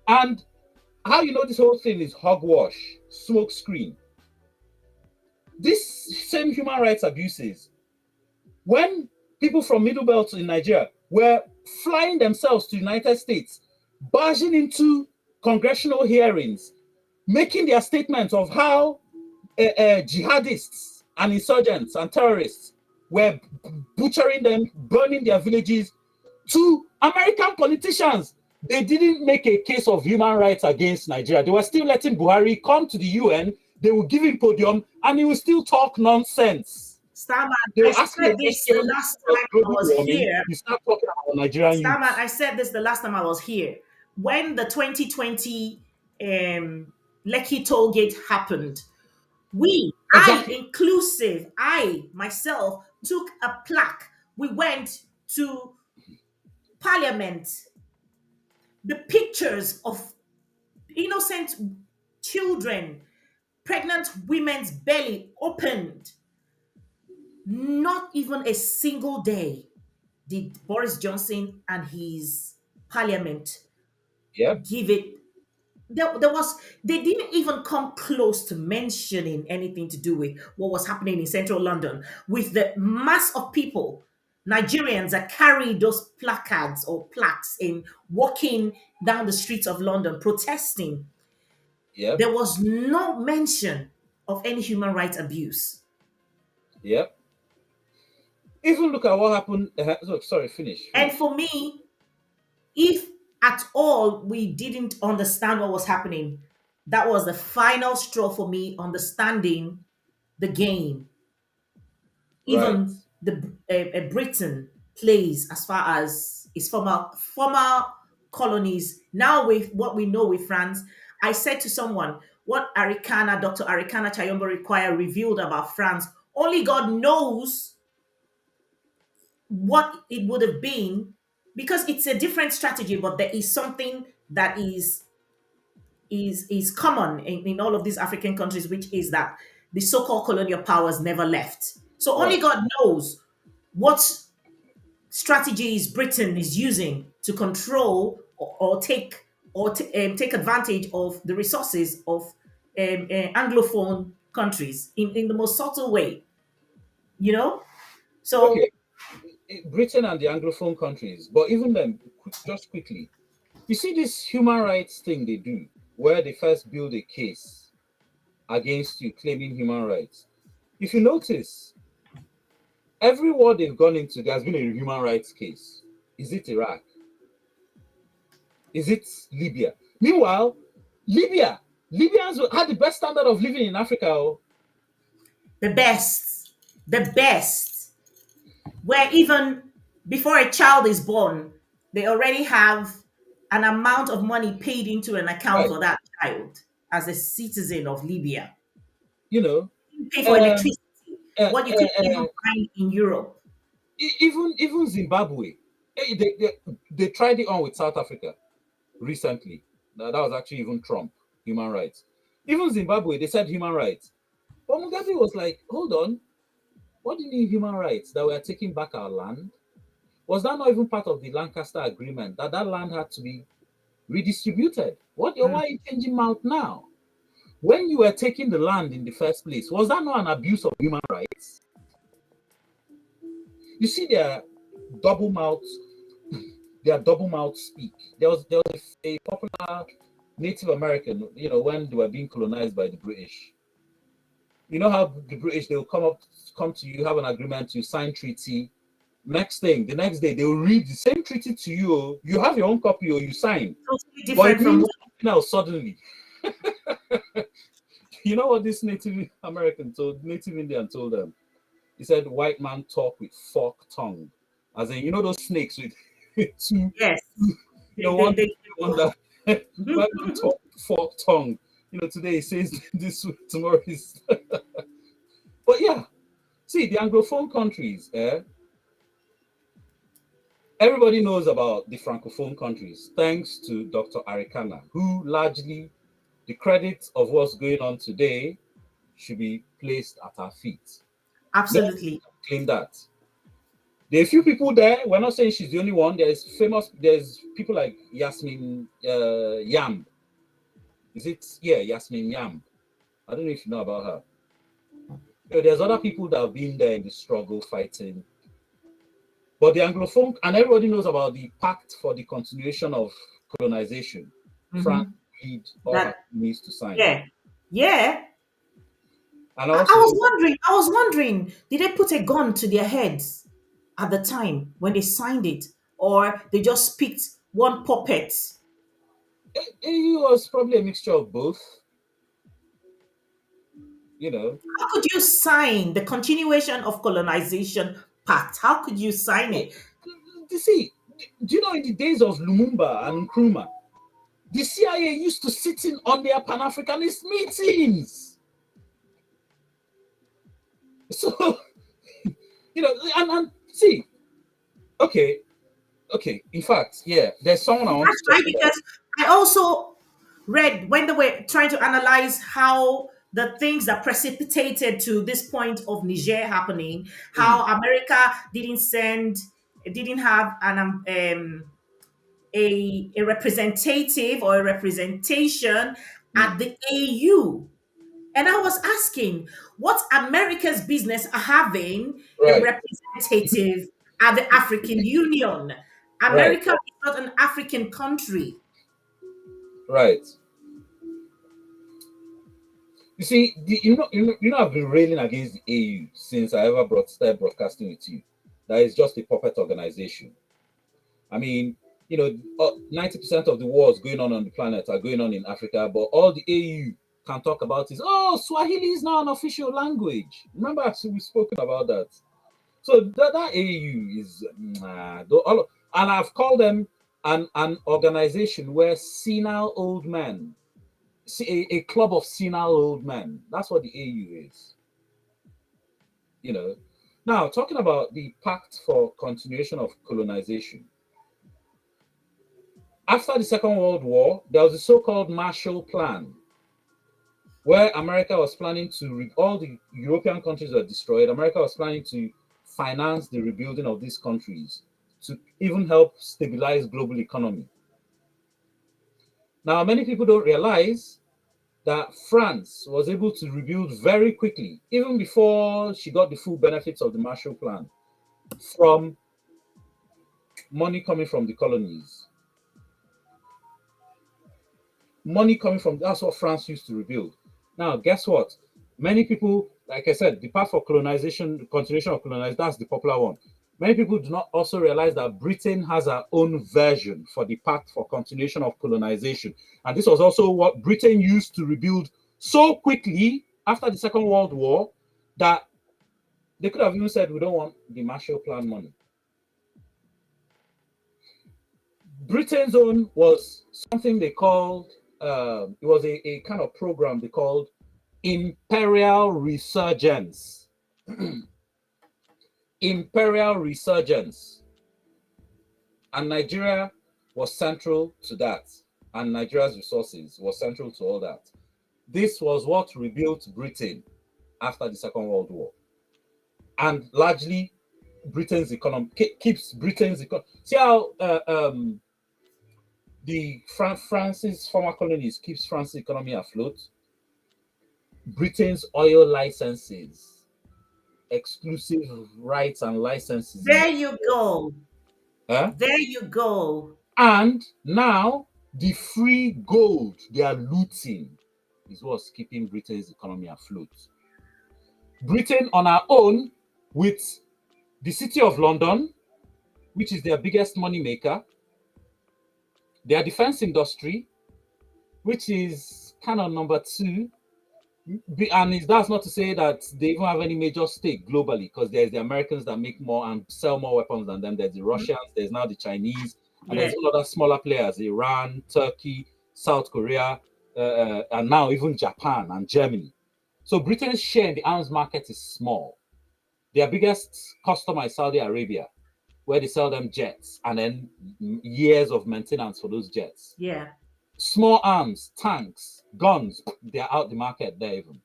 And how you know this whole thing is hogwash, smoke screen. This same human rights abuses, when people from Middle Belt in Nigeria were flying themselves to the United States, barging into congressional hearings, making their statements of how jihadists and insurgents and terrorists were butchering them, burning their villages, to American politicians. They didn't make a case of human rights against Nigeria. They were still letting Buhari come to the UN. They will give him podium and he will still talk nonsense. Starman, They I will ask him a said this the question last about time I global was warming. here. You start talking about Nigerian Starman, youths. I said this the last time I was here. When the 2020 Lekki toll gate happened, I Exactly. inclusive, I myself took a plaque. We went to Parliament. The pictures of innocent children, pregnant women's belly opened. Not even a single day did Boris Johnson and his parliament Yep. give it. There was they didn't even come close to mentioning anything to do with what was happening in central London with the mass of people. Nigerians that carry those placards or plaques in walking down the streets of London protesting, Yep. there was no mention of any human rights abuse. Yep. Even look at what happened. Sorry, finish. And Finish. for me, if at all we didn't understand what was happening, that was the final straw for me understanding the game. Right. Even the Britain plays as far as its former colonies. Now with what we know with France, I said to someone, what Dr. Arikana Chayombo Require revealed about France, only God knows what it would have been, because it's a different strategy, but there is something that is common in all of these African countries, which is that the so-called colonial powers never left. So only Right. God knows what strategies Britain is using to control or take advantage of the resources of Anglophone countries in the most subtle way, you know? Okay. So Britain and the Anglophone countries, but even then, just quickly, you see this human rights thing they do, where they first build a case against you claiming human rights. If you notice, every war they've gone into, there's been a human rights case. Is it Iraq? Is it Libya? Meanwhile, Libya, Libyans had the best standard of living in Africa. Oh. the best, where even before a child is born, they already have an amount of money paid into an account Right. for that child as a citizen of Libya. You know, You pay for um, electricity, uh, what you uh, couldn't even uh, find in Europe. even Zimbabwe, they tried it on with South Africa recently. Now, that was actually even Trump, human rights. Even Zimbabwe, they said human rights. But Mugabe was like, hold on, what do you mean human rights? That we are taking back our land? Was that not even part of the Lancaster Agreement that that land had to be redistributed? Mm. Why are you changing mouth now? When you were taking the land in the first place, was that not an abuse of human rights? You see, double mouth, their double mouth speak. There was a popular Native American, when they were being colonized by the British. You know how the British, they will come to you, have an agreement, you sign treaty. The next day, they will read the same treaty to you. Oh. You have your own copy or you sign, Totally but it different from means what something else suddenly. You know what this Native Indian told them? He said, "White man talk with fork tongue," as in those snakes with two, yes. one They one that white man talk with fork tongue. Today he says this, tomorrow is. But yeah, see the Anglophone countries. Everybody knows about the Francophone countries, thanks to Dr. Arikana, who largely the credit of what's going on today should be placed at our feet. No one absolutely. can claim that. There are a few people there. We're not saying she's the only one. There's people like Yasmin Yam. Is it? Yeah, Yasmin Yam. I don't know if you know about her. There's other people that have been there in the struggle fighting. But the Anglophone, and everybody knows about the Pact for the Continuation of Colonization. France Hmm. agreed all her That needs to sign. yeah, yeah. And I also, was wondering. I was wondering, did they put a gun to their heads at the time when they signed it, or they just picked one puppet? it was probably a mixture of both, you know. How could you sign the continuation of colonization pact? How could you sign it? You see, do you know in the days of Lumumba and Nkrumah, the CIA used to sit in on their Pan Africanist meetings. So, and see, okay, okay. In fact, yeah, there's someone I want to That's talk right, about. because I also read when they were trying to analyze how the things that precipitated to this point of Niger happening, Mm, how America didn't have a representative or a representation at mm, the AU. And I was asking, what's America's business having a right. representative are the African Union. Right, America is not an African country. right. You see, I've been railing against the AU since I ever started broadcasting with you. That is just a puppet organization. I mean, 90% of the wars going on the planet are going on in Africa, but all the AU can talk about is, oh, Swahili is now an official language. Remember, we've spoken about that. So that AU is, and I've called them an organization where senile old men, a club of senile old men. That's what the AU is. You know. Now, talking about the Pact for Continuation of Colonization. After the Second World War, there was a so-called Marshall Plan, where America was planning to, all the European countries were destroyed. America was planning to finance the rebuilding of these countries to even help stabilize global economy. Now, many people don't realize that France was able to rebuild very quickly, even before she got the full benefits of the Marshall Plan, from money coming from the colonies. Money coming from, that's what France used to rebuild. Now, guess what? Many people, like I said, the path for colonization, continuation of colonization, that's the popular one. Many people do not also realize that Britain has her own version for the path for continuation of colonization. And this was also what Britain used to rebuild so quickly after the Second World War that they could have even said, we don't want the Marshall Plan money. Britain's own was something they called, it was a kind of program they called Imperial Resurgence. Imperial Resurgence. And Nigeria was central to that. And Nigeria's resources was central to all that. This was what rebuilt Britain after the Second World War. And largely, Britain's economy keeps Britain's economy. See how the France's former colonies keeps France's economy afloat? Britain's oil licenses, exclusive rights and licenses. There you go. Huh? There you go. And now the free gold they are looting is what's keeping Britain's economy afloat. Britain on her own, with the City of London, which is their biggest money maker, their defense industry, which is kind of number two. And that's not to say that they even have any major stake globally, because there's the Americans that make more and sell more weapons than them. There's the Russians, there's now the Chinese, and there's all other smaller players, Iran, Turkey, South Korea, and now even Japan and Germany. So Britain's share in the arms market is small. Their biggest customer is Saudi Arabia, where they sell them jets and then years of maintenance for those jets. Yeah. Small arms, tanks, guns, they're out the market there even.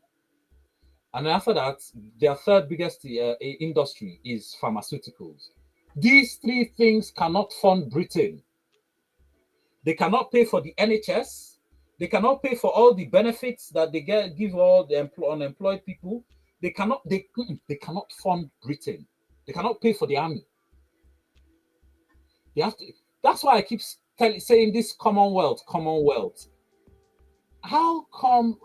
And then after that, their third biggest industry is pharmaceuticals. These three things cannot fund Britain. They cannot pay for the NHS. They cannot pay for all the benefits that they give all the unemployed people. They cannot fund Britain. They cannot pay for the army. They have to. That's why I keep saying this Commonwealth. How come,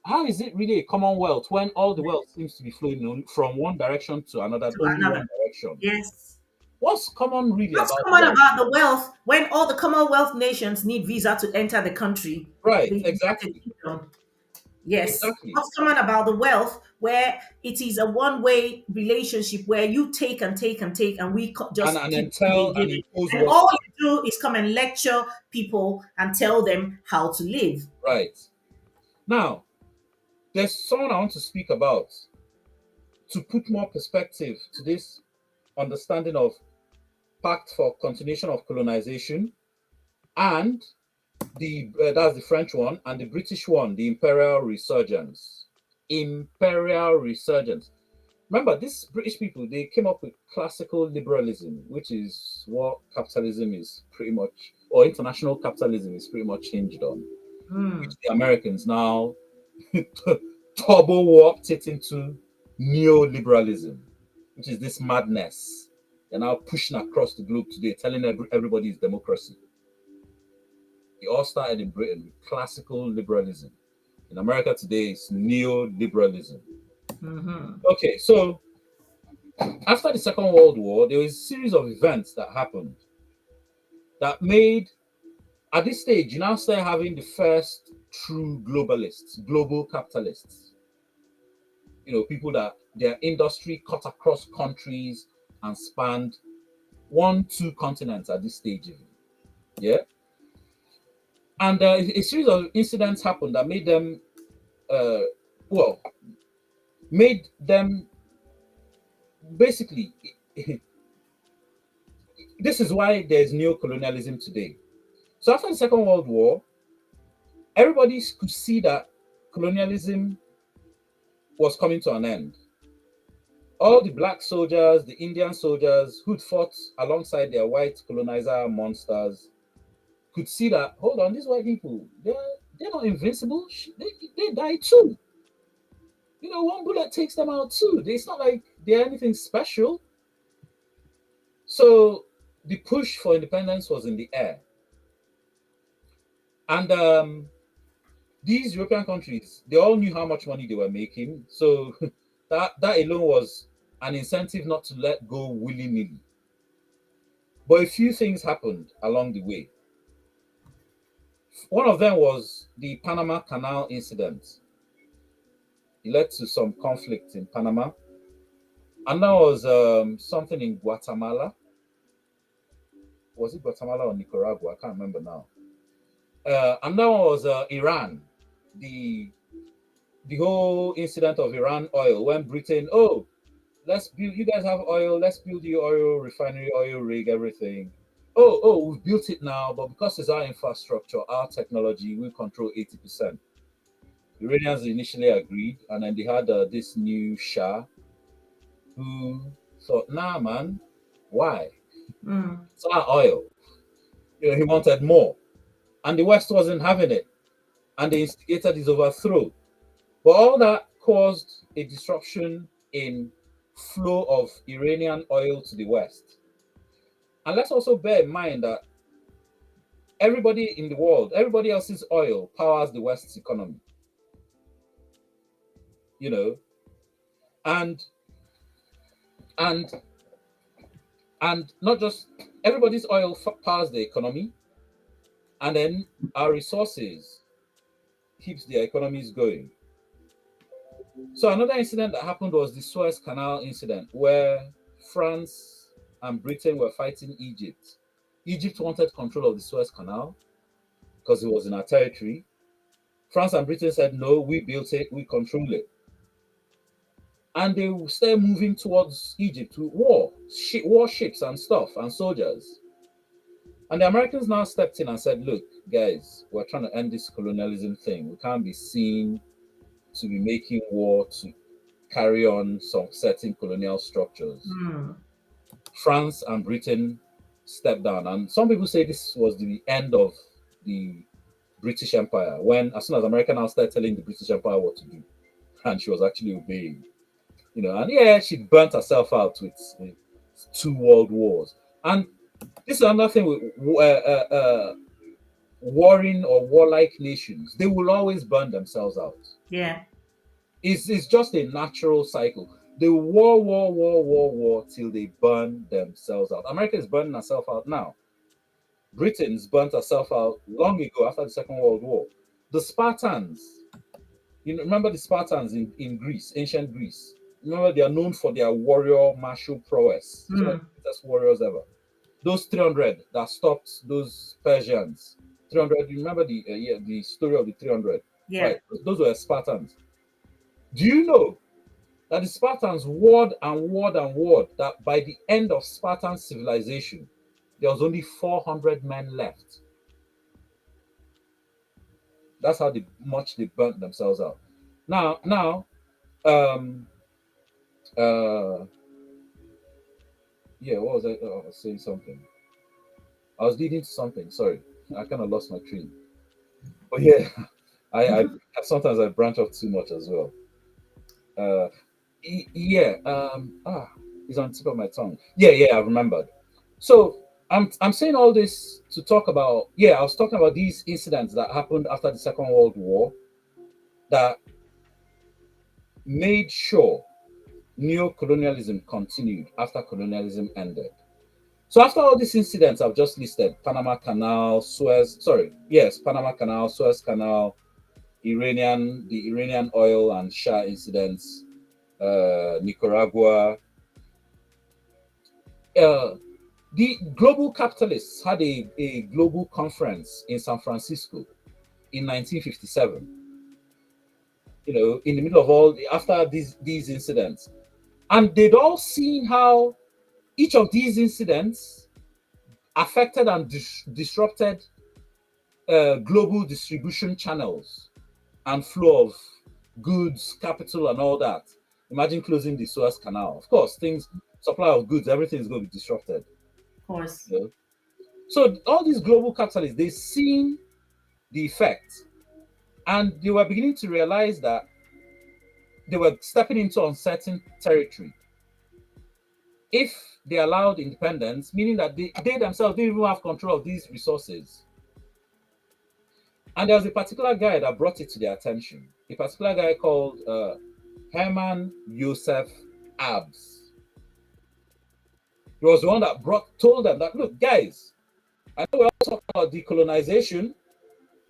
how is it really a Commonwealth when all the wealth seems to be flowing from one direction to another, only one direction? Yes. What's common really What's about common about the wealth when all the Commonwealth nations need visa to enter the country? Right, exactly. Yes. Exactly. What's common about the wealth where it is a one-way relationship where you take and take and take, and we just and keep tell and giving. impose And what all you do is come and lecture people and tell them how to live. Right. Now, there's someone I want to speak about to put more perspective to this understanding of Pact for Continuation of Colonization, and that's the French one, and the British one, the Imperial Resurgence. Imperial Resurgence. Remember, these British people, they came up with classical liberalism, which is what capitalism is pretty much, or international capitalism is pretty much hinged on. Which the Americans now turbo warped it into neoliberalism, which is this madness. They're now pushing across the globe today, telling everybody it's democracy. It all started in Britain with classical liberalism. In America today, it's neoliberalism. Mm-hmm. Okay, so after the Second World War, there was a series of events that happened that made, at this stage, you now start having the first true globalists, global capitalists. People that their industry cut across countries and spanned one, two continents at this stage. Yeah. And a series of incidents happened that made them, uh, well, made them basically, this is why there's neo-colonialism today. So after the Second World War, everybody could see that colonialism was coming to an end. All the black soldiers, the Indian soldiers who'd fought alongside their white colonizer monsters could see that, hold on, these white people, they're not invincible. They die too. One bullet takes them out too. It's not like they're anything special. So the push for independence was in the air. And these European countries, they all knew how much money they were making. So that alone was an incentive not to let go willy-nilly. But a few things happened along the way. One of them was the Panama Canal incident. It led to some conflict in Panama. And that was something in Guatemala. Was it Guatemala or Nicaragua? I can't remember now. And that was Iran. The whole incident of Iran oil, when Britain, let's build, you guys have oil, let's build your oil refinery, oil rig, everything. We've built it now, but because it's our infrastructure, our technology, we control 80%. The Iranians initially agreed, and then they had this new Shah who thought, nah, man, why? Mm. It's our oil. He wanted more. And the West wasn't having it. And they instigated his overthrow. But all that caused a disruption in flow of Iranian oil to the West. And let's also bear in mind that everybody in the world, everybody else's oil powers the West's economy. And and and not just everybody's oil powers the economy, and then our resources keeps their economies going. So another incident that happened was the Suez Canal incident, where France and Britain were fighting Egypt. Egypt wanted control of the Suez Canal because it was in our territory. France and Britain said, no, we built it, we control it. And they started moving towards Egypt with warships and stuff and soldiers. And the Americans now stepped in and said, look, guys, we're trying to end this colonialism thing. We can't be seen to be making war to carry on some certain colonial structures. Mm. France and Britain stepped down. And some people say this was the end of the British Empire, when as soon as America now started telling the British Empire what to do, and she was actually obeying. And yeah, she burnt herself out with two world wars. And this is another thing with warring or warlike nations. They will always burn themselves out. Yeah. It's just a natural cycle. They war till they burn themselves out. America is burning herself out now. Britain's burnt herself out long ago after the Second World War. The Spartans, remember the Spartans in Greece, ancient Greece? Remember, they are known for their warrior martial prowess. Some of the greatest warriors ever. Those 300 that stopped those Persians. 300, you remember the story of the 300? Yeah. Right. Those were Spartans. Do you know that the Spartans warred and warred and warred, that by the end of Spartan civilization, there was only 400 men left? That's how much they burnt themselves out. Now, what was I? I was saying something. I was leading to something. Sorry, I kind of lost my train. But yeah, I sometimes I branch off too much as well. Yeah. It's on the tip of my tongue. Yeah, yeah, I remembered. So I'm saying all this to talk about, yeah, I was talking about these incidents that happened after the Second World War that made sure neo-colonialism continued after colonialism ended. So after all these incidents I've just listed, Panama Canal, Suez, sorry, yes, Panama Canal, Suez Canal, the Iranian oil and Shah incidents, Nicaragua, uh, the global capitalists had a global conference in San Francisco in 1957, in the middle of after these incidents. And they'd all seen how each of these incidents affected and disrupted global distribution channels and flow of goods, capital, and all that. Imagine closing the Suez Canal. Of course, supply of goods, everything is going to be disrupted. Of course. You know? So all these global capitalists, they've seen the effect, and they were beginning to realize that they were stepping into uncertain territory. If they allowed independence, meaning that they themselves didn't even have control of these resources. And there was a particular guy that brought it to their attention. A particular guy called Herman Joseph Abs. He was the one that told them that, look, guys, I know we're all talking about decolonization,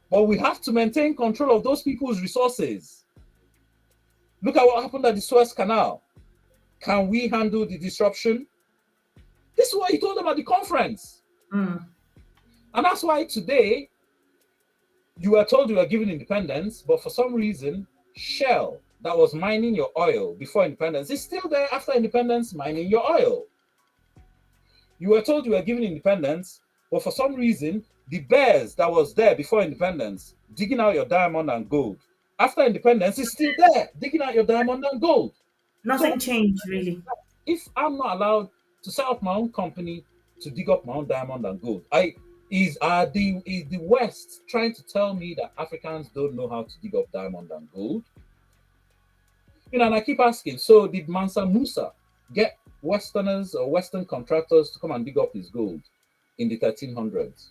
but we have to maintain control of those people's resources. Look at what happened at the Suez Canal. Can we handle the disruption? This is what he told them at the conference. Mm. And that's why today you were told you were given independence, but for some reason, Shell, that was mining your oil before independence, is still there after independence mining your oil. You were told you were given independence, but for some reason, the Bears that was there before independence, digging out your diamond and gold, after independence, is still there, digging out your diamond and gold. Nothing So changed really. if I'm not allowed to set up my own company to dig up my own diamond and gold, is the West trying to tell me that Africans don't know how to dig up diamond and gold? And I keep asking, so did Mansa Musa get Westerners or Western contractors to come and dig up his gold in the 1300s?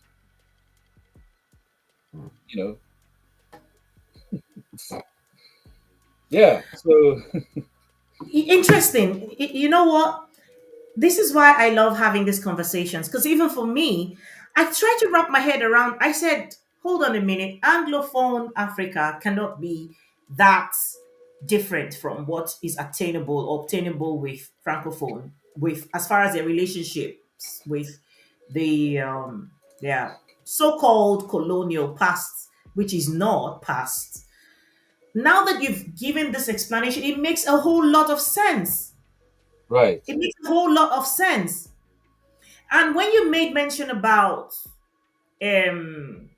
You know, yeah. So Interesting. You know what? This is why I love having these conversations, because even for me, I try to wrap my head around. I said, hold on a minute, Anglophone Africa cannot be that different from what is attainable or obtainable with Francophone, with as far as their relationships with the their so-called colonial past, which is not past. Now that you've given this explanation, it makes a whole lot of sense. right, It makes a whole lot of sense. And when you made mention about um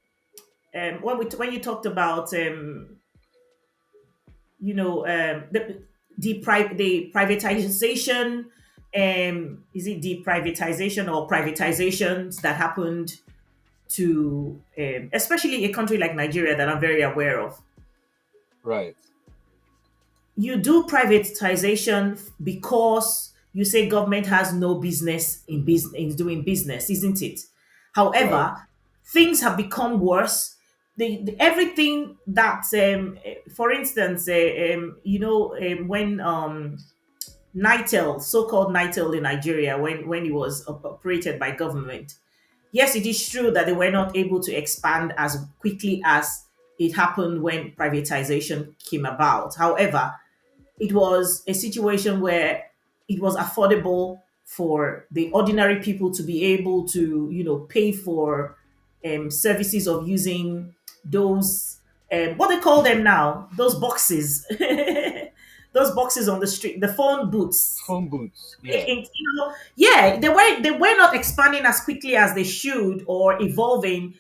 when you talked about the privatization, is it deprivatization or privatizations that happened to especially a country like Nigeria that I'm very aware of. right, You do privatization because you say government has no business in doing business, isn't it? right, However, things have become worse. Everything that, for instance, when Nitel, so-called Nitel in Nigeria, when it was operated by government, yes, it is true that they were not able to expand as quickly as it happened when privatization came about. However, it was a situation where it was affordable for the ordinary people to be able to, pay for services of using those, what they call them now, those boxes, those boxes on the street, the phone booths. phone booths, yeah, Yeah, they were not expanding as quickly as they should or evolving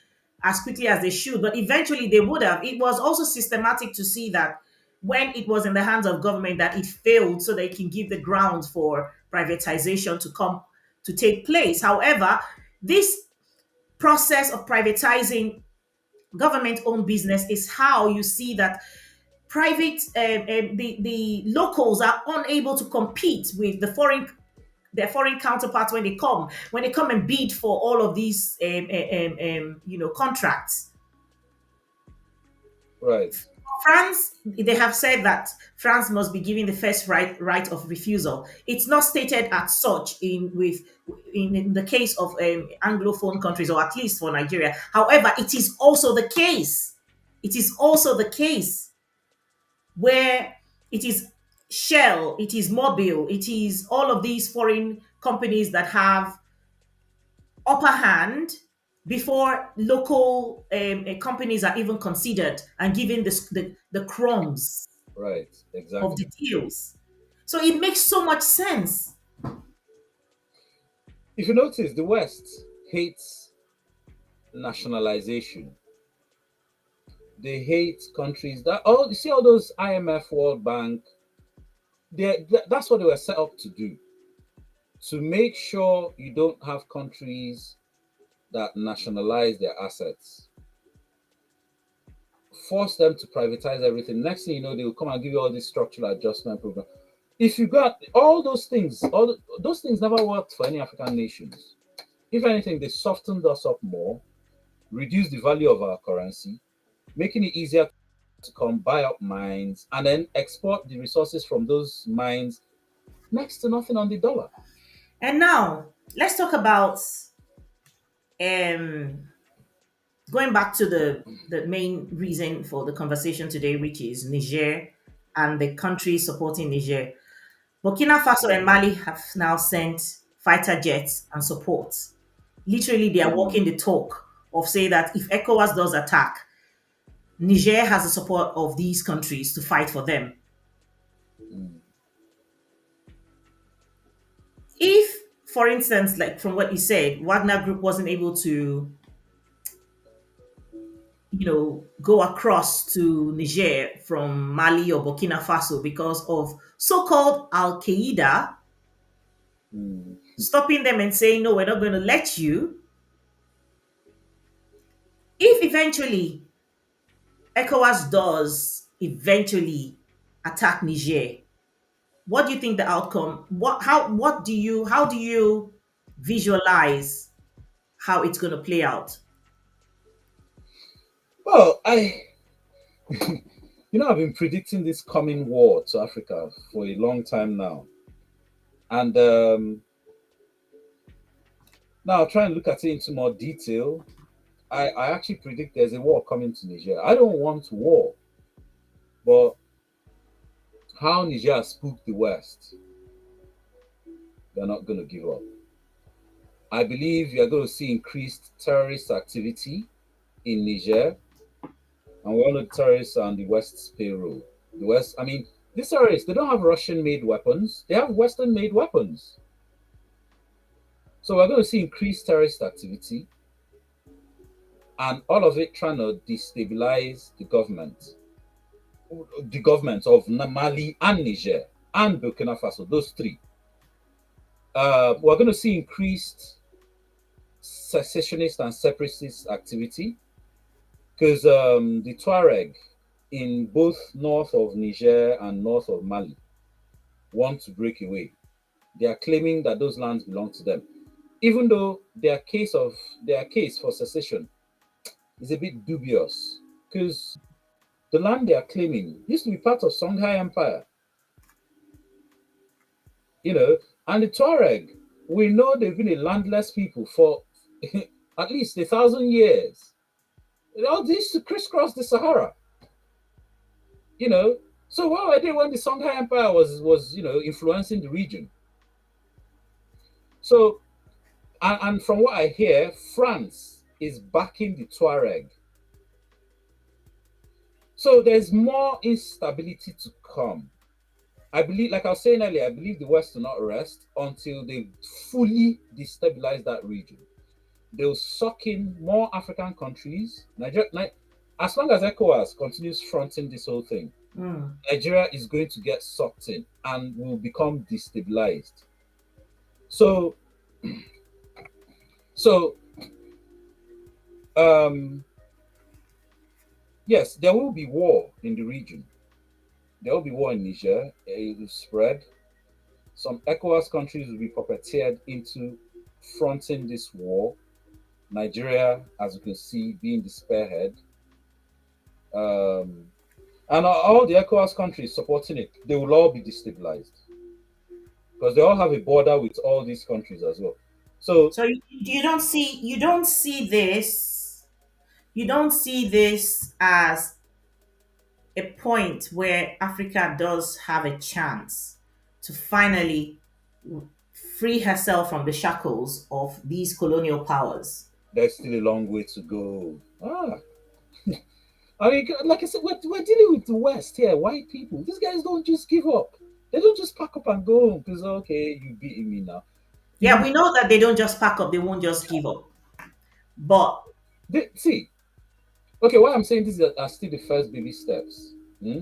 as quickly as they should, but eventually they would have. It was also systematic to see that when it was in the hands of government that it failed, so they can give the grounds for privatization to take place. However, this process of privatizing government-owned business is how you see that the locals are unable to compete with the foreign their foreign counterparts when they come and bid for all of these contracts. Right. France, they have said that France must be given the first right of refusal. It's not stated as such in the case of Anglophone countries, or at least for Nigeria. However, it is also the case. It is also the case where it is Shell, it is Mobil, it is all of these foreign companies that have upper hand before local companies are even considered and given the crumbs Right. of the Exactly. deals. So it makes so much sense. If you notice, the West hates nationalization. They hate countries that all you see all those IMF, World Bank. That's what they were set up to do, to make sure you don't have countries that nationalize their assets, force them to privatize everything. Next thing you know, they will come and give you all this structural adjustment program. If you got all those things, those things never worked for any African nations. If anything, they softened us up more, reduced the value of our currency, making it easier to come buy up mines and then export the resources from those mines next to nothing on the dollar. And now let's talk about um, going back to the main reason for the conversation today, which is Niger and the countries supporting Niger. Burkina Faso and Mali have now sent fighter jets and support. Literally, they are walking Mm, the talk of say that if ECOWAS does attack, Niger has the support of these countries to fight for them. mm. If, for instance, like from what you said, Wagner Group wasn't able to, go across to Niger from Mali or Burkina Faso because of so-called Al Qaeda Mm. stopping them and saying, no, we're not going to let you. If eventually ECOWAS does eventually attack Niger, what do you think the outcome? How do you visualize how it's going to play out? Well, I've been predicting this coming war to Africa for a long time now. And now I'll try and look at it into more detail. I actually predict there's a war coming to Niger. I don't want war, but how Niger spooked the West, they're not going to give up. I believe you're going to see increased terrorist activity in Niger, and we all know terrorists are on the West's payroll. The West, I mean, these terrorists, they don't have Russian made weapons, they have Western made weapons. So we're going to see increased terrorist activity, and all of it trying to destabilize the government of Mali and Niger and Burkina Faso, those three. We're going to see increased secessionist and separatist activity because the Tuareg in both north of Niger and north of Mali want to break away. They are claiming that those lands belong to them, even though their case for secession is a bit dubious because the land they are claiming used to be part of Songhai Empire, you know, and the Tuareg, we know they've been a landless people for at least 1,000 years. They used to crisscross the Sahara, you know. So what were they when the Songhai Empire was influencing the region? So and from what I hear, France is backing the Tuareg. So there's more instability to come. I believe, like I was saying earlier, I believe the West will not rest until they fully destabilize that region. They'll suck in more African countries. As long as ECOWAS continues fronting this whole thing, Mm. Nigeria is going to get sucked in and will become destabilized. So, so um, yes, there will be war in the region. There will be war in Niger. It will spread. Some ECOWAS countries will be puppeteered into fronting this war. Nigeria, as you can see, being the spearhead. Um, and all the ECOWAS countries supporting it, they will all be destabilized because they all have a border with all these countries as well. So So you don't see this as a point where Africa does have a chance to finally free herself from the shackles of these colonial powers. there's still a long way to go. I mean, like I said, we're dealing with the West here, white people. These guys don't just give up. They don't just pack up and go home because, okay, you beating me now. Yeah, You we know that they don't just pack up, they won't just give up. But see, okay, why I'm saying these are still the first baby steps. Hmm?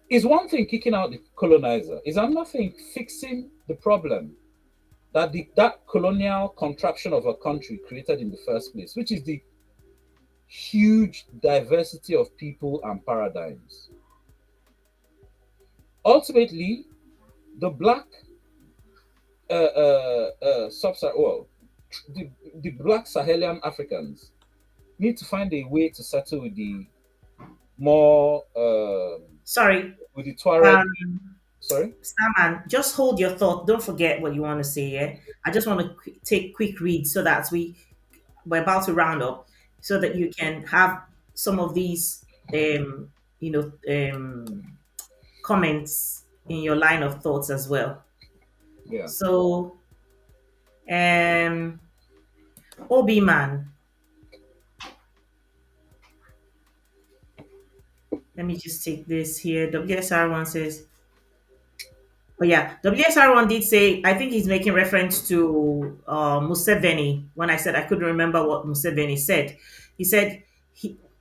Is one thing kicking out the colonizer, is another thing fixing the problem that that colonial contraption of a country created in the first place, which is the huge diversity of people and paradigms. Ultimately, the black well, the black Sahelian Africans need to find a way to settle with the more sorry, with the Tuareg. um, Sorry. Starman, just hold your thought. Don't forget what you want to say. Yeah, I just want to take quick read so that we're about to round up, so that you can have some of these, you know, comments in your line of thoughts as well. Yeah. So, um, Obi Man, let me just take this here. WSR1 says, oh yeah, WSR1 did say, I think he's making reference to Museveni. When I said I couldn't remember what Museveni said, he said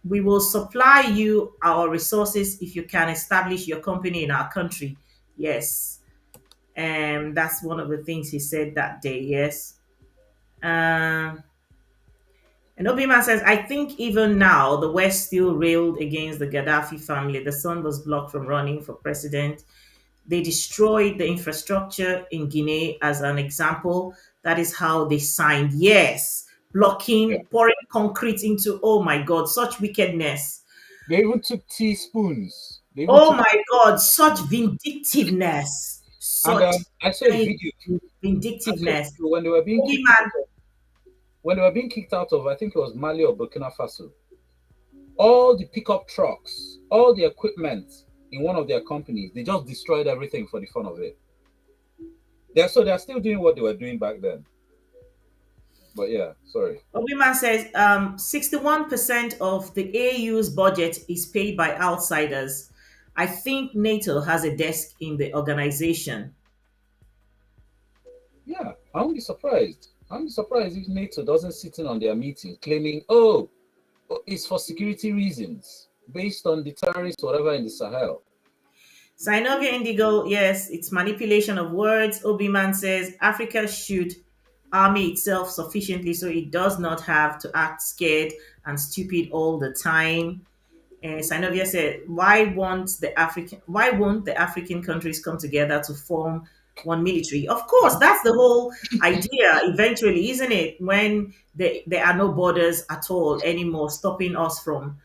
we will supply you our resources if you can establish your company in our country. Yes, and that's one of the things he said that day. Yes, um, and Obiman says, I think even now the West still railed against the Gaddafi family. The son was blocked from running for president. They destroyed the infrastructure in Guinea as an example. That is how they signed. Yes, Yeah. blocking, pouring concrete into, oh my God, such wickedness. They even took teaspoons. They even Oh took, my God, such vindictiveness. and Such I saw a video too. I saw a vindictiveness. video when they were being kicked Boogeyman. out of, when they were being kicked out of, I think it was Mali or Burkina Faso. All the pickup trucks, all the equipment in one of their companies, they just destroyed everything for the fun of it. They're still doing what they were doing back then. But yeah, sorry. Obiman says 61% of the AU's budget is paid by outsiders. I think NATO has a desk in the organization. Yeah, I won't be surprised. I'm surprised if NATO doesn't sit in on their meeting claiming, oh, it's for security reasons based on the terrorists, whatever in the Sahel. Synovia Indigo, yes, it's manipulation of words. Obiman says Africa should army itself sufficiently so it does not have to act scared and stupid all the time. Synovia said, why won't the African countries come together to form one military? Of course, that's the whole idea eventually, isn't it? When there are no borders at all anymore, stopping us from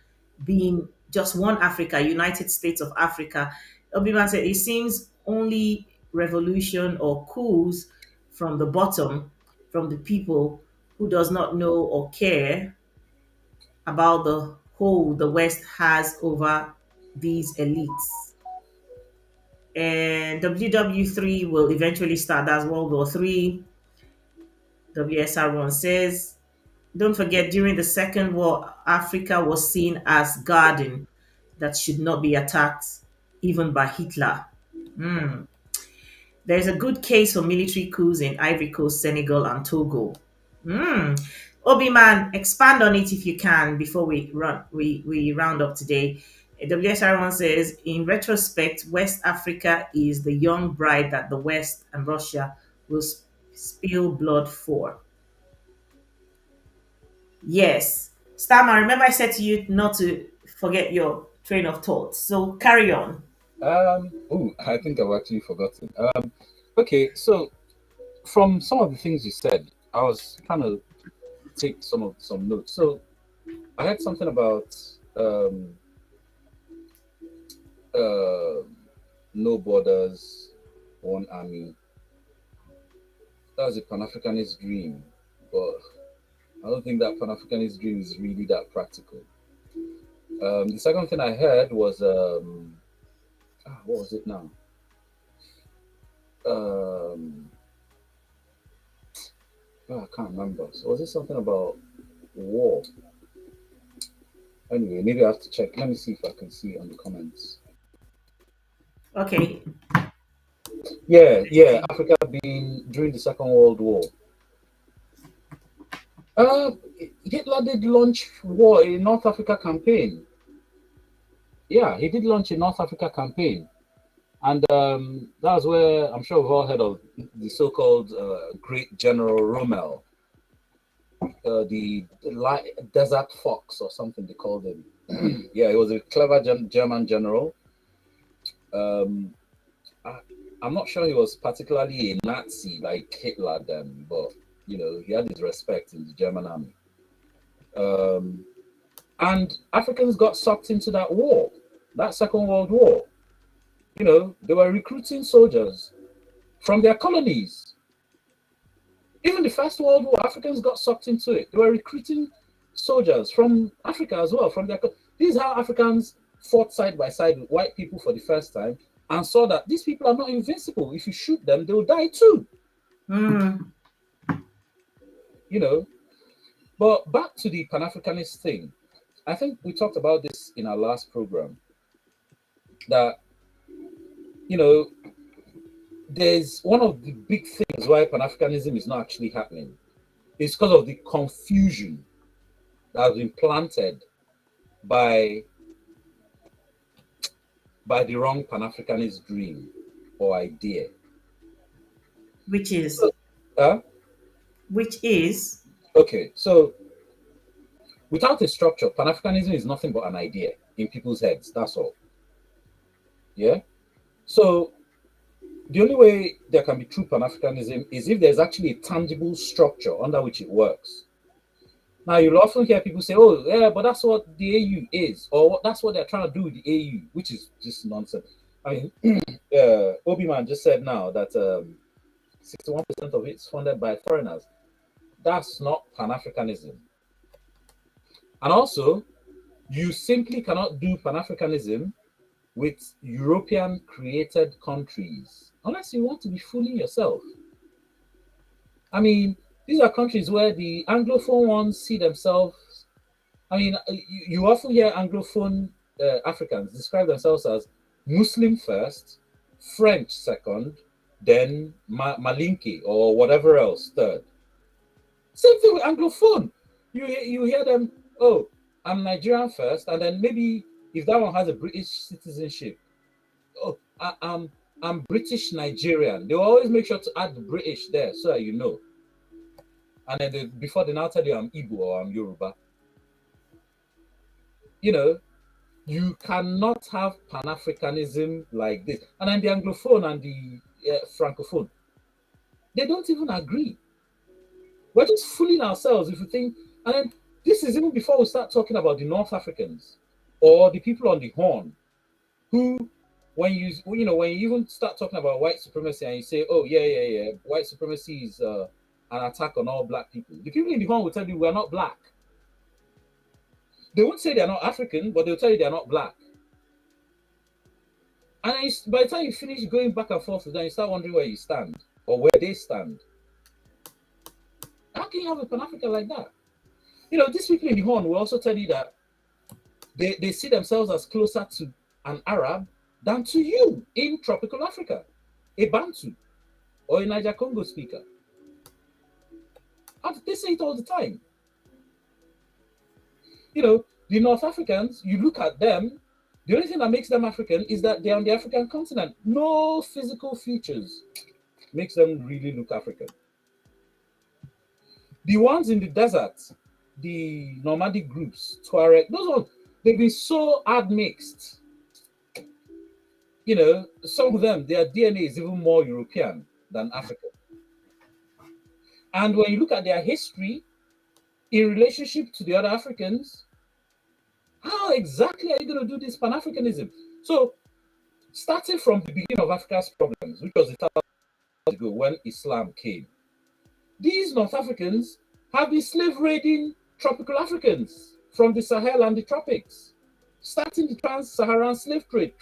being just one Africa, United States of Africa. Obiman said, it seems only revolution or coups from the bottom, from the people who does not know or care about the hold the West has over these elites. And WW3 will eventually start. That's World War Three. WSR1 says, don't forget, during the Second War, Africa was seen as garden that should not be attacked, even by Hitler. Hmm. There is a good case for military coups in Ivory Coast, Senegal, and Togo. Mm. Obi-Man, expand on it if you can before we round up today. WSR1 says, in retrospect, West Africa is the young bride that the West and Russia will spill blood for. Yes. Starman, remember I said to you not to forget your train of thought. So carry on. I think I've actually forgotten. Okay, so from some of the things you said, I was trying to take some notes. So I had something about um, uh, no borders, one army. That's a Pan Africanist dream, but I don't think that Pan Africanist dream is really that practical. The second thing I heard was what was it now? Um, I can't remember. So was it something about war? Anyway, maybe I have to check. Let me see if I can see on the comments. Okay. Yeah, yeah, Africa being during the Second World War. Uh, Hitler did launch war a North Africa campaign. Yeah, he did launch a North Africa campaign, and that's where I'm sure we've all heard of the so-called Great General Rommel, the Desert Fox or something they called him. Yeah, he was a clever German general. Um, I, I'm not sure he was particularly a Nazi like Hitler then, but he had his respect in the German army. Um, and Africans got sucked into that war, that Second World War. They were recruiting soldiers from their colonies. Even the First World War, Africans got sucked into it. They were recruiting soldiers from Africa as well, from their. This is how Africans fought side by side with white people for the first time and saw that these people are not invincible. If you shoot them, they'll die too. Mm. You know. But back to the Pan Africanist thing, I think we talked about this in our last program. That you know, there's one of the big things why Pan Africanism is not actually happening. It's because of the confusion that has been planted by the wrong Pan Africanist dream or idea. Which is, So, uh, which is, okay, so without a structure, Pan Africanism is nothing but an idea in people's heads. That's all. Yeah. So the only way there can be true Pan Africanism is if there's actually a tangible structure under which it works. Now, you'll often hear people say, oh, yeah, but that's what the AU is, or that's what they're trying to do with the AU, which is just nonsense. I mean, Obi-Man just said now that 61% of it's funded by foreigners. That's not Pan Africanism. And also, you simply cannot do Pan Africanism with European created countries unless you want to be fooling yourself. I mean, these are countries where the Anglophone ones see themselves. I mean, you often hear Anglophone Africans describe themselves as Muslim first, French second, then Malinke or whatever else third. Same thing with Anglophone. You hear them, oh, I'm Nigerian first, and then maybe if that one has a British citizenship, oh, I'm British Nigerian. They will always make sure to add the British there so that you know. And then before they now tell you I'm Igbo or I'm Yoruba. You know, you cannot have Pan-Africanism like this. And then the Anglophone and the Francophone, they don't even agree. We're just fooling ourselves if we think, and then this is even before we start talking about the North Africans or the people on the Horn, who, when you even start talking about white supremacy and you say, oh yeah, white supremacy is an attack on all black people. The people in the Horn will tell you we're not black. They won't say they're not African, but they'll tell you they're not black. And by the time you finish going back and forth with them, you start wondering where you stand or where they stand. How can you have a Pan African like that? These people in the Horn will also tell you that they see themselves as closer to an Arab than to you in tropical Africa, a Bantu or a Niger Congo speaker. And they say it all the time. The North Africans, you look at them, the only thing that makes them African is that they're on the African continent. No physical features makes them really look African. The ones in the desert, the nomadic groups, Tuareg, those ones, they've been so admixed. some of them, their DNA is even more European than African. And when you look at their history in relationship to the other Africans, how exactly are you going to do this Pan Africanism? So, starting from the beginning of Africa's problems, which was 1,000 years ago when Islam came, these North Africans have been slave raiding tropical Africans from the Sahel and the tropics, starting the trans-Saharan slave trade.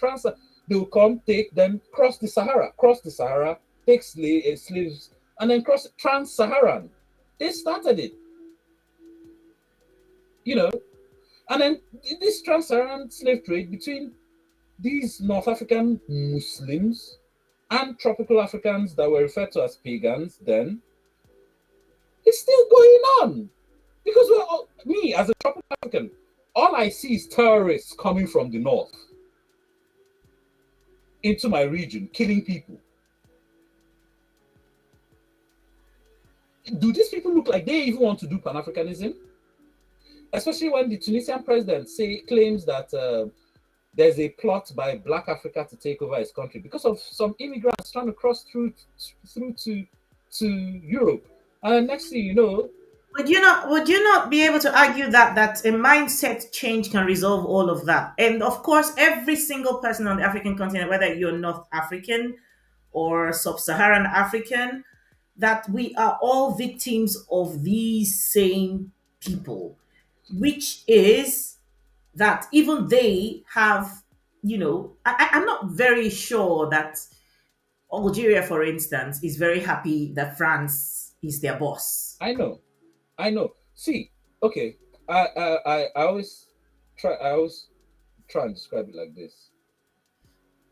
They will come, take them, cross the Sahara, take slaves, and then cross trans-Saharan. They started it, you know, and then this trans-Saharan slave trade between these North African Muslims and tropical Africans that were referred to as pagans then is still going on. Because me, as a tropical African, all I see is terrorists coming from the north into my region, killing people. Do these people look like they even want to do Pan-Africanism? Especially when the Tunisian president claims that there's a plot by Black Africa to take over his country because of some immigrants trying to cross through to Europe. And next thing you know, would you not be able to argue that a mindset change can resolve all of that? And of course, every single person on the African continent, whether you're North African or Sub-Saharan African, that we are all victims of these same people, which is that even they have, I'm not very sure that Algeria, for instance, is very happy that France is their boss. I know. See, okay, I always try and describe it like this.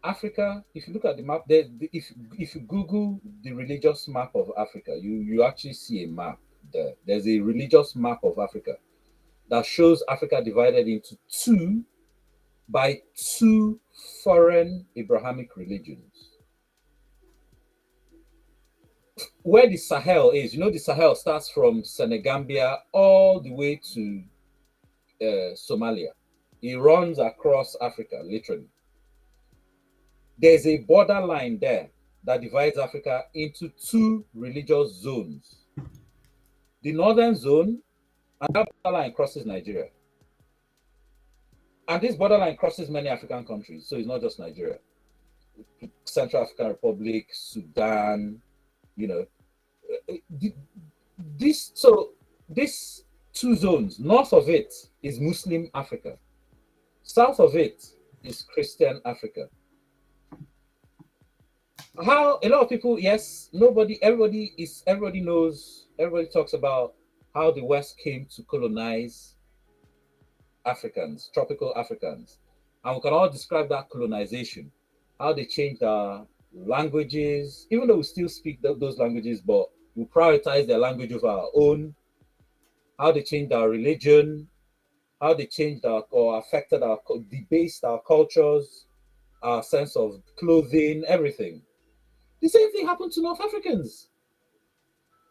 Africa, if you look at the map, if you Google the religious map of Africa, you actually see a map there. There's a religious map of Africa that shows Africa divided into two by two foreign Abrahamic religions. Where the Sahel is, the Sahel starts from Senegambia all the way to Somalia. It runs across Africa, literally. There's a borderline there that divides Africa into two religious zones. The northern zone, and that borderline crosses Nigeria. And this borderline crosses many African countries, so it's not just Nigeria. Central African Republic, Sudan, you know. This two zones, north of it is Muslim Africa. South of it is Christian Africa. How a lot of people, yes, everybody knows, everybody talks about how the West came to colonize Africans, tropical Africans. And we can all describe that colonization, how they changed our languages, even though we still speak those languages, but we prioritize their language over our own, how they changed our religion, how they changed or affected debased our cultures, our sense of clothing, everything. The same thing happened to North Africans.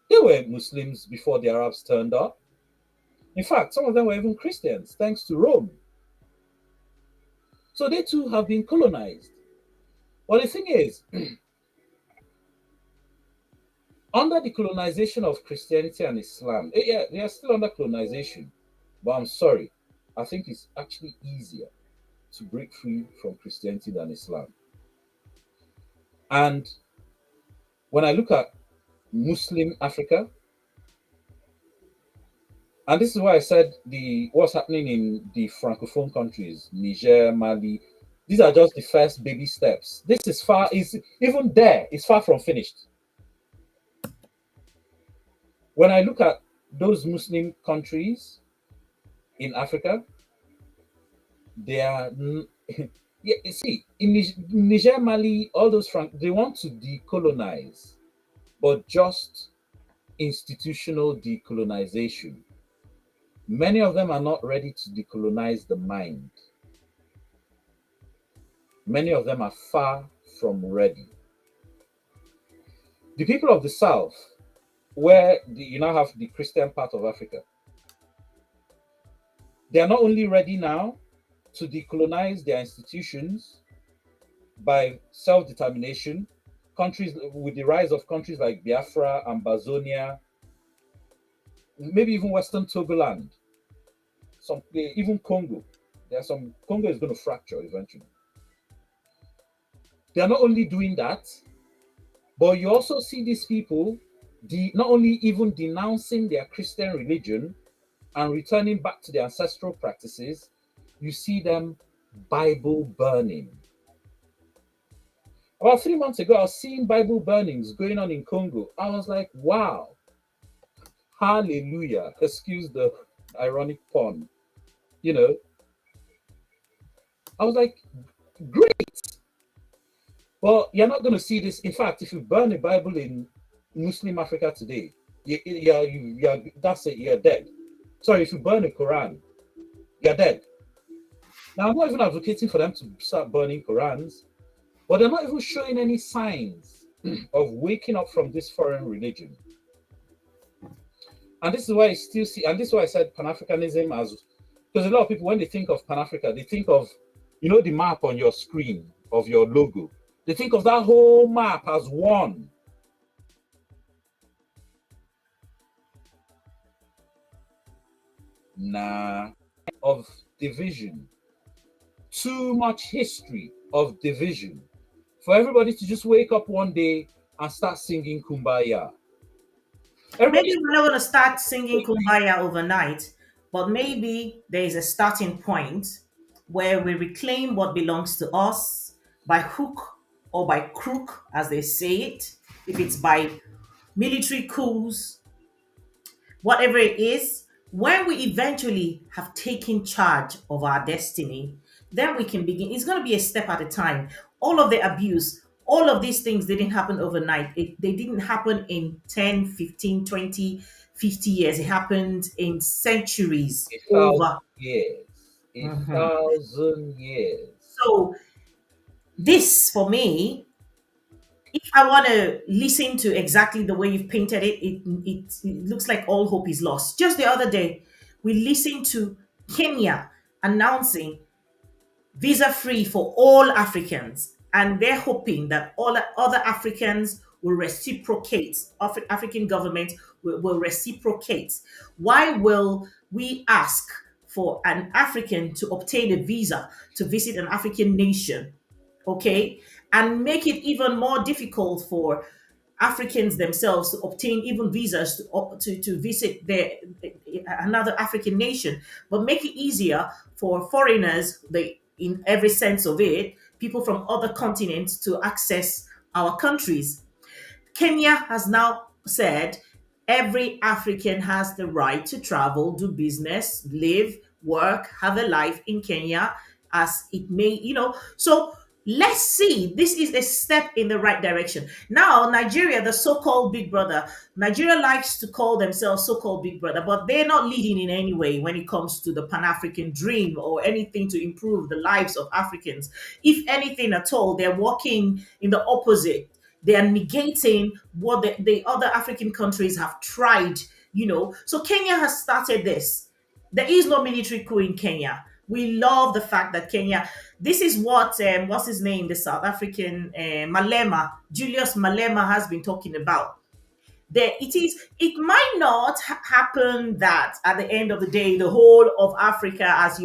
They were Muslims before the Arabs turned up. In fact, some of them were even Christians, thanks to Rome. So they too have been colonized. But the thing is, under the colonization of Christianity and Islam, yeah, they are still under colonization. But I'm sorry, I think it's actually easier to break free from Christianity than Islam. And when I look at Muslim Africa, and this is why I said what's happening in the Francophone countries, Niger, Mali, these are just the first baby steps. This is even there, it's far from finished. When I look at those Muslim countries in Africa, they are, yeah, you see, in Niger, Mali, all those they want to decolonize, but just institutional decolonization. Many of them are not ready to decolonize the mind. Many of them are far from ready. The people of the South, where you now have the Christian part of Africa, they are not only ready now to decolonize their institutions, by self-determination. Countries with the rise of countries like Biafra, Ambazonia, maybe even Western Togoland, even Congo. There's some Congo is going to fracture eventually. They are not only doing that, but you also see these people not only even denouncing their Christian religion and returning back to their ancestral practices, you see them Bible burning. About 3 months ago, I was seeing Bible burnings going on in Congo. I was like, wow, hallelujah. Excuse the ironic pun. You know, I was like, great. Well, you're not going to see this. In fact, if you burn a Bible in Muslim Africa today, that's it, you're dead. Sorry, if you burn a Quran, you're dead. Now, I'm not even advocating for them to start burning Qurans, but they're not even showing any signs of waking up from this foreign religion. And this is why I still see, and this is why I said Pan Africanism as, because a lot of people, when they think of Pan Africa, they think of, the map on your screen of your logo. They think of that whole map as one. Nah, of division. Too much history of division for everybody to just wake up one day and start singing Kumbaya. Maybe we're not going to start singing Kumbaya overnight, but maybe there is a starting point where we reclaim what belongs to us by hook or by crook, as they say it. If it's by military coups, whatever it is, when we eventually have taken charge of our destiny, then we can begin. It's going to be a step at a time. All of the abuse, all of these things didn't happen overnight. They didn't happen in 10, 15, 20, 50 years. It happened in centuries A thousand over. years. A Mhm. 1,000 years. So, this for me, if I want to listen to exactly the way you've painted it, it looks like all hope is lost. Just the other day, we listened to Kenya announcing visa free for all Africans, and they're hoping that all other Africans will reciprocate. African government will reciprocate. Why will we ask for an African to obtain a visa to visit an African nation? Okay, and make it even more difficult for Africans themselves to obtain even visas to visit another African nation, but make it easier for foreigners, in every sense of it, people from other continents to access our countries. Kenya has now said every African has the right to travel, do business, live, work, have a life in Kenya as it may. So let's see. This is a step in the right direction. Now, Nigeria, the so called big brother, Nigeria likes to call themselves so called big brother, but they're not leading in any way when it comes to the Pan African dream or anything to improve the lives of Africans. If anything at all, they're walking in the opposite. They are negating what the other African countries have tried. So Kenya has started this. There is no military coup in Kenya. We love the fact that Kenya. This is what's his name, the South African Malema, Julius Malema, has been talking about. It might not happen that at the end of the day, the whole of Africa, as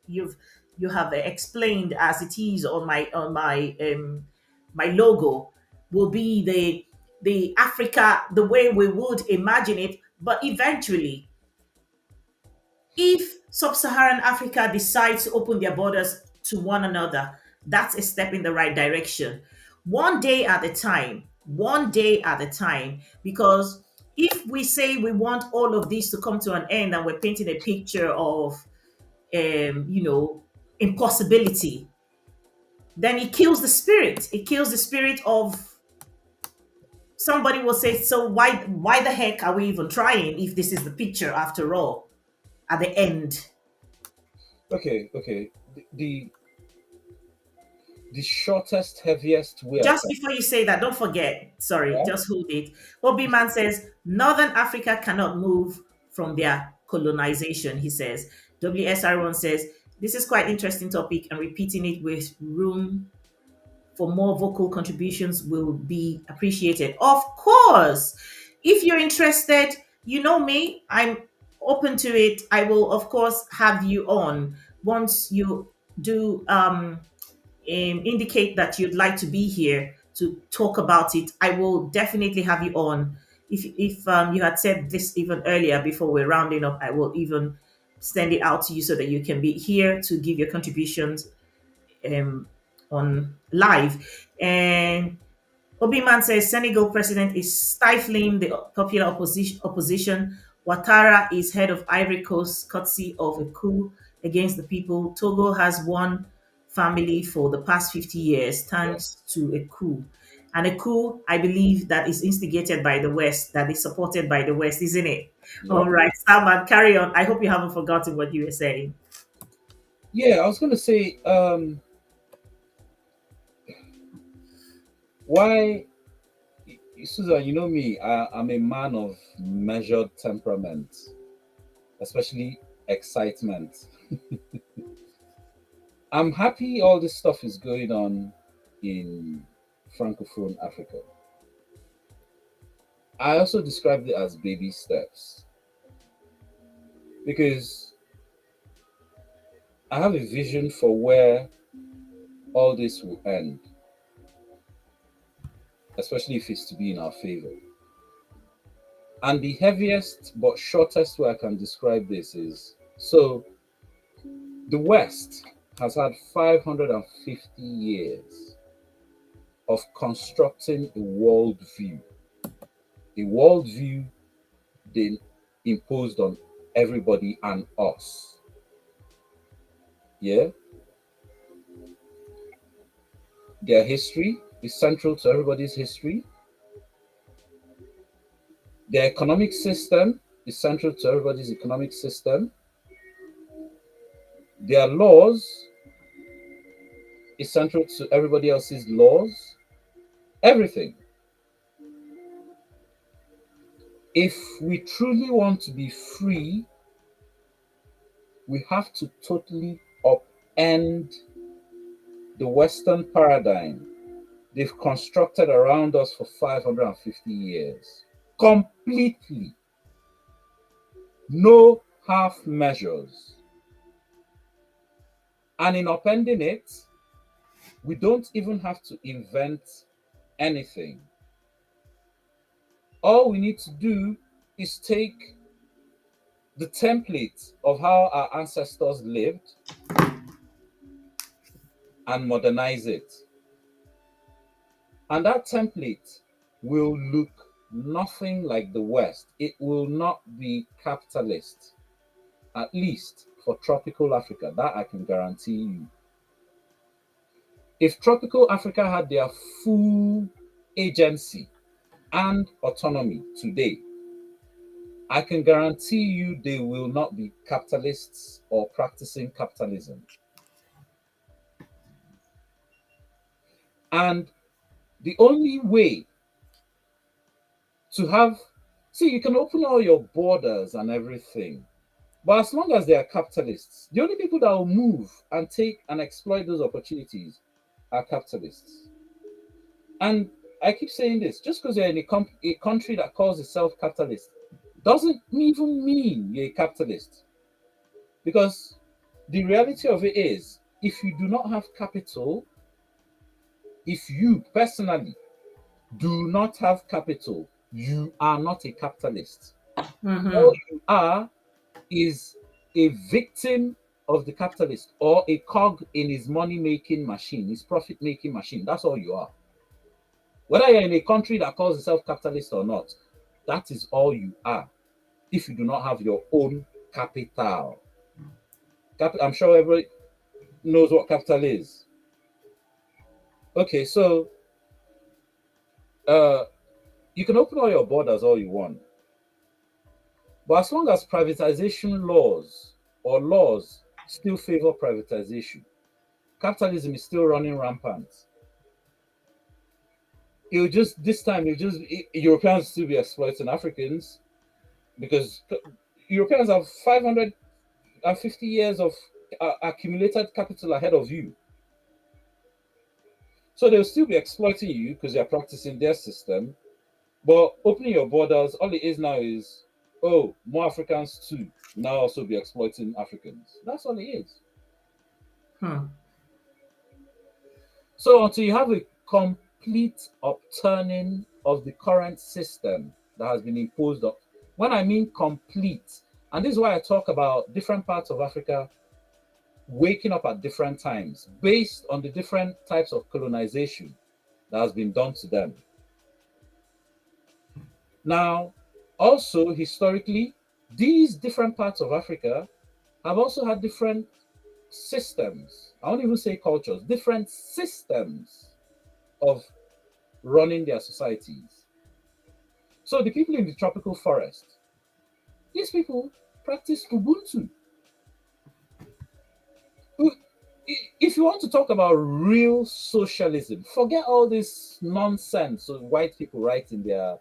you have explained, as it is on my logo, will be the Africa the way we would imagine it. But eventually, if sub-Saharan Africa decides to open their borders to one another, that's a step in the right direction. One day at a time, one day at a time, because if we say we want all of this to come to an end and we're painting a picture of, impossibility, then it kills the spirit. It kills the spirit of. Somebody will say, so why the heck are we even trying if this is the picture after all at the end? Okay. The shortest, heaviest way I Just can. before you say that, don't forget, sorry, Yeah? just hold it. Obi Man says, Northern Africa cannot move from their colonization, he says. WSR1 says, this is quite interesting topic and repeating it with room. for more vocal contributions will be appreciated. Of course, if you're interested, you know me, I'm open to it. I will, of course, have you on once you do indicate that you'd like to be here to talk about it. I will definitely have you on. If you had said this even earlier before we're rounding up, I will even send it out to you so that you can be here to give your contributions um, on live. And Obiman says Senegal president is stifling the popular opposition. Ouattara is head of Ivory Coast, courtesy of a coup against the people. Togo has one family for the past 50 years, thanks Yes. to a coup. And a coup, I believe, that is instigated by the West, that is supported by the West, isn't it? All Yep. right, Salman, carry on. I hope you haven't forgotten what you were saying. Yeah, I was going to say, why, Susan, you know me, I'm a man of measured temperament, especially excitement. I'm happy all this stuff is going on in Francophone Africa. I also described it as baby steps because I have a vision for where all this will end, especially if it's to be in our favor. And the heaviest but shortest way I can describe this is so the West has had 550 years of constructing a worldview they imposed on everybody and us. Yeah, their history is central to everybody's history. Their economic system is central to everybody's economic system. Their laws is central to everybody else's laws. Everything. If we truly want to be free, we have to totally upend the Western paradigm they've constructed around us for 550 years. Completely. No half measures. And in upending it, we don't even have to invent anything. All we need to do is take the template of how our ancestors lived and modernize it. And that template will look nothing like the West. It will not be capitalist, at least for tropical Africa. That I can guarantee you. If tropical Africa had their full agency and autonomy today, I can guarantee you they will not be capitalists or practicing capitalism. And the only way to have, see, you can open all your borders and everything, but as long as they are capitalists, the only people that will move and take and exploit those opportunities are capitalists. And I keep saying this, just because you're in a country that calls itself capitalist doesn't even mean you're a capitalist. Because the reality of it is, if you do not have capital, if you personally do not have capital, you are not a capitalist. All Mm-hmm. you are is a victim of the capitalist or a cog in his money making machine, his profit making machine. That's all you are. Whether you're in a country that calls itself capitalist or not, that is all you are if you do not have your own capital. I'm sure everybody knows what capital is. Okay, so uh, you can open all your borders all you want, but as long as privatization laws or laws still favor privatization, capitalism is still running rampant. It'll just this time, Europeans still be exploiting Africans because Europeans have 550 years of accumulated capital ahead of you. So they'll still be exploiting you because you're practicing their system. But opening your borders, all it is now is, oh, more Africans too now also be exploiting Africans. That's all it is. Hmm. So until you have a complete upturning of the current system that has been imposed up, when I mean complete, and this is why I talk about different parts of Africa waking up at different times based on the different types of colonization that has been done to them. Now, also historically, these different parts of Africa have also had different systems. I won't even say cultures, different systems of running their societies. So the people in the tropical forest, these people practice Ubuntu. If you want to talk about real socialism, forget all this nonsense white people write in their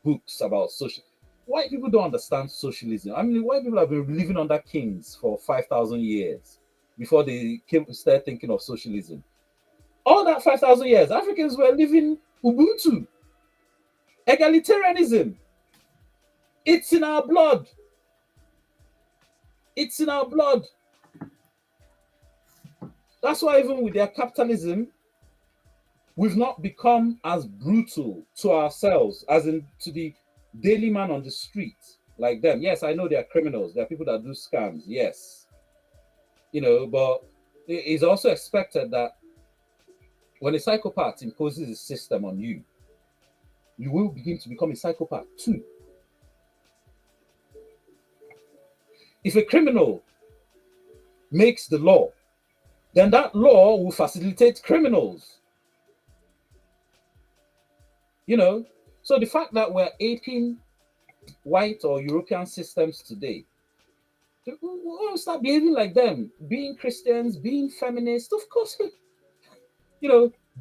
books about social. White people don't understand socialism. I mean, white people have been living under kings for 5,000 years before they started thinking of socialism. All that 5,000 years, Africans were living Ubuntu, egalitarianism. It's in our blood. It's in our blood. That's why even with their capitalism, we've not become as brutal to ourselves as in to the daily man on the street like them. Yes, I know they are criminals. There are people that do scams. Yes, but it is also expected that when a psychopath imposes a system on you, you will begin to become a psychopath too. If a criminal makes the law, then that law will facilitate criminals. So the fact that we're aping white or European systems today, we'll start behaving like them, being Christians, being feminists, of course,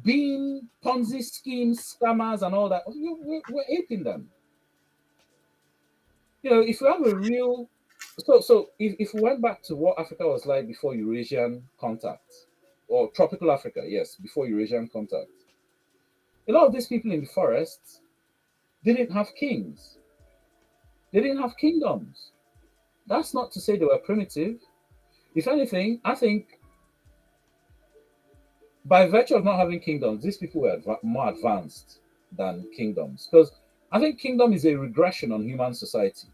being Ponzi schemes, scammers, and all that. We're aping them. If we have a real, so if we went back to what Africa was like before Eurasian contact, or tropical Africa, yes, before Eurasian contact, a lot of these people in the forests didn't have kings. They didn't have kingdoms. That's not to say they were primitive. If anything, I think by virtue of not having kingdoms, these people were more advanced than kingdoms. Because I think kingdom is a regression on human society.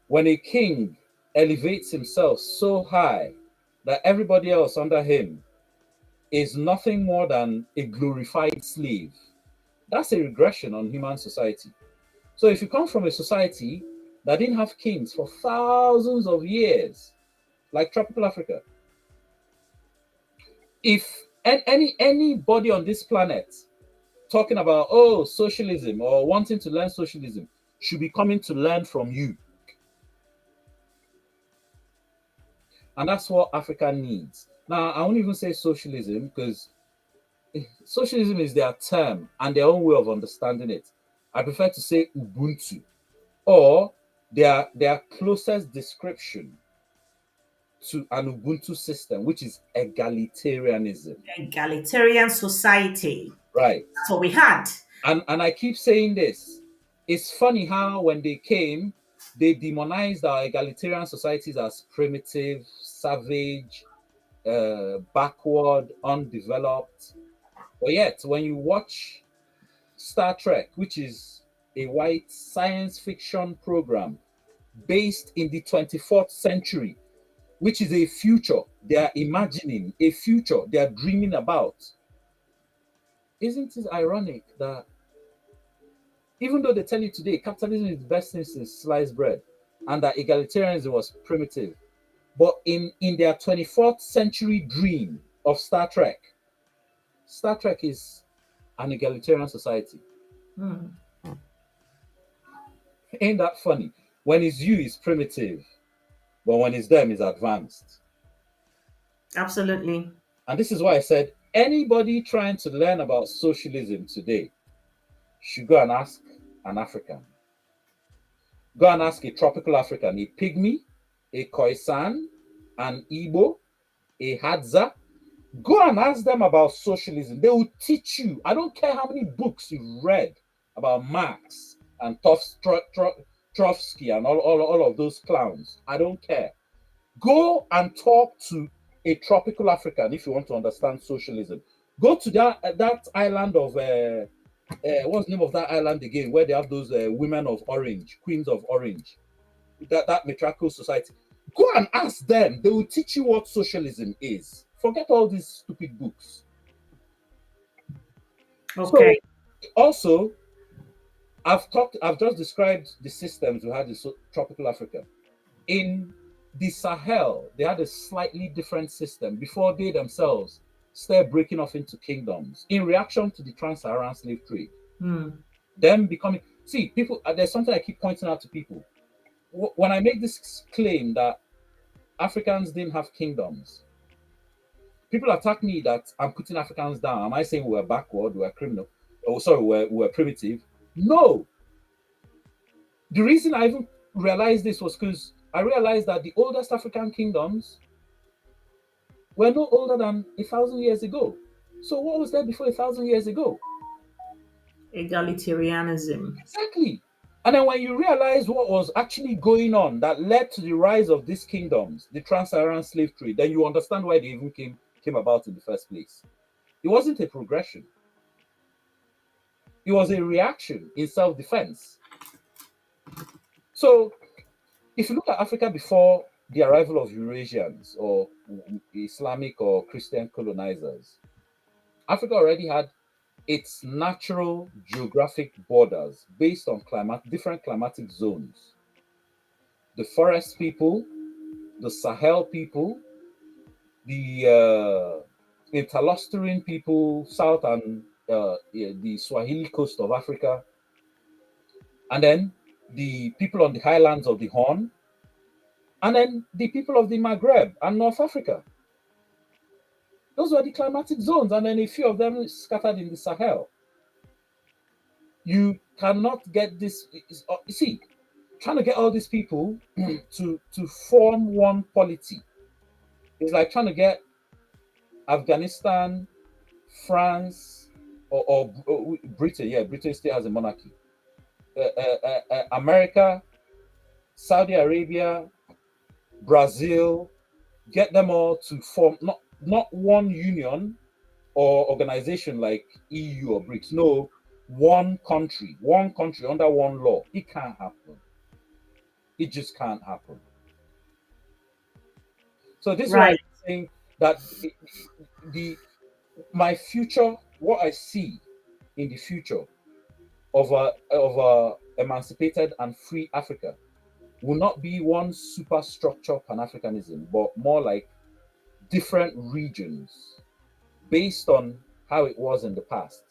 When a king elevates himself so high that everybody else under him is nothing more than a glorified slave, that's a regression on human society. So if you come from a society that didn't have kings for thousands of years, like tropical Africa, if anybody on this planet talking about socialism or wanting to learn socialism should be coming to learn from you. And that's what Africa needs. Now, I won't even say socialism because socialism is their term and their own way of understanding it. I prefer to say Ubuntu or their closest description to an Ubuntu system, which is egalitarianism. Egalitarian society. Right. That's what we had. And I keep saying this. It's funny how when they came, they demonized our egalitarian societies as primitive, savage, backward, undeveloped. But yet, when you watch Star Trek, which is a white science fiction program based in the 24th century, which is a future they are imagining, a future they are dreaming about. Isn't it ironic that even though they tell you today capitalism is the best thing since sliced bread and that egalitarianism was primitive, but in their 24th century dream of Star Trek is an egalitarian society. Ain't that funny? When it's you, it's primitive, but when it's them, it's advanced. Absolutely. And this is why I said anybody trying to learn about socialism today should go and ask an African. Go and ask a tropical African, a Pygmy, a Khoisan, an Igbo, a Hadza, Go and ask them about socialism. They will teach you. I don't care how many books you've read about Marx and Trotsky and all of those clowns. I don't care. Go and talk to a tropical African if you want to understand socialism. Go to that island of what's the name of that island again, where they have those women of orange, queens of orange, that matriarchal society. Go and ask them. They will teach you what socialism is. Forget all these stupid books. So Okay. also, I've just described the systems we had in tropical Africa. In the Sahel, they had a slightly different system before they themselves started breaking off into kingdoms in reaction to the trans-Saharan slave trade. Hmm. Them becoming, see, people, there's something I keep pointing out to people. When I make this claim that Africans didn't have kingdoms, people attack me that I'm putting Africans down. Am I saying we're backward, we're criminal? Oh, sorry, we're primitive? No. The reason I even realized this was because I realized that the oldest African kingdoms were no older than 1,000 years ago. So what was there before 1,000 years ago? Egalitarianism. Exactly. And then when you realize what was actually going on that led to the rise of these kingdoms, the trans-Saharan slave trade, then you understand why they even came about in the first place. It wasn't a progression. It was a reaction in self-defense. So if you look at Africa before the arrival of Eurasians or Islamic or Christian colonizers, Africa already had its natural geographic borders based on different climatic zones. The forest people, the Sahel people, the interlustrine people, South and yeah, the Swahili coast of Africa, and then the people on the highlands of the Horn, and then the people of the Maghreb and North Africa. Those were the climatic zones, and then a few of them scattered in the Sahel. You cannot get this. You see, trying to get all these people to form one polity is like trying to get Afghanistan, France, or Britain. Yeah, Britain still has a monarchy. America, Saudi Arabia, Brazil, get them all to form not one union or organization like EU or BRICS. No, one country under one law. It can't happen. It just can't happen. So this is why I'm Right. saying that the my future, what I see in the future of a emancipated and free Africa will not be one superstructure Pan-Africanism, but more like different regions based on how it was in the past.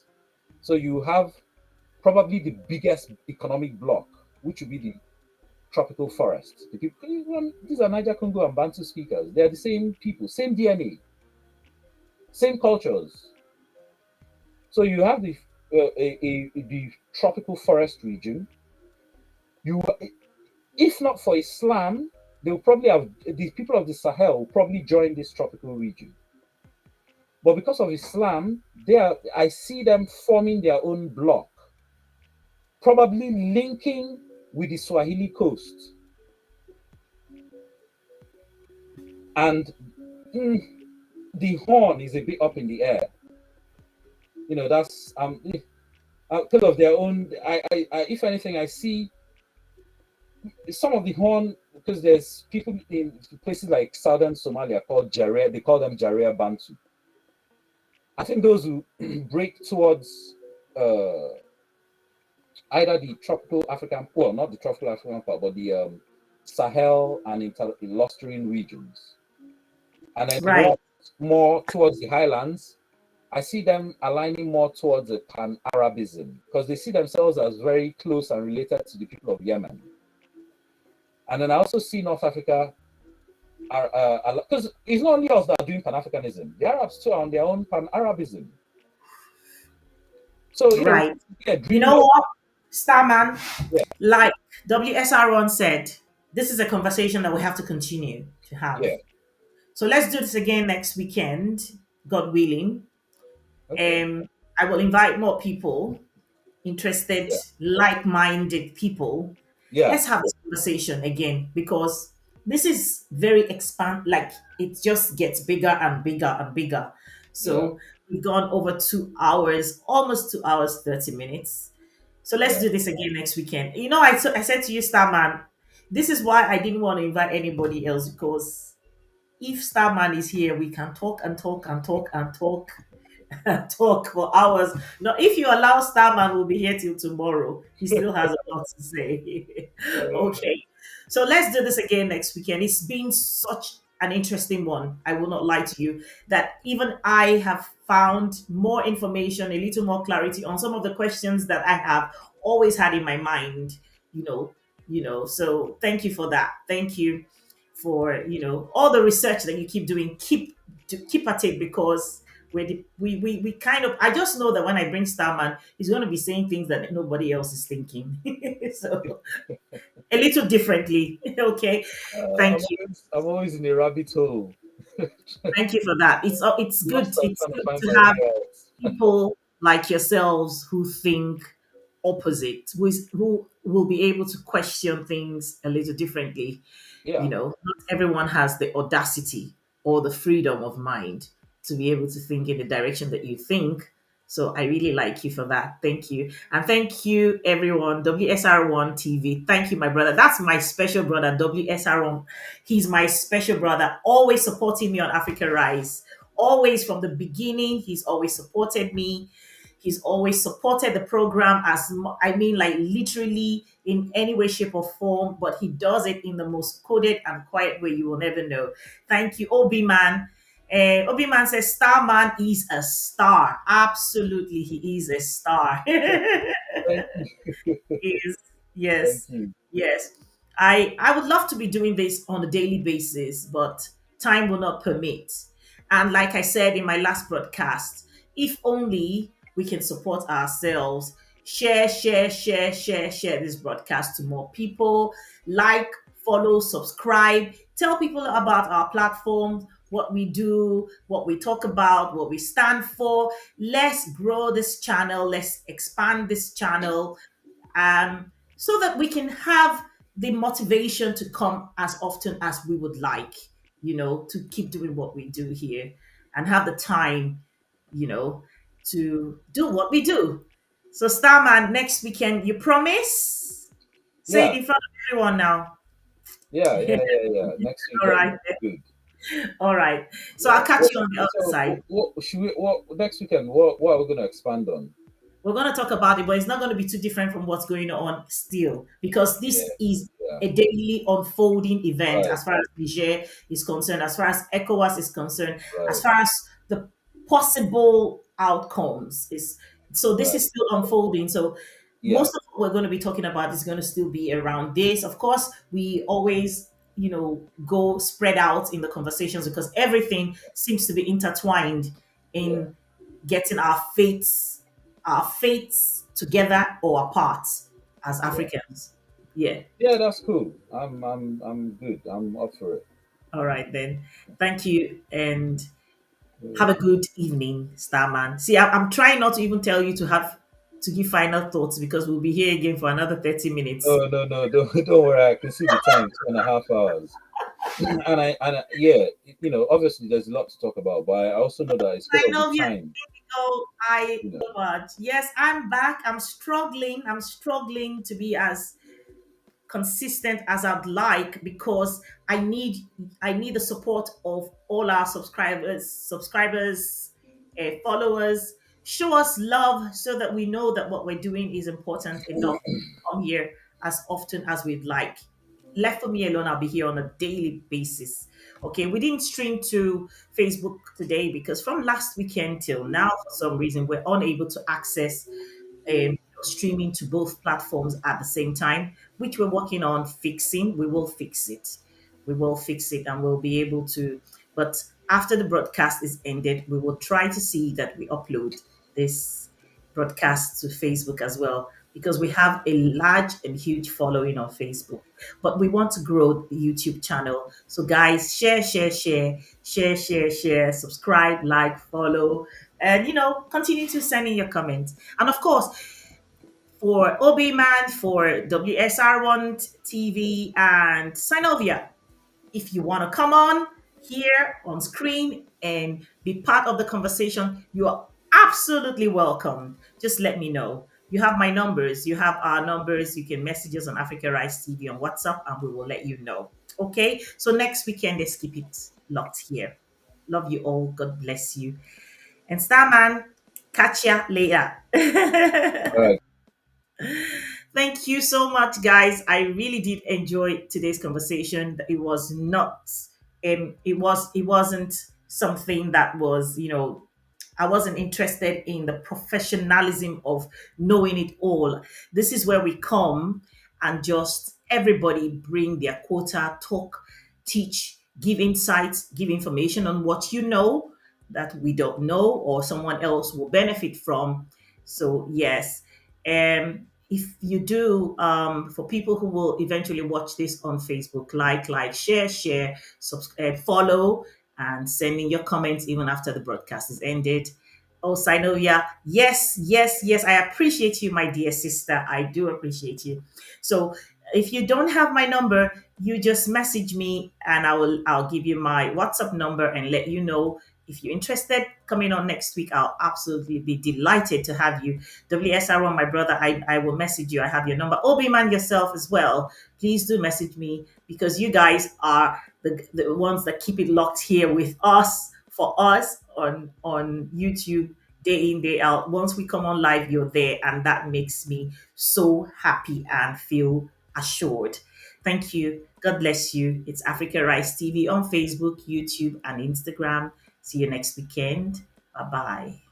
So you have probably the biggest economic bloc, which will be the tropical forest. The people, these are Niger, Congo, and Bantu speakers. They're the same people, same DNA, same cultures. So you have the tropical forest region. You, if not for Islam, they will probably have the people of the Sahel will probably join this tropical region. But because of Islam, I see them forming their own bloc, probably linking with the Swahili coast. And mm, the horn is a bit up in the air. That's because of their own. If anything, I see some of the horn because there's people in places like southern Somalia called Jaria. They call them Jaria Bantu. I think those who break towards uh, either the tropical African, well, not the tropical African part, but the Sahel and Illustrian regions, and then the Right. one more towards the highlands. I see them aligning more towards a pan-Arabism because they see themselves as very close and related to the people of Yemen. And then I also see North Africa are because it's not only us that are doing Pan-Africanism. The Arabs too are on their own Pan-Arabism. So Right. yeah, You dreaming know of what, Starman? yeah, Like WSR1 said, this is a conversation that we have to continue to have. yeah, So let's do this again next weekend. God willing. Okay. Um, I will invite more people, interested, Yeah. like-minded people. Yeah. Let's have this conversation again because this is very like it just gets bigger and bigger and bigger. Yeah. So we've gone over 2 hours, almost 2 hours, 30 minutes. So let's Yeah. do this again next weekend. I said to you, Starman, this is why I didn't want to invite anybody else because if Starman is here, we can talk and talk and talk and talk talk for hours. No, if you allow Starman, will be here till tomorrow. He still has a lot to say. Uh, Okay, so let's do this again next weekend. It's been such an interesting one. I will not lie to you that even I have found more information, a little more clarity on some of the questions that I have always had in my mind. You know, So thank you for that. Thank you for all the research that you keep doing. Keep at it because we kind of I just know that when I bring Starman, he's going to be saying things that nobody else is thinking. So a little differently. Okay. Thank you. I'm always in a rabbit hole. Thank you for that. It's good. Lost time It's trying to good find to my way have out. people like yourselves who think opposite, who will be able to question things a little differently. Yeah. Not everyone has the audacity or the freedom of mind to be able to think in the direction that you think. So I really like you for that. Thank you. And thank you, everyone. WSR1 TV. Thank you, my brother. That's my special brother, WSR1. He's my special brother, always supporting me on Africa Rise. Always from the beginning, he's always supported me. He's always supported the program I mean, like literally in any way, shape, or form, but he does it in the most coded and quiet way you will never know. Thank you, Obi Man. Obi Man says, Starman is a star. Absolutely, he is a star. Thank you. Is Thank yes, you. yes. I would love to be doing this on a daily basis, but time will not permit. And like I said in my last broadcast, if only we can support ourselves, share this broadcast to more people, like, follow, subscribe, tell people about our platform, what we do, what we talk about, what we stand for. Let's grow this channel, let's expand this channel, so that we can have the motivation to come as often as we would like, to keep doing what we do here and have the time, you know, to do what we do. So, Starman, next weekend, you promise? Say it Yeah. in front of everyone now. Yeah. Next All weekend right. will be good. All right. So, Yeah. I'll catch you on the other So side. what should we what next weekend? What are we going to expand on? We're going to talk about it, but it's not going to be too different from what's going on still, because Yeah. this is Yeah. a daily unfolding event Right. as far as Niger is concerned, as far as ECOWAS is concerned, as Right. far as the possible outcomes is. So this Right. is still unfolding. So Yeah. most of what we're going to be talking about is going to still be around this. Of course, we always go spread out in the conversations because everything seems to be intertwined Yeah. in getting our fates together or apart as Yeah. Africans. Yeah. Yeah. That's cool. I'm good. I'm up for it. All right then. Thank you and Yeah. have a good evening, Starman. See, I'm trying not to even tell you to give final thoughts because we'll be here again for another 30 minutes. Oh no, don't worry. I can see the time, 2.5 hours. Yeah, obviously there's a lot to talk about, but I also know that it's I gonna be know, yeah. time. I You know, so much. Yes, I'm back. I'm struggling. I'm struggling to be as consistent as I'd like because I need the support of all our subscribers, followers. Show us love so that we know that what we're doing is important enough to come here as often as we'd like. Left for me alone, I'll be here on a daily basis. Okay, we didn't stream to Facebook today because from last weekend till now, for some reason, we're unable to access streaming to both platforms at the same time, which we're working on fixing. We will fix it. We will fix it and we'll be able to. But after the broadcast is ended, we will try to see that we upload this broadcast to Facebook as well. because we have a large and huge following on Facebook, but we want to grow the YouTube channel. So, guys, share, subscribe, like, follow, and continue to send in your comments. And of course, for OB Man, for WSR1 TV, and Synovia, if you want to come on here on screen and be part of the conversation, you are absolutely welcome. Just let me know. You have my numbers, you have our numbers. You can message us on Africa Rise TV on WhatsApp and we will let you know. Okay, so next weekend, let's keep it locked here. Love you all. God bless you. And Starman, catch ya later. All right. Thank you so much, guys. I really did enjoy today's conversation. It was not, it wasn't something that was, I wasn't interested in the professionalism of knowing it all. This is where we come and just everybody bring their quota, talk, teach, give insights, give information on what you know that we don't know or someone else will benefit from. So yes, if you do, for people who will eventually watch this on Facebook, share, follow, and send in your comments even after the broadcast is ended. Oh, Sinovia, yes, yes, yes, I appreciate you, my dear sister. I do appreciate you. So if you don't have my number, you just message me and I'll give you my WhatsApp number and let you know. If you're interested coming on next week, I'll absolutely be delighted to have you. WSR1, my brother, I will message you. I have your number. Obi Man yourself as well. Please do message me because you guys are the ones that keep it locked here with us, for us on YouTube day in, day out. Once we come on live, you're there, and that makes me so happy and feel assured. Thank you. God bless you. It's Africa Rise TV on Facebook, YouTube, and Instagram. See you next weekend. Bye bye.